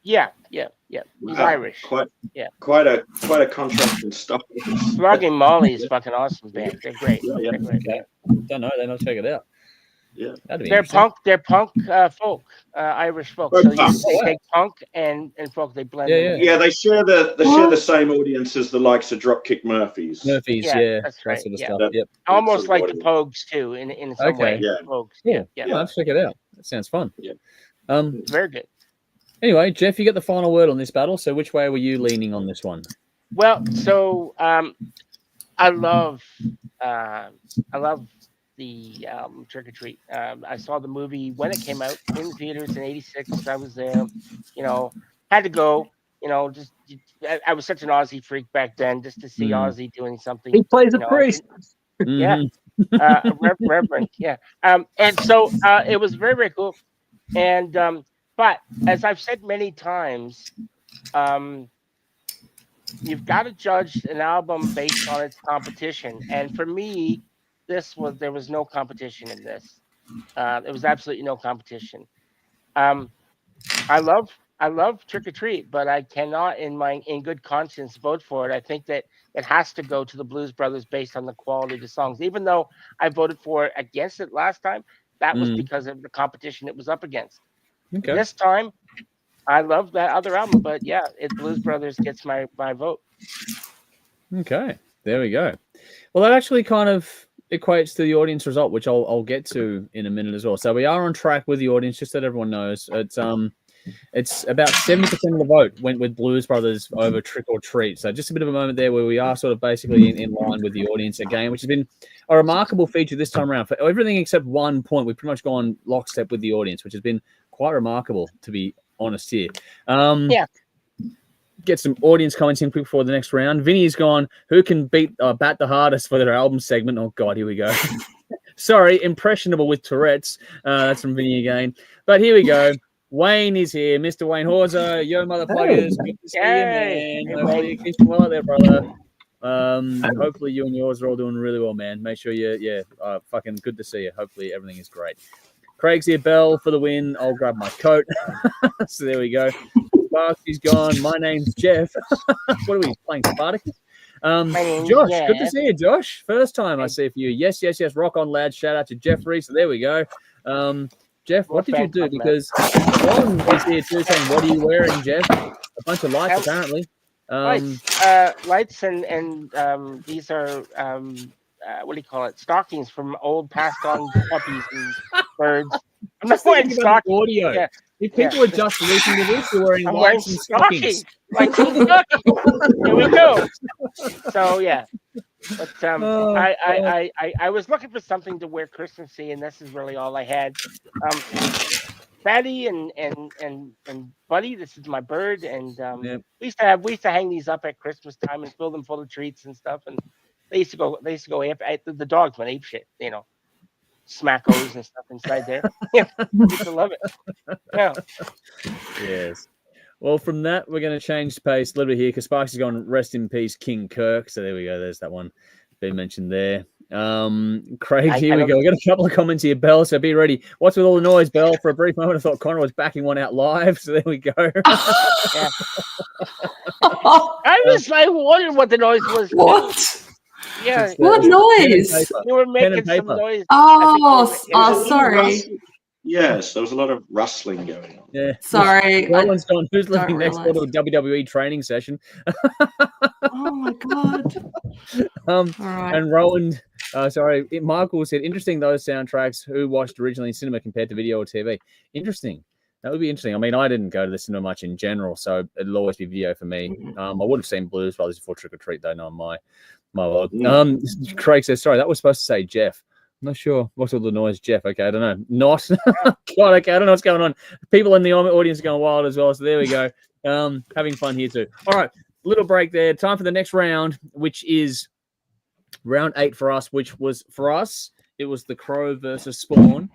Yeah. He's Irish. Quite Yeah. quite a contrast in style. Flogging Molly is fucking awesome band. They're great. Yeah. They're great. Okay. Don't know. Then I'll check it out. Yeah. That'd be They're interesting. punk. They're punk folk, Irish folk. Folk So punk. they Oh, wow. take punk and folk. They blend. Yeah, them yeah. together. Yeah, they share the same audience as the likes of Dropkick Murphys. Murphy's, Yeah, yeah, that's that right, sort of yeah. stuff. That- Yep. Almost sort of like the audience. Pogues too, in some Okay. way. Yeah. Pogues. Cool. Yeah. Yeah, let's check it out. That sounds fun. Yeah. It's very good. Anyway, Jeff, you get the final word on this battle. So, which way were you leaning on this one? Well, so I love the Trick or Treat. I saw the movie when it came out in theaters in '86. I was there. Had to go. I was such an Aussie freak back then, just to see Aussie doing something. He plays a I priest. Yeah. Reverend. Yeah. And so it was very, very cool. And but as I've said many times, you've got to judge an album based on its competition. And for me, there was no competition in this. There was absolutely no competition. I love Trick or Treat, but I cannot in good conscience vote for it. I think that it has to go to the Blues Brothers based on the quality of the songs. Even though I voted for it against it last time, that was because of the competition it was up against. Okay. This time, I love that other album, but yeah, Blues Brothers gets my vote. Okay. There we go. Well, that actually kind of equates to the audience result, which I'll get to in a minute as well. So we are on track with the audience, just so that everyone knows. It's about 70% of the vote went with Blues Brothers over Trick or Treat. So just a bit of a moment there where we are sort of basically in line with the audience again, which has been a remarkable feature this time around. For everything except 1 point, we've pretty much gone lockstep with the audience, which has been quite remarkable, to be honest here. Yeah. Get some audience comments in quick before the next round. Vinny's gone, who can bat the hardest for their album segment? Oh, God, here we go. Sorry, impressionable with Tourette's. That's from Vinny again. But here we go. Wayne is here, Mr. Wayne Horza. Yo, mother pluggers. Good to see you, man. Hopefully you're keeping well out there, brother. Hopefully you and yours are all doing really well, man. Make sure fucking good to see you. Hopefully everything is great. Craig's here, Bell for the win. I'll grab my coat. So there we go. Sparky's gone. My name's Jeff. What are we playing, Spartacus? Josh, good to see you, Josh. First time I see for you. Yes. Rock on, lads. Shout out to Jeffrey. So there we go. Jeff, what did you do? Because Ron is here too saying, what are you wearing, Jeff? A bunch of lights, apparently. Lights and these are what do you call it? Stockings from old passed on puppies and birds. I'm not wearing stockings. Audio. Yeah. If people are just listening to this, you're wearing lights and stockings. Like stockings. Here we go. So yeah. But I was looking for something to wear Christmassy, and this is really all I had. Fatty and Buddy, this is my bird, and we used to hang these up at Christmas time and fill them full of treats and stuff. And they used to go the dogs went ape shit, smackos and stuff inside there. Yeah, used to love it. Yeah. Yes. Well, from that, we're going to change pace a little bit here because Sparks has gone, rest in peace, King Kirk. So there we go. There's that one being mentioned there. Craig, here we go. We got a couple of comments here, Bell. So be ready. What's with all the noise, Bell? For a brief moment, I thought Connor was backing one out live. So there we go. Yeah. I was wondering what the noise was. What? Yeah. What noise? You were making some noise. Oh, sorry. Yes, there was a lot of rustling going on. Yeah. Sorry. Roland's gone, who's living next door realize. to a WWE training session? Oh my god. All right. And Roland, Michael said, interesting those soundtracks who watched originally in cinema compared to video or TV. Interesting. That would be interesting. I mean, I didn't go to the cinema much in general, so it'll always be video for me. I would have seen Blues Brothers before Trick or Treat, though, not my lord. Craig says, sorry, that was supposed to say Jeff. I'm not sure what's all the noise, Jeff. Okay, I don't know. Not. God, okay, I don't know what's going on. People in the audience are going wild as well, so there we go. Having fun here too. All right, little break there. Time for the next round, which is round 8 for us, which was, for us, it was The Crow versus Spawn.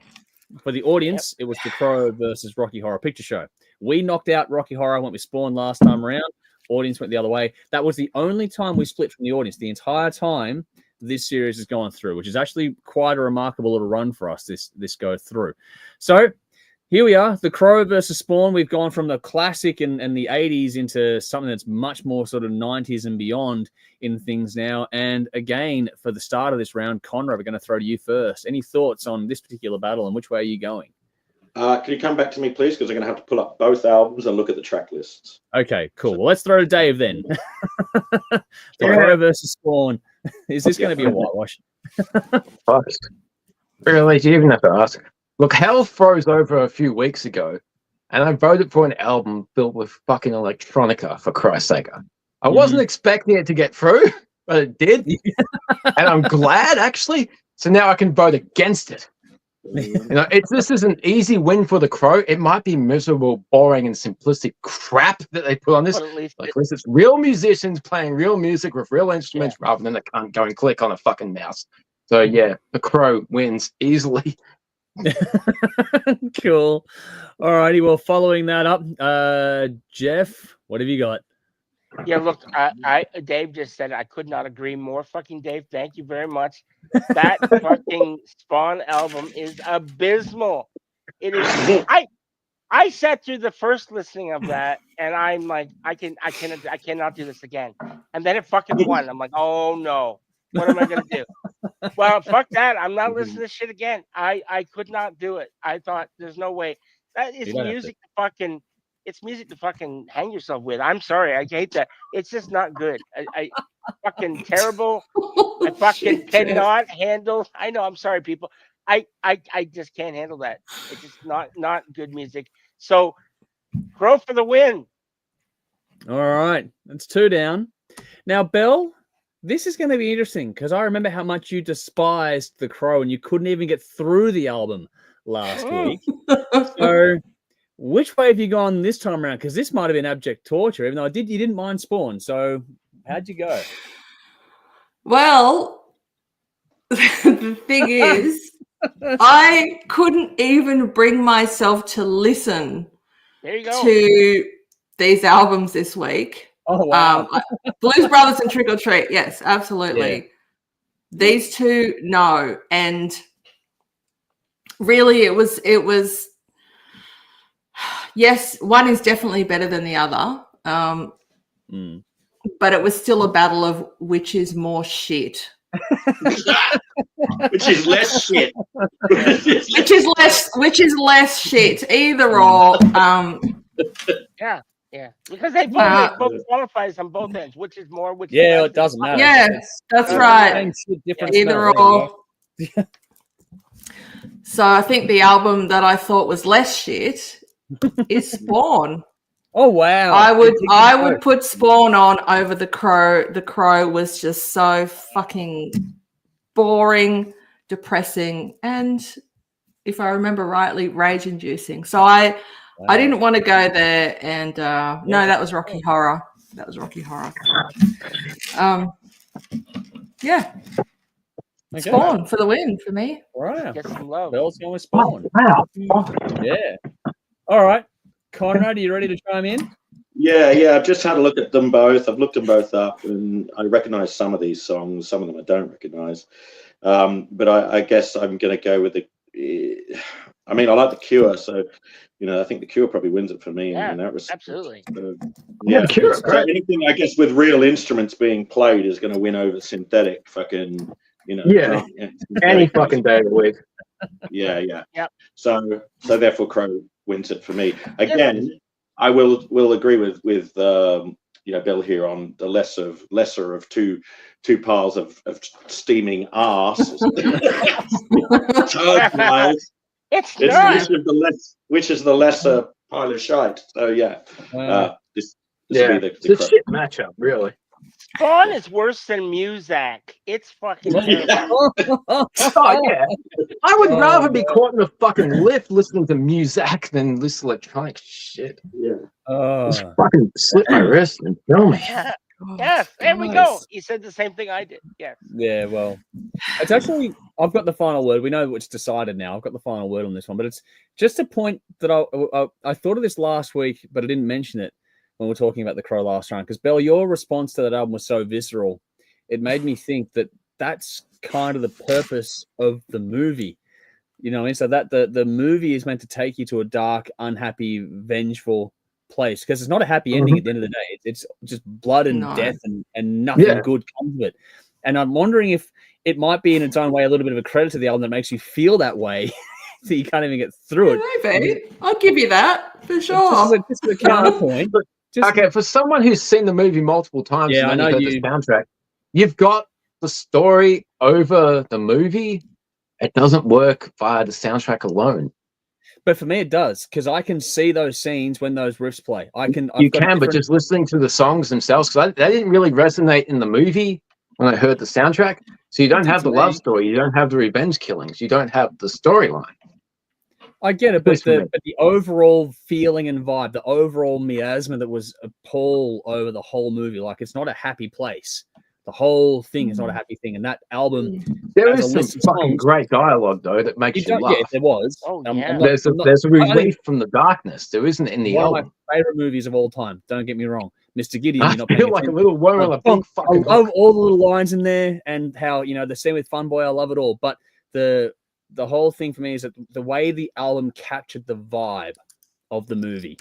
For the audience, it was The Crow versus Rocky Horror Picture Show. We knocked out Rocky Horror, went with Spawn last time around. Audience went the other way. That was the only time we split from the audience. The entire time this series has gone through, which is actually quite a remarkable little run for us, this go through. So here we are, The Crow versus Spawn. We've gone from the classic and the 80s into something that's much more sort of 90s and beyond in things now. And again, for the start of this round, Conrad, we're going to throw to you first. Any thoughts on this particular battle and which way are you going? Can you come back to me, please? Because I'm going to have to pull up both albums and look at the track lists. Okay, cool. Well, let's throw to Dave then. The Crow versus Spawn. Is this going to be a whitewash? First. Really, do you even have to ask? Look, hell froze over a few weeks ago, and I voted for an album built with fucking electronica, for Christ's sake. I wasn't expecting it to get through, but it did. And I'm glad, actually. So now I can vote against it. This is an easy win for The Crow. It might be miserable, boring, and simplistic crap that they put on this. But at least it's real musicians playing real music with real instruments rather than they can't go and click on a fucking mouse. So yeah, The Crow wins easily. Cool. All righty. Well, following that up, Jeff, what have you got? Yeah, look, Dave just said I could not agree more. Fucking Dave, thank you very much. That fucking Spawn album is abysmal. It is. I sat through the first listening of that, and I'm like, I cannot do this again. And then it fucking won. I'm like, oh no, what am I gonna do? Well, fuck that. I'm not listening to this shit again. I could not do it. I thought there's no way. That is music to fucking. It's music to fucking hang yourself with. I'm sorry. I hate that. It's just not good. I fucking terrible. I fucking cannot handle. I know. I'm sorry, people. I just can't handle that. It's just not good music. So, Crow for the win. All right. That's 2 down. Now, Belle, this is going to be interesting because I remember how much you despised The Crow and you couldn't even get through the album last week. So, which way have you gone this time around? Because this might have been abject torture, even though you didn't mind Spawn. So, how'd you go? Well, the thing is, I couldn't even bring myself to listen to these albums this week. Oh, wow. Blues Brothers and Trick or Treat. Yes, absolutely. Yeah. These two, no. And really, it was, yes, one is definitely better than the other. But it was still a battle of which is more shit. Which is less shit. which is less shit. Either or. Yeah, because they both qualifies on both ends. Which is more? Which it doesn't matter. Yes, that's right. Either or. So I think the album that I thought was less shit is Spawn. Oh wow! I would put Spawn on over The Crow. The Crow was just so fucking boring, depressing, and if I remember rightly, rage-inducing. So I didn't want to go there. And no, that was Rocky Horror. Yeah. Okay. Spawn for the win for me. Wow. Get some love. Belle's going with Spawn. Wow. Yeah. All right. Conrad, are you ready to chime in? Yeah. I've just had a look at them both. I've looked them both up, and I recognise some of these songs. Some of them I don't recognise. But I guess I'm going to go with I mean, I like The Cure, so I think The Cure probably wins it for me in that respect. Absolutely. So, Cure, so anything I guess with real instruments being played is going to win over synthetic fucking. Any fucking day of the week. Yeah. Yep. So therefore, Crow wins it for me. Again, I will agree with Bill here on the lesser of two piles of steaming arse. Which is the lesser pile of shite. So this will be the shit matchup, really. Spawn is worse than Muzak. It's fucking terrible. I would rather be caught in a fucking lift listening to Muzak than listen to electronic shit. Yeah. Just fucking slit my wrist and kill me. Yes, there we go. You said the same thing I did. Yes. Yeah, well, it's actually, I've got the final word. We know it's decided now. I've got the final word on this one, but it's just a point that I thought of this last week, but I didn't mention it when we were talking about The Crow last round. Because, Belle, your response to that album was so visceral. It made me think that that's kind of the purpose of the movie. You know, so that the movie is meant to take you to a dark, unhappy, vengeful place because it's not a happy ending at the end of the day. It's just blood and death and nothing good comes of it. And I'm wondering if it might be in its own way a little bit of a credit to the album that makes you feel that way. So you can't even get through it. Maybe. I'll give you that for sure. Just as a counterpoint. Okay, for someone who's seen the movie multiple times Yeah, and I then know you heard the soundtrack, you've got the story over the movie. It doesn't work via the soundtrack alone. But for me, it does because I can see those scenes when those riffs play. But just listening to the songs themselves, because they didn't really resonate in the movie when I heard the soundtrack. So you don't have the love story, you don't have the revenge killings, you don't have the storyline. I get it, but the overall feeling and vibe, the overall miasma that was a pull over the whole movie, like it's not a happy place. The whole thing is not a happy thing, and that album. There is some fucking great dialogue though that makes you laugh. Yeah, there was. Oh, yeah. There's a relief from the darkness. There isn't in the album. One of my favorite movies of all time. Don't get me wrong, Mr. Gideon. I feel like a little worm on a big fucking. I love all the little lines in there, and how the scene with Fun Boy. I love it all, but the whole thing for me is that the way the album captured the vibe of the movie.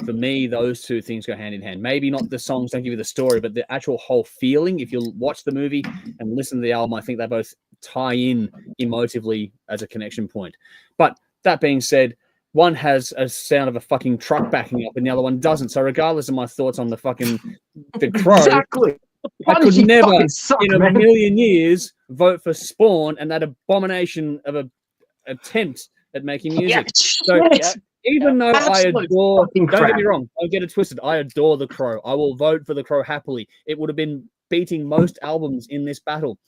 For me, those two things go hand in hand. Maybe not the songs don't give you the story, but the actual whole feeling. If you watch the movie and listen to the album, I think they both tie in emotively as a connection point. But that being said, one has a sound of a fucking truck backing up and the other one doesn't. So regardless of my thoughts on the Crow, Exactly. I could never in a million years vote for Spawn and that abomination of a attempt at making music. Even though I adore, don't get me wrong, don't get it twisted. I adore The Crow. I will vote for The Crow happily. It would have been beating most albums in this battle.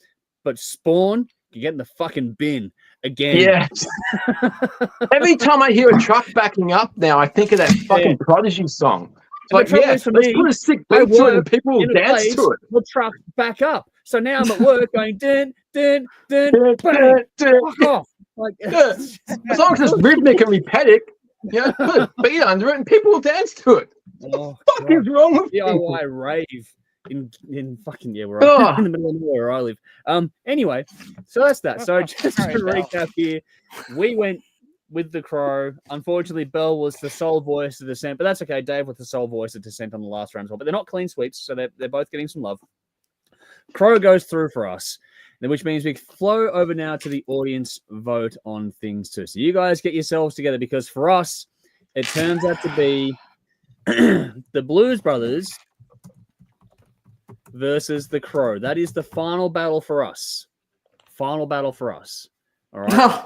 But Spawn, you get in the fucking bin again. Yes. Every time I hear a truck backing up now, I think of that fucking Prodigy song. It's like, let's put a sick beat to it and people will dance to it. The truck back up. So now I'm at work going, dun, dun, dun, bang, fuck off. Like, as long as it's rhythmic and repetitive, put a beat under it and people will dance to it. What the fuck is wrong with DIY rave in fucking we're in the middle of nowhere where I live. Anyway, so that's that. So just to recap here, we went with The Crow. Unfortunately, Bell was the sole voice of Dissent, but that's okay. Dave was the sole voice of Dissent on the last round as well. But they're not clean sweeps, so they're both getting some love. Crow goes through for us, which means we flow over now to the audience vote on things too. So you guys get yourselves together because for us, it turns out to be the Blues Brothers versus The Crow. That is the final battle for us. Final battle for us. All right.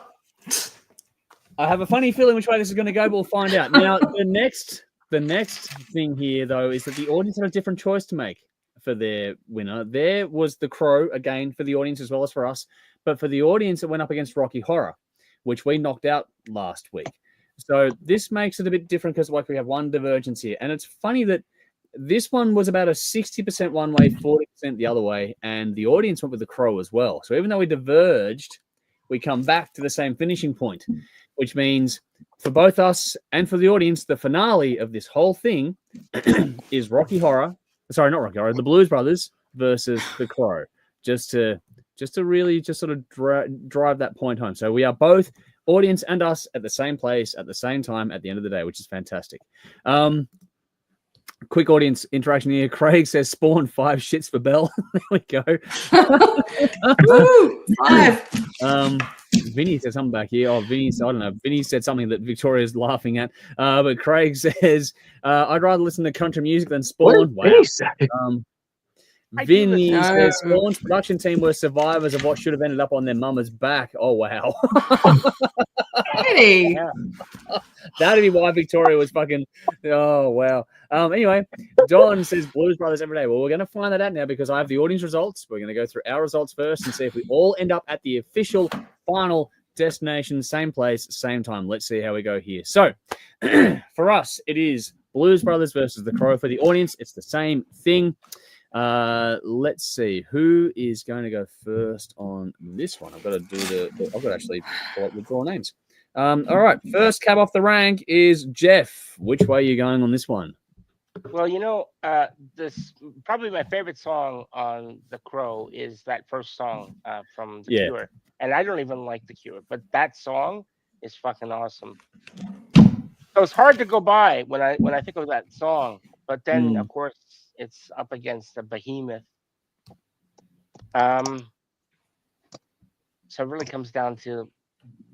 I have a funny feeling which way this is going to go, but we'll find out. Now, the next thing here, though, is that the audience had a different choice to make for their winner. There was The Crow, again, for the audience as well as for us. But for the audience, it went up against Rocky Horror, which we knocked out last week. So this makes it a bit different because we have one divergence here. And it's funny that this one was about a 60% one way, 40% the other way. And the audience went with The Crow as well. So even though we diverged, we come back to the same finishing point, which means for both us and for the audience, the finale of this whole thing is Rocky Horror. Sorry, not Rocky Horror. The Blues Brothers versus The Crow. Just to really just sort of drive that point home. So we are both audience and us at the same place at the same time at the end of the day, which is fantastic. Quick audience interaction here. Craig says Spawn 5 shits for Bell. There we go. Woo, 5. Vinny said something back here. I don't know. Vinny said something that Victoria's laughing at. But Craig says, I'd rather listen to country music than Spawn. Wow. Vinny says Spawn's production team were survivors of what should have ended up on their mama's back. Oh, wow. Hey. That'd be why Victoria was fucking. Oh, wow. Anyway, Don says Blues Brothers every day. Well, we're going to find that out now because I have the audience results. We're going to go through our results first and see if we all end up at the official final destination, same place, same time. Let's see how we go here. So, for us, it is Blues Brothers versus The Crow. For the audience, it's the same thing. Let's see who is going to go first on this one. I've got to actually pull up the draw names. All right, first cab off the rank is Jeff. Which way are you going on this one? Well, this probably my favorite song on The Crow is that first song from The Yeah. Cure, and I don't even like The Cure, but that song is fucking awesome. So it's hard to go by when I think of that song, but then of course it's up against the behemoth. So it really comes down to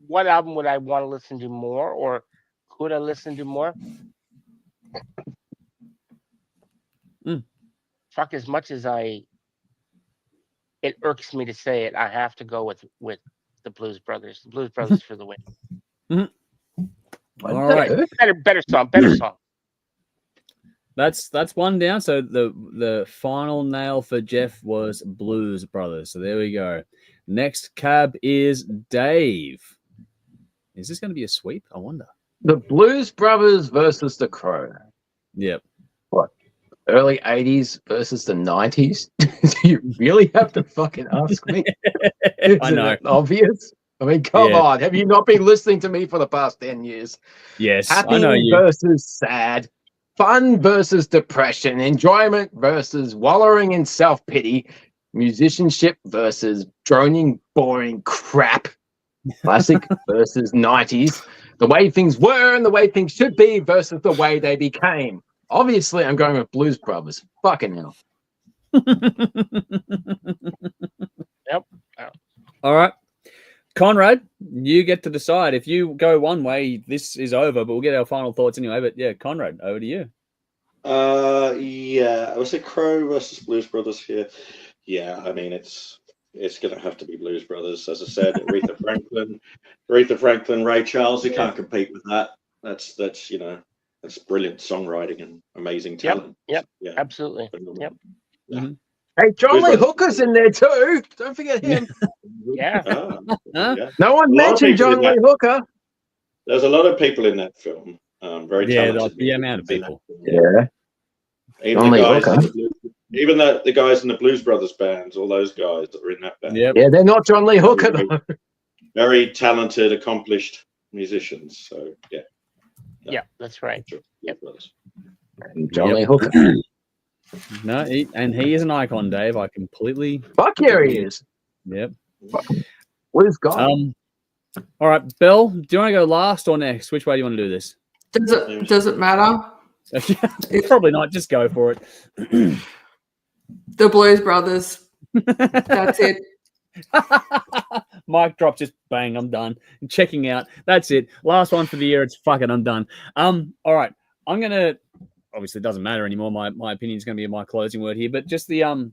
what album would I want to listen to more, or could I listen to more? Fuck, as much as it irks me to say it, I have to go with the Blues Brothers. The Blues Brothers for the win. All right. Better song. That's one down. So the final nail for Jeff was Blues Brothers. So there we go. Next cab is Dave. Is this going to be a sweep? I wonder. The Blues Brothers versus the Crow. Yep. What? Early 80s versus the 90s? Do you really have to fucking ask me? I know. Isn't it obvious? I mean, come on. Have you not been listening to me for the past 10 years? Yes, Happy I know you. versus sad. Fun versus depression. Enjoyment versus wallowing in self-pity. Musicianship versus droning, boring crap. Classic versus 90s. The way things were and the way things should be versus the way they became. Obviously, I'm going with Blues Brothers. Fucking hell. Yep. All right. Conrad, you get to decide. If you go one way, this is over, but we'll get our final thoughts anyway. But yeah, Conrad, over to you. Yeah, I would say Crow versus Blues Brothers here. Yeah, I mean it's going to have to be Blues Brothers. As I said, Aretha Franklin, Ray Charles. You can't compete with that. That's brilliant songwriting and amazing talent. Yep. Yeah, Absolutely. Yep. Yeah. Mm-hmm. Hey, John Lee Hooker's in there too. Don't forget him. Yeah. Yeah. No one mentioned John Lee Hooker. There's a lot of people in that film. Very talented. The amount of people. Yeah. Even the guys in the Blues Brothers bands, all those guys that are in that band. Yep. Yeah, they're not John Lee Hooker though. Very talented, accomplished musicians. So yeah. Yeah, that's right. Yep. John Lee Hooker. No, he is an icon, Dave. I completely. Fuck yeah, he is. Yep. What is God? All right, Bill. Do you want to go last or next? Which way do you want to do this? Does it matter? Probably not. Just go for it. The Blues Brothers. That's it. Mic drop. Just bang. I'm done. Checking out. That's it. Last one for the year. It's fucking. I'm done. All right. I'm gonna. Obviously, it doesn't matter anymore. My opinion is going to be my closing word here, but just I'm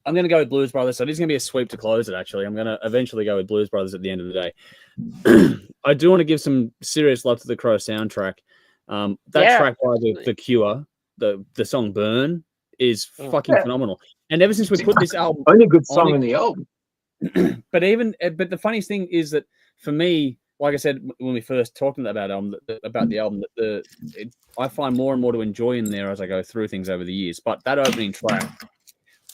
going to go with Blues Brothers. So it is going to be a sweep to close it, actually. I'm going to eventually go with Blues Brothers at the end of the day. I do want to give some serious love to the Crow soundtrack. Track by the Cure, the song Burn, is fucking phenomenal. And ever since we put this album... Only good song in the album. But the funniest thing is that, for me, like I said when we first talked about the album, I find more and more to enjoy in there as I go through things over the years. But that opening track,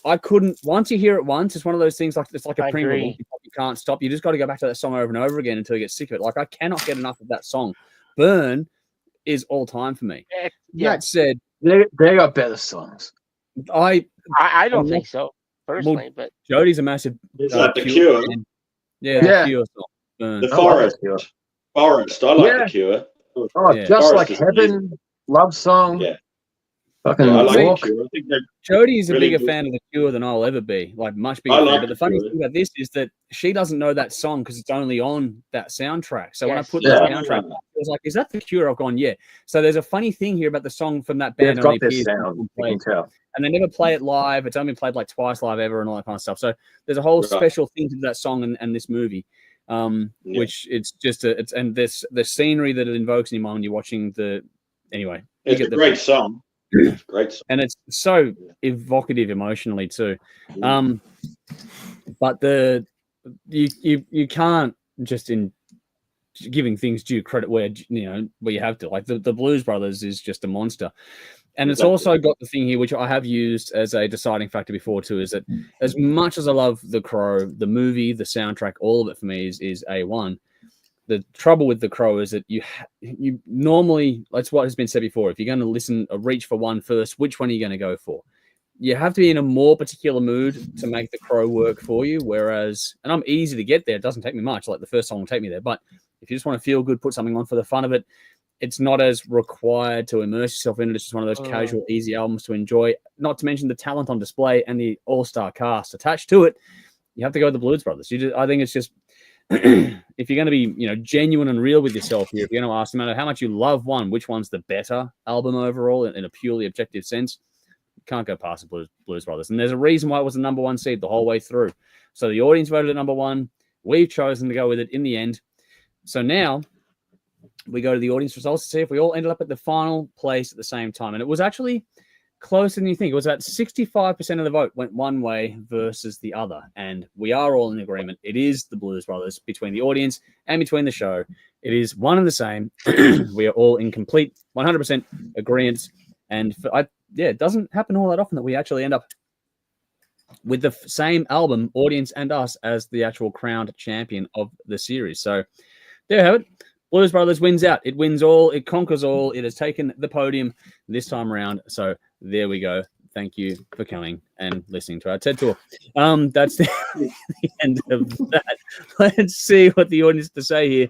I couldn't. Once you hear it once, it's one of those things like it's like a Pringle. You can't stop. You just got to go back to that song over and over again until you get sick of it. Like I cannot get enough of that song. Burn is all time for me. Yeah. That said, they got better songs. I don't think so personally, but Jody's a massive. It's like the Cure. The Cure song. The Forest. I like the Cure. Oh, just Forest like Heaven, love song. Yeah. Fucking I like Walk. the Cure. I think Jody's a really bigger good. fan of the Cure than I'll ever be. Like much bigger. But the funny thing about this is that she doesn't know that song because it's only on that soundtrack. So when I put the soundtrack, I was like, "Is that the Cure?" I've gone, "Yeah." So there's a funny thing here about the song from that band. It's got this sound. You can tell. And they never play it live. It's only been played like twice live ever and all that kind of stuff. So there's a whole special thing to that song and this movie. Which it's just the scenery that it invokes in your mind when you're watching anyway. It's a great song. It's a great song. And it's so evocative emotionally too. But you can't just in giving things due credit where you have to. Like the Blues Brothers is just a monster. And it's also got the thing here, which I have used as a deciding factor before too, is that as much as I love The Crow, the movie, the soundtrack, all of it for me is A1. the trouble with the Crow is that you normally, that's what has been said before. If you're going to listen or reach for one first, which one are you going to go for? You have to be in a more particular mood to make the Crow work for you. Whereas, and I'm easy to get there. It doesn't take me much. Like the first song will take me there. But if you just want to feel good, put something on for the fun of it, it's not as required to immerse yourself in it. It's just one of those casual, easy albums to enjoy. Not to mention the talent on display and the all-star cast attached to it. You have to go with the Blues Brothers. I think it's just, if you're going to be, genuine and real with yourself here, if you're going to ask no matter how much you love one, which one's the better album overall in a purely objective sense, you can't go past the Blues Brothers. And there's a reason why it was the number one seed the whole way through. So the audience voted at number one. We've chosen to go with it in the end. So now we go to the audience results to see if we all ended up at the final place at the same time. And it was actually closer than you think. It was about 65% of the vote went one way versus the other. And we are all in agreement. It is the Blues Brothers between the audience and between the show. It is one and the same. We are all in complete 100% agreement. And it doesn't happen all that often that we actually end up with the same album, audience and us, as the actual crowned champion of the series. So there you have it. Blues Brothers wins out. It wins all. It conquers all. It has taken the podium this time around. So there we go. Thank you for coming and listening to our TED Talk. That's the end of that. Let's see what the audience has to say here.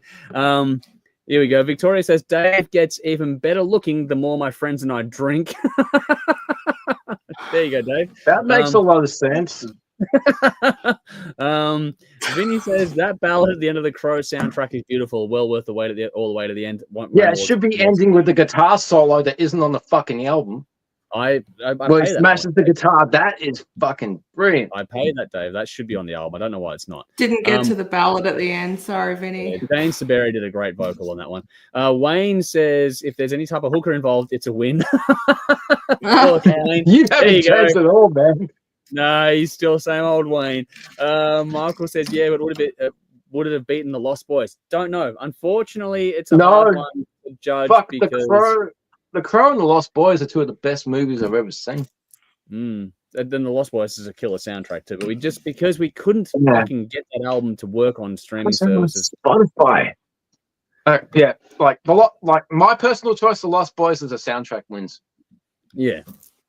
Here we go. Victoria says, Dave gets even better looking the more my friends and I drink. There you go, Dave. That makes a lot of sense. Vinny says that ballad at the end of the Crow soundtrack is beautiful. Well worth the wait all the way to the end. It should be ending with the guitar solo that isn't on the fucking album. I Where he smashes the guitar. That is fucking brilliant. I paid that, Dave. That should be on the album. I don't know why it's not. Didn't get to the ballad at the end. Sorry, Vinny. Dane Saberi did a great vocal on that one. Wayne says if there's any type of hooker involved, it's a win. You haven't changed at all, man. No, he's still same old Wayne. Michael says, yeah, but would it have beaten the Lost Boys? Don't know. Unfortunately, it's a hard one to judge. Because The Crow and the Lost Boys are two of the best movies I've ever seen. And then the Lost Boys is a killer soundtrack too. But because we couldn't fucking get that album to work on streaming services. Spotify. My personal choice, the Lost Boys as a soundtrack wins. Yeah.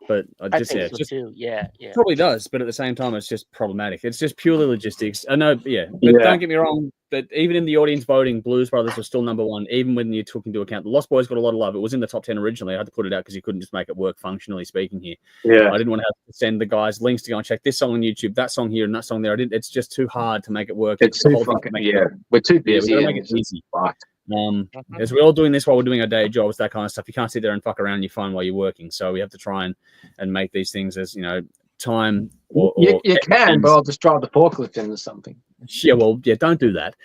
But I think so too. Yeah. Probably does, but at the same time, it's just problematic. It's just purely logistics. I know, but don't get me wrong. But even in the audience voting, Blues Brothers was still number one, even when you took into account the Lost Boys got a lot of love. It was in the top 10 originally. I had to put it out because you couldn't just make it work functionally speaking here. Yeah, I didn't want to have to send the guys links to go and check this song on YouTube, that song here, and that song there. It's just too hard to make it work. It's too fucking we're too busy. We gotta make it easy. As we're all doing this while we're doing our day jobs, that kind of stuff. You can't sit there and fuck around on your phone while you're working. So we have to try and make these things as time. You can, but I'll just drive the forklift into something. Yeah, don't do that.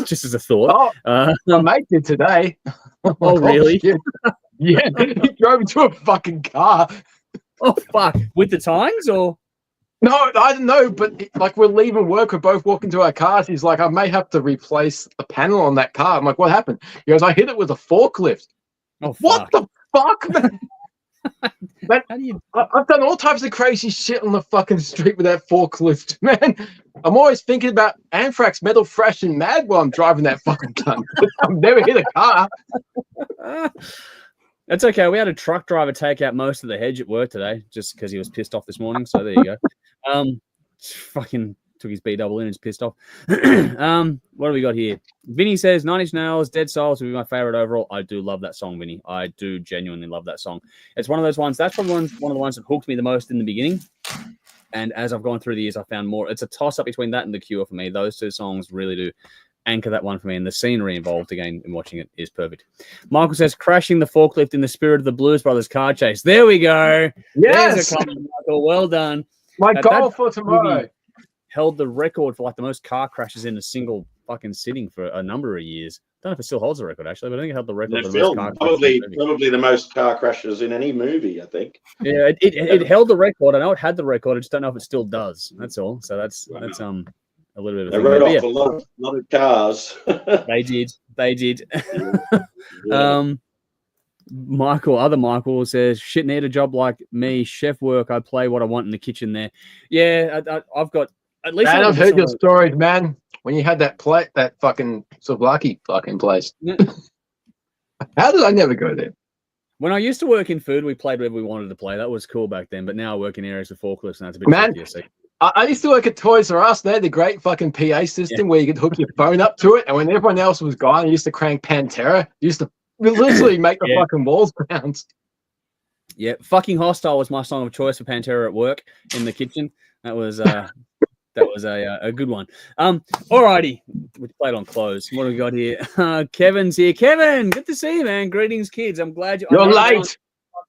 Just as a thought. My mate did today. Oh, really? Yeah, he drove into a fucking car. Oh, fuck! With the tines or? No, I don't know, but we're leaving work, we're both walking to our cars. He's like, I may have to replace the panel on that car. I'm like, what happened? He goes, I hit it with a forklift. Oh, fuck. What the fuck, man? I've done all types of crazy shit on the fucking street with that forklift, man. I'm always thinking about Anthrax, Metal, Thrash, and Mad while I'm driving that fucking gun. I've never hit a car. That's okay. We had a truck driver take out most of the hedge at work today just because he was pissed off this morning. So there you go. Fucking took his B double in and is pissed off. What do we got here? Vinny says 9 Inch Nails, Dead Souls will be my favorite overall. I do love that song, Vinny. I do genuinely love that song. It's one of those ones. That's probably one of the ones that hooked me the most in the beginning. And as I've gone through the years, I found more. It's a toss up between that and The Cure for me. Those two songs really do anchor that one for me, and the scenery involved again in watching it is perfect. Michael says crashing the forklift in the spirit of the Blues Brothers car chase. There we go. Yes, there's a comment, Michael. Well done. My goal for tomorrow. Held the record for the most car crashes in a single fucking sitting for a number of years. Don't know if it still holds the record actually, but I think it held the record for the most car crashes. Probably the most car crashes in any movie, I think. Yeah, it held the record. I know it had the record. I just don't know if it still does. That's all. So that's a little bit of they wrote off a lot of cars. They did. Other Michael says, shit, need a job like me, chef work. I play what I want in the kitchen there. Yeah, I've got At least Man, I I've heard your was stories, man. When you had that fucking Souvlaki fucking place. Yeah. How did I never go there? When I used to work in food, we played wherever we wanted to play. That was cool back then. But now I work in areas with forklifts, and that's a bit Man, trickier. So. I used to work at Toys R Us. They had the great fucking PA system where you could hook your phone up to it, and when everyone else was gone, you used to crank Pantera. You used to literally make the fucking walls bounce. Yeah, fucking Hostile was my song of choice for Pantera at work in the kitchen. That was a good one. Alrighty, we played on close. What do we got here? Kevin's here. Kevin, good to see you, man. Greetings, kids. I'm glad You're late.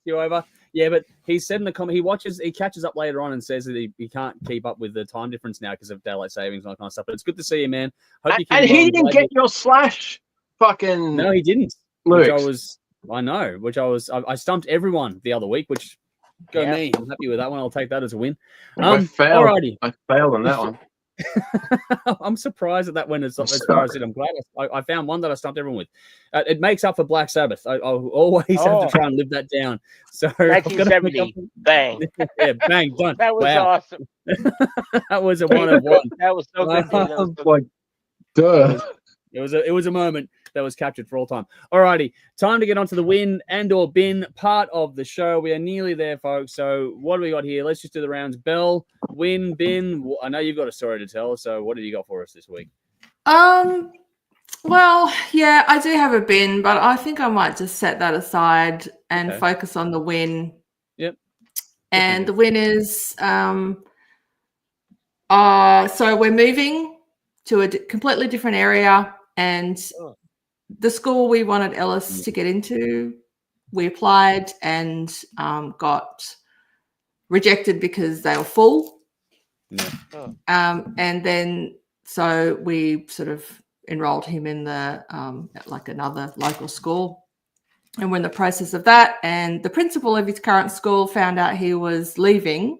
You over. Yeah, but he said in the comment he catches up later on and says that he can't keep up with the time difference now because of daylight savings and all that kind of stuff. But it's good to see you, man. Hope you and he didn't get your Slash fucking. No, he didn't. Lyrics. I stumped everyone the other week, which go me. I'm happy with that one. I'll take that as a win. I failed. Alrighty. I failed on that one. I'm surprised that went as far as I did. I'm glad I found one that I stumped everyone with. It makes up for Black Sabbath. I'll always have to try and live that down. So 1970, bang. Yeah, bang, done. That was awesome. That was a one of one. That was so good. That was so Like, duh. It was a moment that was captured for all time. Alrighty, time to get onto the win and or bin part of the show. We are nearly there, folks. So what do we got here? Let's just do the rounds. Bell, win, bin. I know you've got a story to tell. So what have you got for us this week? Well, yeah, I do have a bin, but I think I might just set that aside and focus on the win. Yep. And the win is so we're moving to a completely different area, and the school we wanted Ellis to get into, we applied and got rejected because they were full. Yeah. And then so we sort of enrolled him in the like another local school, and we're in the process of that. And the principal of his current school found out he was leaving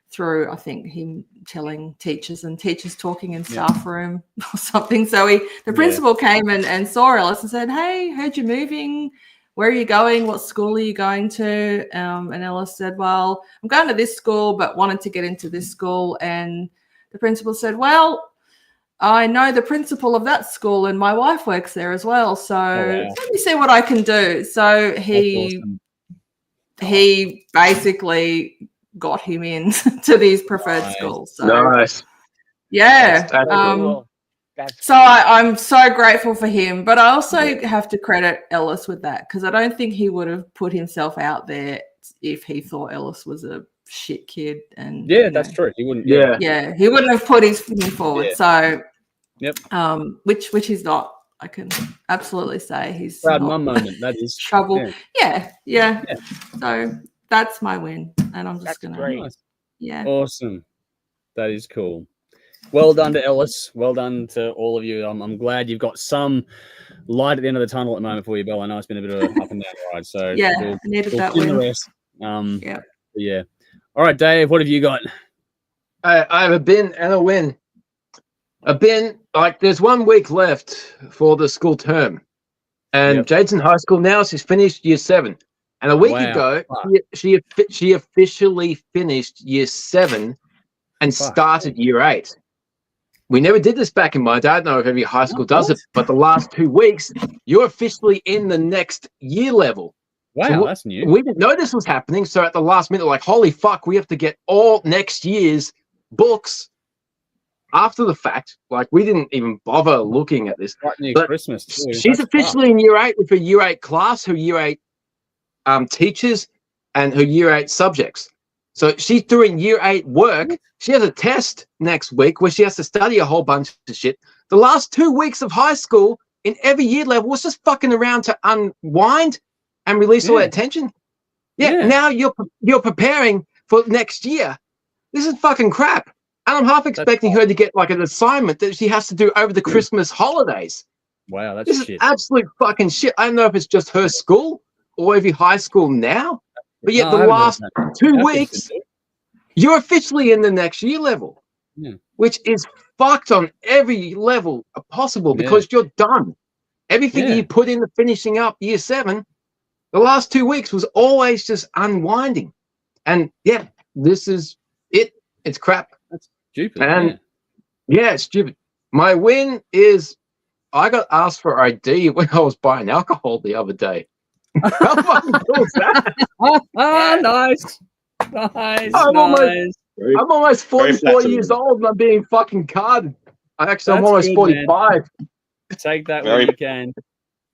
through, I think, him telling teachers and teachers talking in staff room or something. So the principal came and saw Ellis and said, "Hey, heard you're moving. Where are you going? What school are you going to?" And Ellis said, "Well, I'm going to this school, but wanted to get into this school." And the principal said, "Well, I know the principal of that school and my wife works there as well. So let me see what I can do." So he basically got him in to these preferred schools. So, nice. Yeah. cool. So I'm so grateful for him, but I also have to credit Ellis with that, because I don't think he would have put himself out there if he thought Ellis was a shit kid. And that's true. He wouldn't. Yeah, he wouldn't have put his thing forward. Yeah. So, which he's not. I can absolutely say he's proud mum moment. That is trouble. Yeah. So that's my win, and I'm just gonna. Great. Yeah. Awesome. That is cool. Well done to Ellis. Well done to all of you. I'm glad you've got some light at the end of the tunnel at the moment for you, Belle. I know it's been a bit of an up and down ride. So I needed that win. Yeah. All right, Dave, what have you got? I have a bin and a win. A bin, like there's 1 week left for the school term. And Jade's in high school now. She's finished year 7. And a week ago, she officially finished year 7 and started year 8. We never did this back in my day. I don't know if every high school does it, but the last 2 weeks, you're officially in the next year level. Wow, so that's new. We didn't know this was happening. So at the last minute, like, holy fuck, we have to get all next year's books after the fact. Like, we didn't even bother looking at this. Right near but Christmas too. She's officially in year 8 with her year 8 class, her year 8 teachers, and her year 8 subjects. So she's doing year 8 work. She has a test next week where she has to study a whole bunch of shit. The last 2 weeks of high school in every year level was just fucking around to unwind and release all that tension. Now you're preparing for next year. This is fucking crap. And I'm half expecting her to get like an assignment that she has to do over the Christmas holidays. Wow, that's this shit. Is absolute fucking shit. I don't know if it's just her school or every high school now. But yet the last 2 weeks, you're officially in the next year level, which is fucked on every level possible because you're done. Everything you put into finishing up year 7, the last 2 weeks was always just unwinding. And this is it. It's crap. That's stupid. And Yeah, it's stupid. My win is I got asked for ID when I was buying alcohol the other day. How fucking cool is that? Nice. I'm almost Very 44 years flattering. old and I'm being fucking carded. I'm That's almost good, 45. Take that Very- where you can.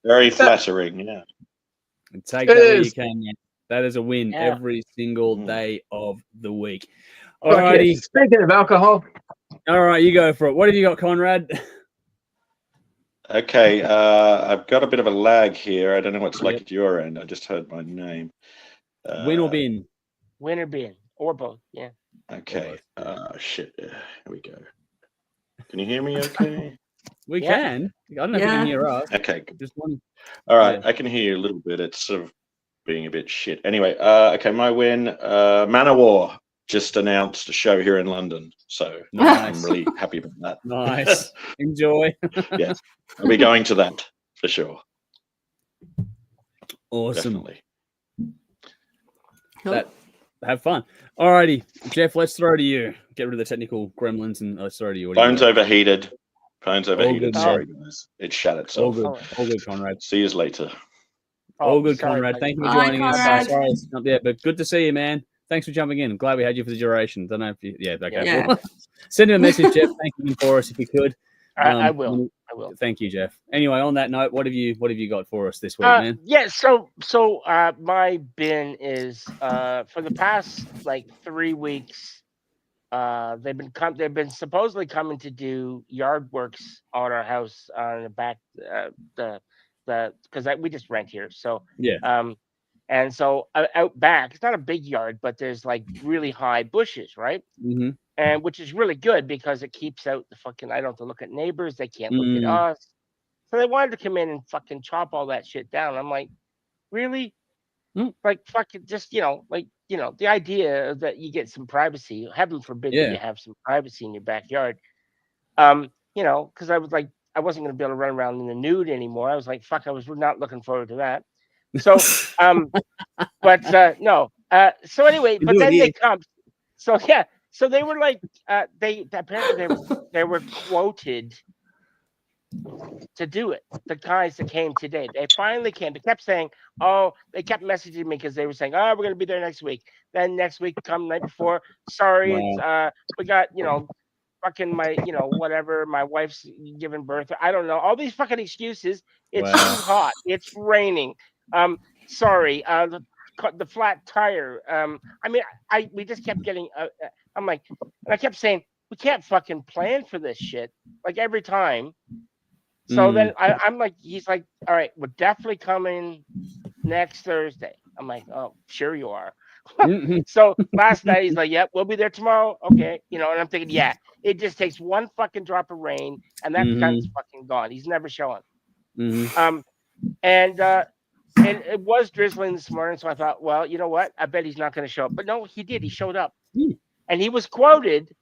Very flattering, yeah. Take It that where you is. can, man. That is a win Yeah. every single Mm. day of the week. Fuck yeah. Alrighty. Speaking of alcohol, All right, you go for it. What have you got, Conrad? Okay, I've got a bit of a lag here. I don't know what's like Yep. at your end. I just heard my name. Win or bin? Win or bin, or both. Yeah. Okay. Or Shit. Here we go. Can you hear me okay? We Yeah. can. I don't know if you can Yeah. hear us. Okay. Good. Just one. All right. Yeah. I can hear you a little bit. It's sort of being a bit shit. Anyway, okay, my win. Manowar just announced a show here in London. So Nice. I'm really happy about that. Nice. Enjoy. Yes. I'll be going to that for sure. Awesome. Definitely. Cool. Have fun. Alrighty, Jeff, let's throw to you. Get rid of the technical gremlins and let's throw to you. What do you Phone's got? overheated. Phone's overheated. good, Sorry, guys. It shut All itself. good. Oh. All good, Conrad. See you later. All good, sorry, Conrad. buddy. Thank you for Bye, joining us. Conrad. Sorry, it's not there, but good to see you, man. Thanks for jumping in. I'm glad we had you for the duration. Don't know if you. Yeah, okay. Yeah. Well, send him a message, Jeff. Thank you for us if you could. I will. I will. Thank you, Jeff. Anyway, on that note, what have you got for us this week, man? Yeah, so my bin is for the past like 3 weeks, they've been supposedly coming to do yard works on our house on the back, because we just rent here, so Yeah. and so out back, it's not a big yard, but there's like really high bushes, right? Mm-hmm. And which is really good because it keeps out the fucking. I don't have to look at neighbors; they can't look at Mm. us. So they wanted to come in and fucking chop all that shit down. I'm like, really? Mm. Like fucking just the idea that you get some privacy. Heaven forbid Yeah. that you have some privacy in your backyard. Because I was like, I wasn't going to be able to run around in the nude anymore. I was like, fuck, I was not looking forward to that. So, but no. So anyway, You but do it then here. they come. So yeah. So they were like, they apparently they were quoted to do it. The guys that came today, they finally came. They kept saying, "Oh," they kept messaging me because they were saying, "Oh, we're gonna be there next week." Then next week, come night before. Sorry, it's we got fucking my whatever. My wife's giving birth. I don't know. All these fucking excuses. It's Wow. too hot. It's raining. Sorry. The flat tire. I mean, we just kept getting. I'm like, and I kept saying, we can't fucking plan for this shit. Like every time. So then I'm like, he's like, all right, we're definitely coming next Thursday. I'm like, oh, sure you are. So last night he's like, yep, we'll be there tomorrow. Okay. And I'm thinking, yeah, it just takes one fucking drop of rain and that cunt's fucking gone. He's never showing. And it was drizzling this morning. So I thought, well, you know what? I bet he's not going to show up. But no, he did. He showed up. And he was quoted.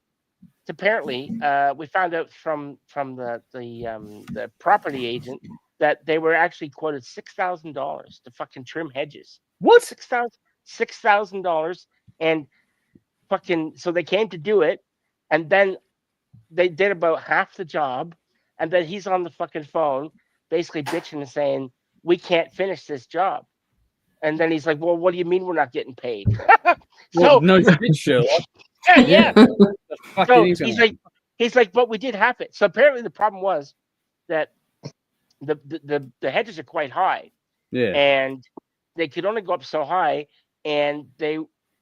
Apparently, we found out from the property agent that they were actually quoted $6,000 to fucking trim hedges. What? $6,000, and fucking. So they came to do it, and then they did about half the job, and then he's on the fucking phone, basically bitching and saying, "We can't finish this job." And then he's like, "Well, what do you mean we're not getting paid?" Well, no shit, Sherlock. Yeah. So he's he's like, but we did have it. So apparently the problem was that the hedges are quite high, and they could only go up so high, and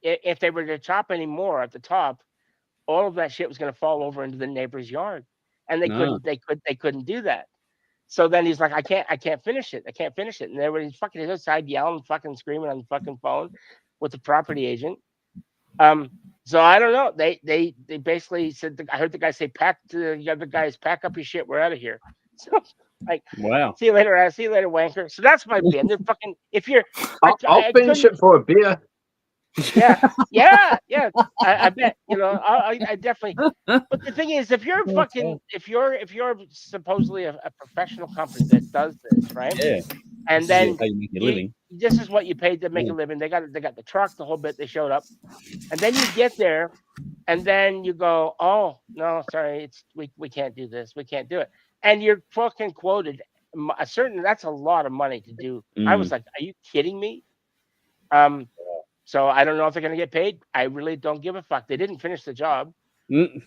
if they were to chop any more at the top, all of that shit was going to fall over into the neighbor's yard, and they couldn't do that. So then he's like, I can't finish it. I can't finish it. And everybody's fucking outside yelling, fucking screaming on the fucking phone with the property agent. So I don't know. They basically said, I heard the guy say, pack up your shit. We're out of here. So like, wow. See you later, wanker. So that's my bin. They're fucking. If you're, I'll finish it for a beer. Yeah. I bet I definitely. But the thing is, if you're supposedly a professional company that does this, right? Yeah. And then how you make your living. This is what you paid to make a living. They got the truck, the whole bit. They showed up, and then you get there, and then you go, oh no, sorry, we can't do this, we can't do it, and you're fucking quoted a certain. That's a lot of money to do. I was like, are you kidding me? So I don't know if they're gonna get paid. I really don't give a fuck. They didn't finish the job.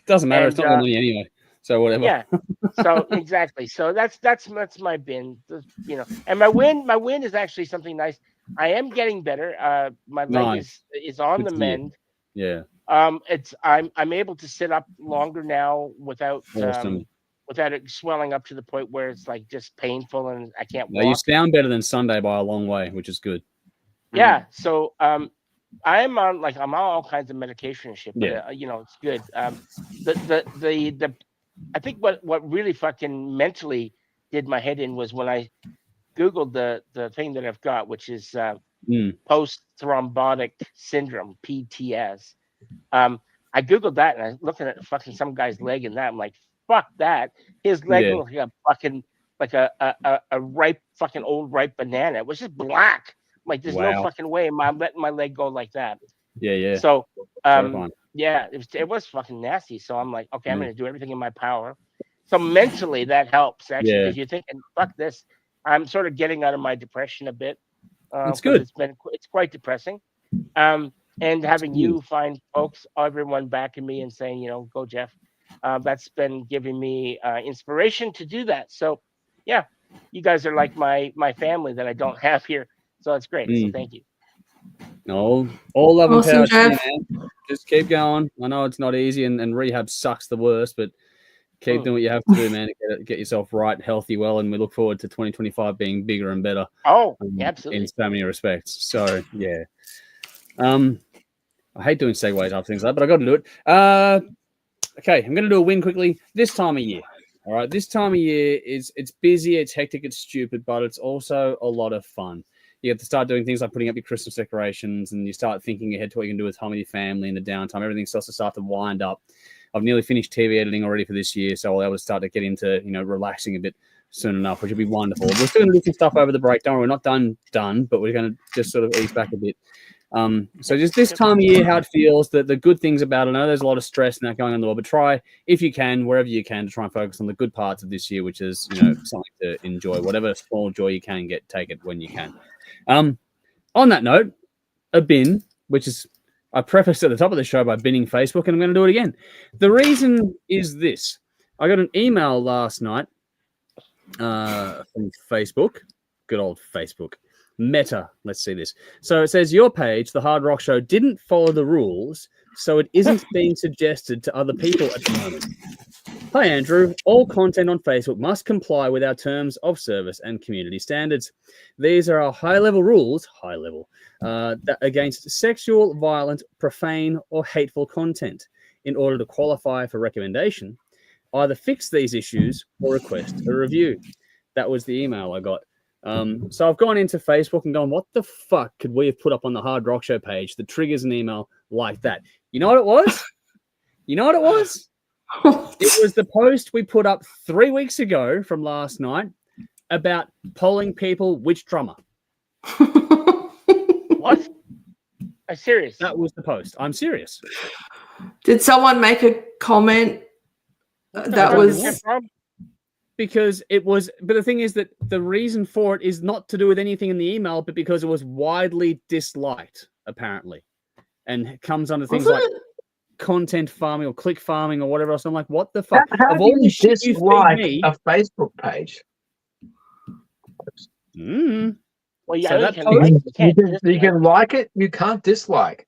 Doesn't matter. And, it's not their money anyway. So whatever. Yeah. So exactly. So that's my bin. You know, and my win is actually something nice. I am getting better. My leg is on the mend. Yeah. I'm able to sit up longer now without Awesome. without it swelling up to the point where it's like just painful and I can't walk. You sound better than Sunday by a long way, which is good. Yeah. So I'm on all kinds of medication and shit, but you know, it's good. The I think what really fucking mentally did my head in was when I Googled the thing that I've got, which is post-thrombotic syndrome, PTS. I Googled that and I looking at fucking some guy's leg and that. I'm like, fuck that. His leg looked like a fucking a ripe fucking old ripe banana. It was just black. I'm like, there's no fucking way I'm letting my leg go like that. Yeah. So yeah, it was fucking nasty. So I'm like, okay, I'm gonna do everything in my power. So mentally that helps actually, because you're thinking, fuck this. I'm sort of getting out of my depression a bit. It's good. It's quite depressing. And having you find folks, everyone backing me and saying, you know, go Jeff. That's been giving me inspiration to do that. So yeah, you guys are like my family that I don't have here. So it's great. So thank you. All love and Awesome, power to you, Jeff. man. Just keep going. I know it's not easy and rehab sucks the worst, but keep doing what you have to do, man, to get yourself right, healthy, well, and we look forward to 2025 being bigger and better. Oh, absolutely. In so many respects. So yeah. I hate doing segues after things like that, but I got to do it. Okay, I'm going to do a win quickly. This time of year, all right. This time of year it's busy, it's hectic, it's stupid, but it's also a lot of fun. You have to start doing things like putting up your Christmas decorations, and you start thinking ahead to what you can do with time with your family in the downtime. Everything starts to start to wind up. I've nearly finished TV editing already for this year, so I'll be able to start to get into relaxing a bit soon enough, which will be wonderful. We're still going to do some stuff over the break. Don't worry, we're not done, but we're going to just sort of ease back a bit. So just this time of year, how it feels, the good things about it. I know there's a lot of stress and that going on in the world, but try, if you can, wherever you can, to try and focus on the good parts of this year, which is, something to enjoy. Whatever small joy you can get, take it when you can. On that note, a bin, which is, I prefaced at the top of the show by binning Facebook, and I'm going to do it again. The reason is this. I got an email last night from Facebook. Good old Facebook. Meta. Let's see this. So it says, your page, The Hard Rock Show, didn't follow the rules, so it isn't being suggested to other people at the moment. Hi, Andrew. All content on Facebook must comply with our terms of service and community standards. These are our high-level rules, against sexual, violent, profane, or hateful content. In order to qualify for recommendation, either fix these issues or request a review. That was the email I got. So I've gone into Facebook and gone, what the fuck could we have put up on the Hard Rock Show page that triggers an email like that? You know what it was? It was the post we put up 3 weeks ago from last night about polling people which drummer. What? I'm serious. That was the post. I'm serious. Did someone make a comment that was... Because it was, but the thing is that the reason for it is not to do with anything in the email, but because it was widely disliked, apparently. And it comes under things like content farming or click farming or whatever else. I'm like, what the fuck? How do you dislike a Facebook page? Well, yeah, so you can like it, you can't dislike.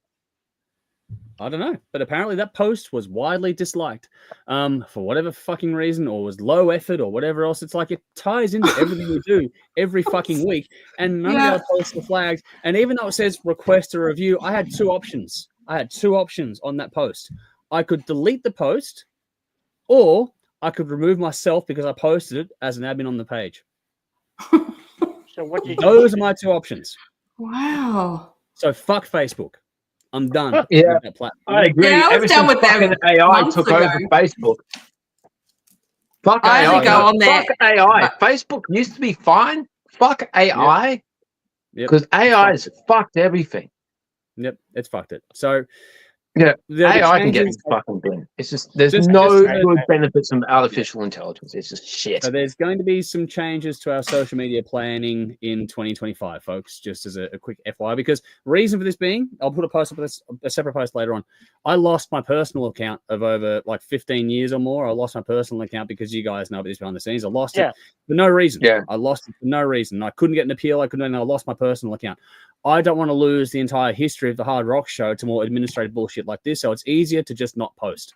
I don't know, but apparently that post was widely disliked for whatever fucking reason, or was low effort or whatever else. It's like it ties into everything we do every fucking week, and none of our posts were flagged. And even though it says request a review, I had two options. On that post. I could delete the post, or I could remove myself because I posted it as an admin on the page. So what did Those are my two options. Wow. So fuck Facebook. I'm done. Yeah, with that platform. I agree. Yeah, I was done with fucking them AI took ago. over Facebook. Fuck I AI. only go on there. Fuck AI. Facebook used to be fine. Fuck AI. Yep. Because AI has fucked everything. Yep, it's fucked it. So Yeah, there'll be AI can get changes. this fucking bin. It's just there's Just no so good benefits from artificial intelligence. It's just shit. So there's going to be some changes to our social media planning in 2025, folks, just as a quick FYI, because reason for this being, I'll put a post up this, a separate post later on. I lost my personal account of over like 15 years or more. I lost my personal account because you guys know about this behind the scenes. I lost it for no reason. Yeah. I lost it for no reason. I couldn't get an appeal. I lost my personal account. I don't want to lose the entire history of the Hard Rock Show to more administrative bullshit like this. So it's easier to just not post.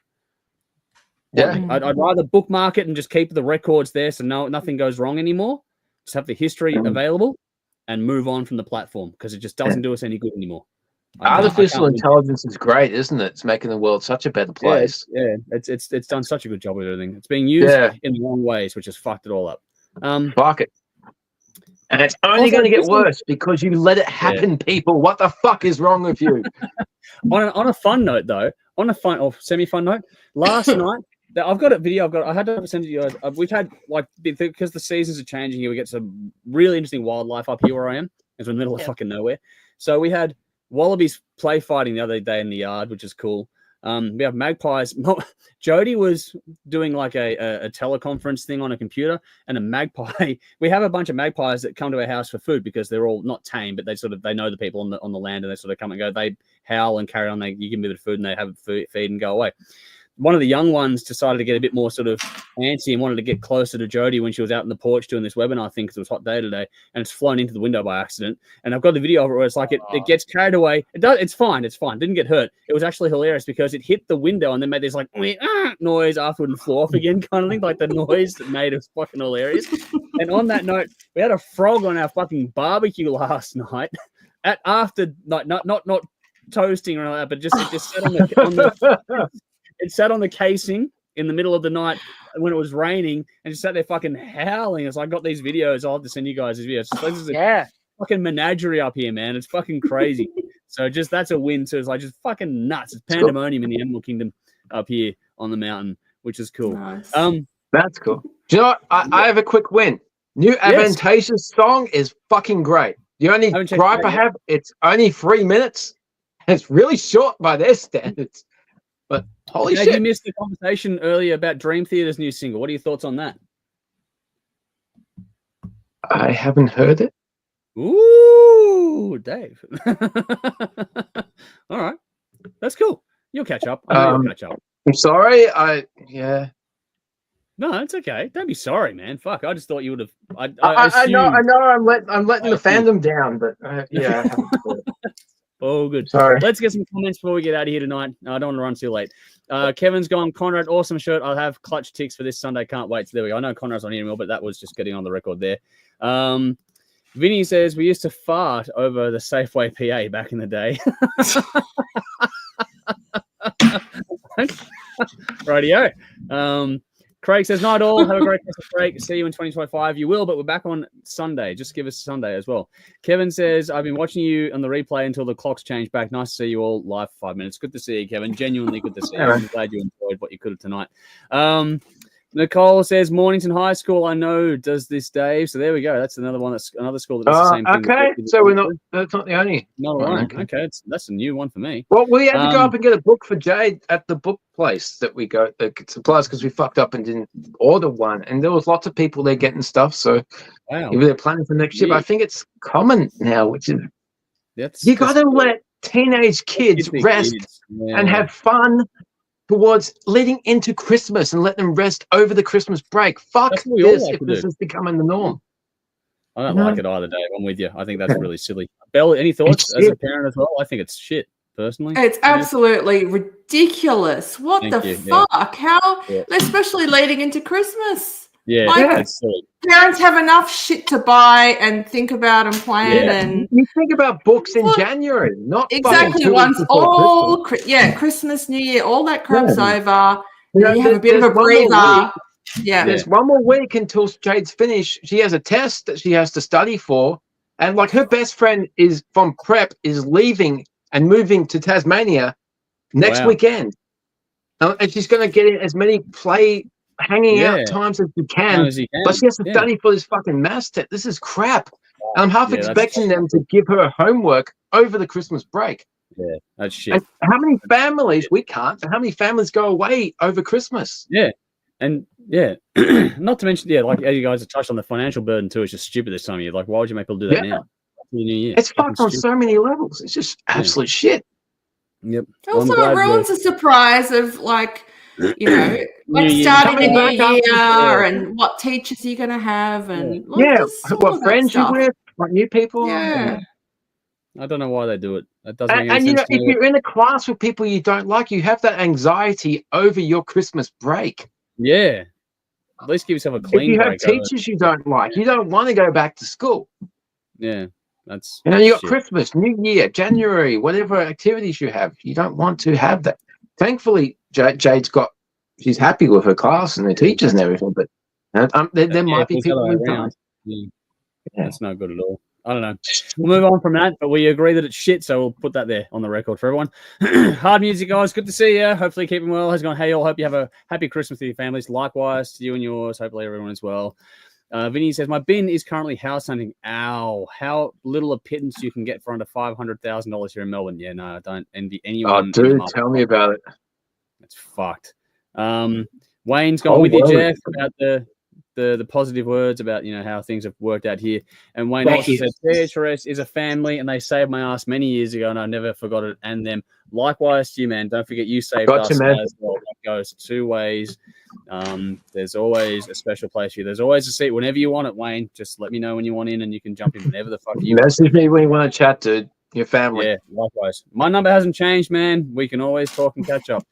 Yeah. I'd rather bookmark it and just keep the records there so nothing goes wrong anymore. Just have the history available and move on from the platform because it just doesn't do us any good anymore. Artificial intelligence is great, isn't it? It's making the world such a better place. Yeah, it's done such a good job with everything. It's being used in the wrong ways, which has fucked it all up. Fuck it. And it's only going to get worse because you let it happen, people. What the fuck is wrong with you? On a fun note, though, on a fun or semi-fun note, last night, I've got a video. I had to send it to you guys. We've had, like, because the seasons are changing here, we get some really interesting wildlife up here where I am. It's in the middle of fucking nowhere. So we had wallabies play fighting the other day in the yard, which is cool. We have magpies. Jody was doing like a teleconference thing on a computer, and a magpie. We have a bunch of magpies that come to our house for food because they're all not tame, but they know the people on the land, and they sort of come and go. They howl and carry on. You give them a bit of food, and they have feed and go away. One of the young ones decided to get a bit more sort of antsy and wanted to get closer to Jody when she was out in the porch doing this webinar thing because it was a hot day today, and it's flown into the window by accident. And I've got the video of it where it's like it gets carried away. It's fine. Didn't get hurt. It was actually hilarious because it hit the window and then made this like noise afterward and flew off again kind of thing. Like the noise that made it was fucking hilarious. And on that note, we had a frog on our fucking barbecue last night after not toasting or anything like that, but it just sat on the it sat on the casing in the middle of the night when it was raining and just sat there fucking howling. As I got these videos, I'll have to send you guys these videos. This is a fucking menagerie up here, man. It's fucking crazy. So that's a win too. It's like just fucking nuts. It's pandemonium in the animal kingdom up here on the mountain, which is cool. Nice. That's cool. Do you know what? I have a quick win. New Advantageous song is fucking great. The only gripe I have, it's only 3 minutes. It's really short by their standards. But holy shit. You missed the conversation earlier about Dream Theater's new single. What are your thoughts on that? I haven't heard it. Ooh, Dave. All right. That's cool. You'll catch up. You'll catch up. I'm sorry. No, it's okay. Don't be sorry, man. Fuck. I just thought you would have. I know. I'm letting the fandom down, but yeah. I haven't heard it. Oh, good. Sorry. Let's get some comments before we get out of here tonight. I don't want to run too late. Kevin's gone, Conrad, awesome shirt. I'll have clutch ticks for this Sunday. Can't wait. So there we go. I know Conrad's not here anymore, but that was just getting on the record there. Vinny says, we used to fart over the Safeway PA back in the day. Rightio. Craig says, night all. Have a great Christmas break. See you in 2025. You will, but we're back on Sunday. Just give us Sunday as well. Kevin says, I've been watching you on the replay until the clocks change back. Nice to see you all live for 5 minutes. Good to see you, Kevin. Genuinely good to see you. I'm glad you enjoyed what you could have tonight. Nicole says, Mornington High School, I know, does this, Dave. So there we go. That's another one. That's another school that does the same thing. Okay, so that's not the only. No, right. Okay, that's a new one for me. Well, we had to go up and get a book for Jade at the book place that we go that supplies because we fucked up and didn't order one, and there was lots of people there getting stuff. So if they're planning for next year, but I think it's common now, which is you got to let teenage kids rest and have fun towards leading into Christmas and let them rest over the Christmas break. Fuck this if this is becoming the norm. I don't like it either, Dave. I'm with you. I think that's really silly. Belle, any thoughts as a parent as well? I think it's shit, personally. It's absolutely ridiculous. What the fuck? How, especially leading into Christmas. Yeah, that's silly. Parents have enough shit to buy and think about and plan. And you think about books in January, not exactly once all Christmas, New Year, all that crap's over. You have a bit of a breather. There's one more week until Jade's finished. She has a test that she has to study for, and like her best friend is from prep is leaving and moving to Tasmania next weekend, and she's going to get in as many hanging out times as you can, but she has to study for this fucking maths test. This is crap. And I'm half expecting them to give her homework over the Christmas break. Yeah, that's shit. And how many families we can't? How many families go away over Christmas? Yeah, and yeah, not to mention, like as you guys have touched on, the financial burden too. It's just stupid this time of year. Like, why would you make people do that now? The new year. It's fucked on so many levels. It's just absolute shit. Yep. Also, it ruins the surprise of like, like starting a new year and what teachers you're going to have and what friends you with, what new people. Yeah. I don't know why they do it. That doesn't make any and sense. if you're in a class with people you don't like, you have that anxiety over your Christmas break. Yeah. At least give yourself a clean break. If you have teachers you don't like, you don't want to go back to school. Yeah. That's you got Christmas, New Year, January, whatever activities you have. You don't want to have that. Thankfully, she's happy with her class and the teachers and everything, but there might be people around. That's no good at all. I don't know. We'll move on from that, but we agree that it's shit, so we'll put that there on the record for everyone. Hard music, guys. Good to see you. Hopefully keeping well. How's it going? Hey, all. Hope you have a happy Christmas with your families. Likewise to you and yours. Hopefully everyone as well. Vinny says, my bin is currently house hunting. Ow. How little a pittance you can get for under $500,000 here in Melbourne. Yeah, no, I don't envy anyone. Oh, dude, tell me about it. It's fucked. Wayne's gone with you, Jeff, about the positive words about, how things have worked out here. And Wayne also said, THRS is a family and they saved my ass many years ago and I never forgot it and them. Likewise to you, man. Don't forget you saved us as well. That goes two ways. There's always a special place for you. There's always a seat whenever you want it, Wayne. Just let me know when you want in and you can jump in whenever the fuck you want. Message me when you want to chat, dude. Your family. Yeah, likewise. My number hasn't changed, man. We can always talk and catch up.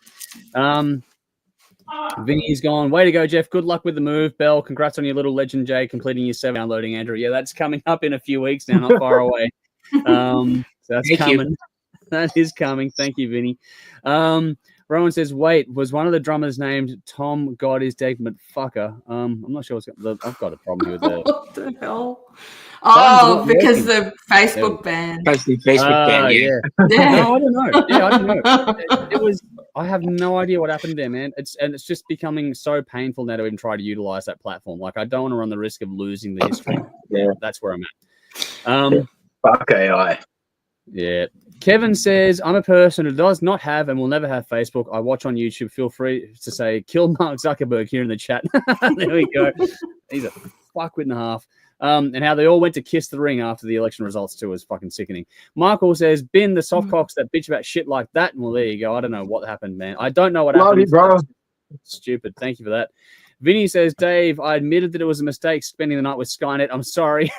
Vinny's gone. Way to go, Jeff. Good luck with the move. Bell, congrats on your little Legend J completing your 7 downloading, Andrew. Yeah, that's coming up in a few weeks now, not far away. So that's coming. That is coming. Thank you, Vinny. Rowan says, wait, was one of the drummers named Tom God is Dead, but fucker? I'm not sure I've got a problem with that. What the hell? Oh, because the Facebook ban. Facebook ban, yeah. No, I don't know. Yeah, I don't know. It was. I have no idea what happened there, man. It's just becoming so painful now to even try to utilize that platform. Like, I don't want to run the risk of losing the history. Yeah, that's where I'm at. Fuck AI. Yeah. Kevin says, I'm a person who does not have and will never have Facebook. I watch on YouTube. Feel free to say, kill Mark Zuckerberg here in the chat. There we go. He's a fuckwit and a half. And how they all went to kiss the ring after the election results too was fucking sickening. Michael says, bin the softcocks that bitch about shit like that. Well, there you go. I don't know what happened, man. I don't know what happened. You, bro. Stupid. Thank you for that. Vinny says, Dave, I admitted that it was a mistake spending the night with Skynet. I'm sorry.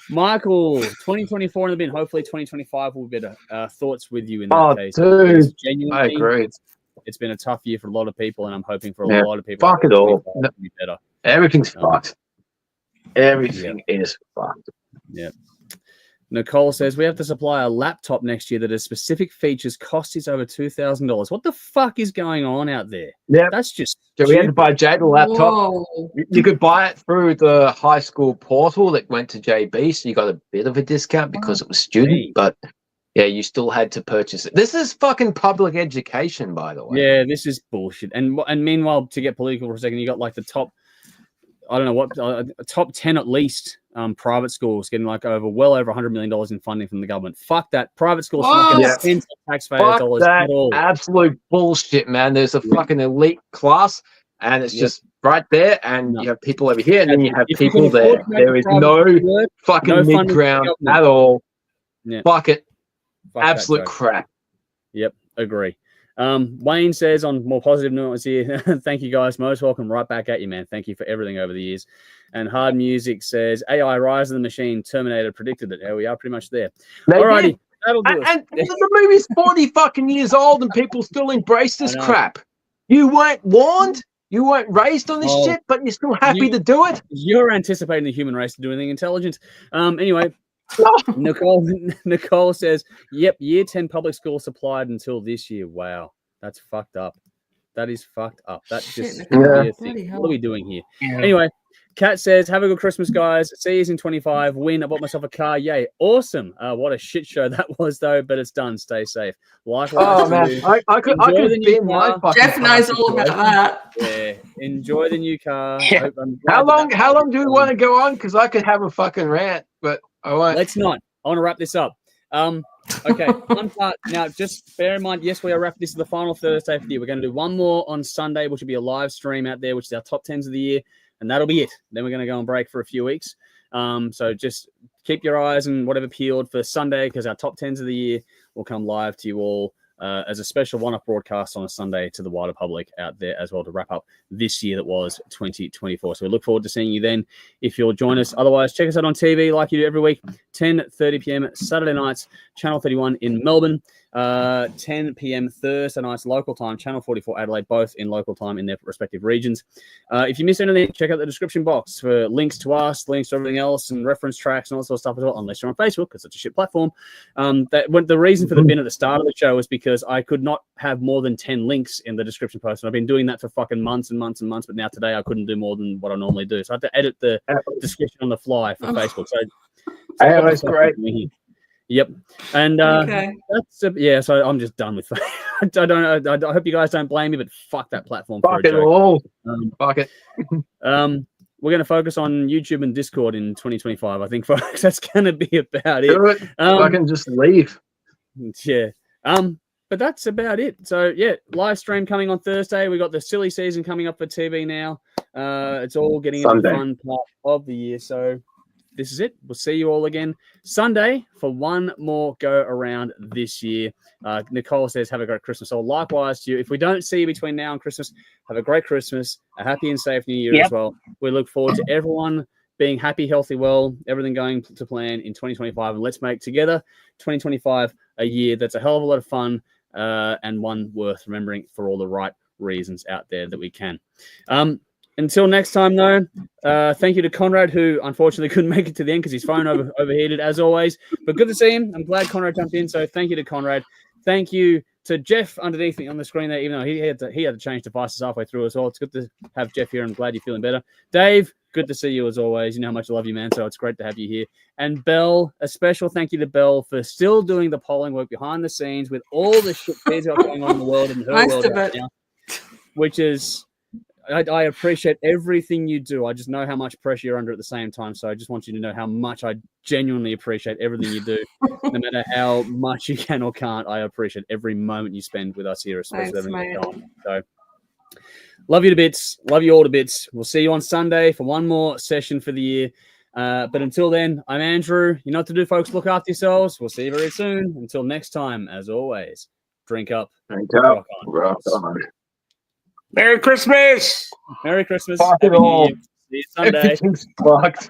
Michael, 2024 in the bin. Hopefully 2025 will be better. Thoughts with you in that case. Dude, I agree. It's been a tough year for a lot of people, and I'm hoping for a lot of people. Fuck it all. Be better. Everything's fucked. Everything is fucked. Yeah. Nicole says, we have to supply a laptop next year that has specific features. Cost is over $2,000. What the fuck is going on out there? Yeah, that's just. So we had to buy Jade a laptop. You could buy it through the high school portal that went to JB, so you got a bit of a discount because it was student, but yeah, you still had to purchase it. This is fucking public education, by the way. Yeah, this is bullshit. And meanwhile, to get political for a second, you got like the top, I don't know what, top 10 at least private schools getting like well over $100 million in funding from the government. Fuck that. Private schools not getting cents of taxpayer dollars at all. Absolute bullshit, man. There's a fucking elite class and it's just right there and you have people over here and then you have people there. There is no fucking mid-ground at all. Yeah. Fuck it. Fuck absolute crap. Yep, agree. Wayne says on more positive notes here, thank you guys. Most welcome right back at you, man. Thank you for everything over the years. And Hard Music says, AI Rise of the Machine, Terminator predicted it. Yeah, we are pretty much there. Alrighty, that'll do it. And the movie's 40 fucking years old and people still embrace this crap. You weren't warned, you weren't raised on this shit, but you're still happy to do it? You're anticipating the human race to do anything intelligent. Anyway, Nicole says, yep, year 10 public school supplied until this year. Wow, that's fucked up. That is fucked up. That just be a thing. What are we doing here? Yeah. Anyway, Kat says, have a good Christmas, guys. See you in 25. Win. I bought myself a car. Yay. Awesome. What a shit show that was, though, but it's done. Stay safe. Likewise. Oh, man. I could be my fucking Jeff knows all about that. Yeah. Enjoy the new car. Yeah. How long do we want to go on? Because I could have a fucking rant, but All right. Let's not. I want to wrap this up. Okay, one part. Now, just bear in mind, yes, we are wrapping. This is the final Thursday for the year. We're going to do one more on Sunday, which will be a live stream out there, which is our top 10s of the year, and that'll be it. Then we're going to go on break for a few weeks. So just keep your eyes and whatever peeled for Sunday, because our top 10s of the year will come live to you all as a special one-off broadcast on a Sunday to the wider public out there as well, to wrap up this year that was 2024. So we look forward to seeing you then if you'll join us. Otherwise, check us out on TV like you do every week, 10:30 p.m. Saturday nights, Channel 31 in Melbourne, 10 p.m. Thursday nights local time, Channel 44 Adelaide, both in local time in their respective regions. If you miss anything, check out the description box for links to us, links to everything else, and reference tracks and all that sort of stuff as well, unless you're on Facebook, because it's a shit platform. The reason for the bin at the start of the show was because I could not have more than 10 links in the description post, and I've been doing that for fucking months and months and months, but now today I couldn't do more than what I normally do. So I had to edit the description on the fly for Facebook. So that's great. Yep. And Okay. so I'm just done with Facebook. I hope you guys don't blame me, but fuck that platform. Fuck it all. Fuck it. We're going to focus on YouTube and Discord in 2025, I think, folks. That's going to be about it. Do it. Fucking just leave. Yeah. But that's about it. So yeah, live stream coming on Thursday. We got the silly season coming up for TV now. It's all getting into the fun part of the year. So this is it. We'll see you all again Sunday for one more go around this year. Nicole says, have a great Christmas. So likewise to you. If we don't see you between now and Christmas, have a great Christmas, a happy and safe New Year as well. We look forward to everyone being happy, healthy, well, everything going to plan in 2025. And let's make together 2025 a year that's a hell of a lot of fun and one worth remembering for all the right reasons out there that we can. Until next time, though, thank you to Conrad, who unfortunately couldn't make it to the end because his phone overheated, as always. But good to see him. I'm glad Conrad jumped in. So thank you to Conrad. Thank you to Jeff underneath me on the screen there, even though he had to change devices halfway through as well. It's good to have Jeff here. I'm glad you're feeling better. Dave, good to see you as always. You know how much I love you, man. So it's great to have you here. And Belle, a special thank you to Belle for still doing the polling work behind the scenes with all the shit she's got going on in the world and her world right now, which is... I appreciate everything you do. I just know how much pressure you're under at the same time. So I just want you to know how much I genuinely appreciate everything you do. No matter how much you can or can't, I appreciate every moment you spend with us here, especially everything you've done. So love you to bits. Love you all to bits. We'll see you on Sunday for one more session for the year. But until then, I'm Andrew. You know what to do, folks. Look after yourselves. We'll see you very soon. Until next time, as always, drink up. Drink up. Rock on. Merry Christmas! Merry Christmas. Fuck it all. See you Sunday. Everything's fucked.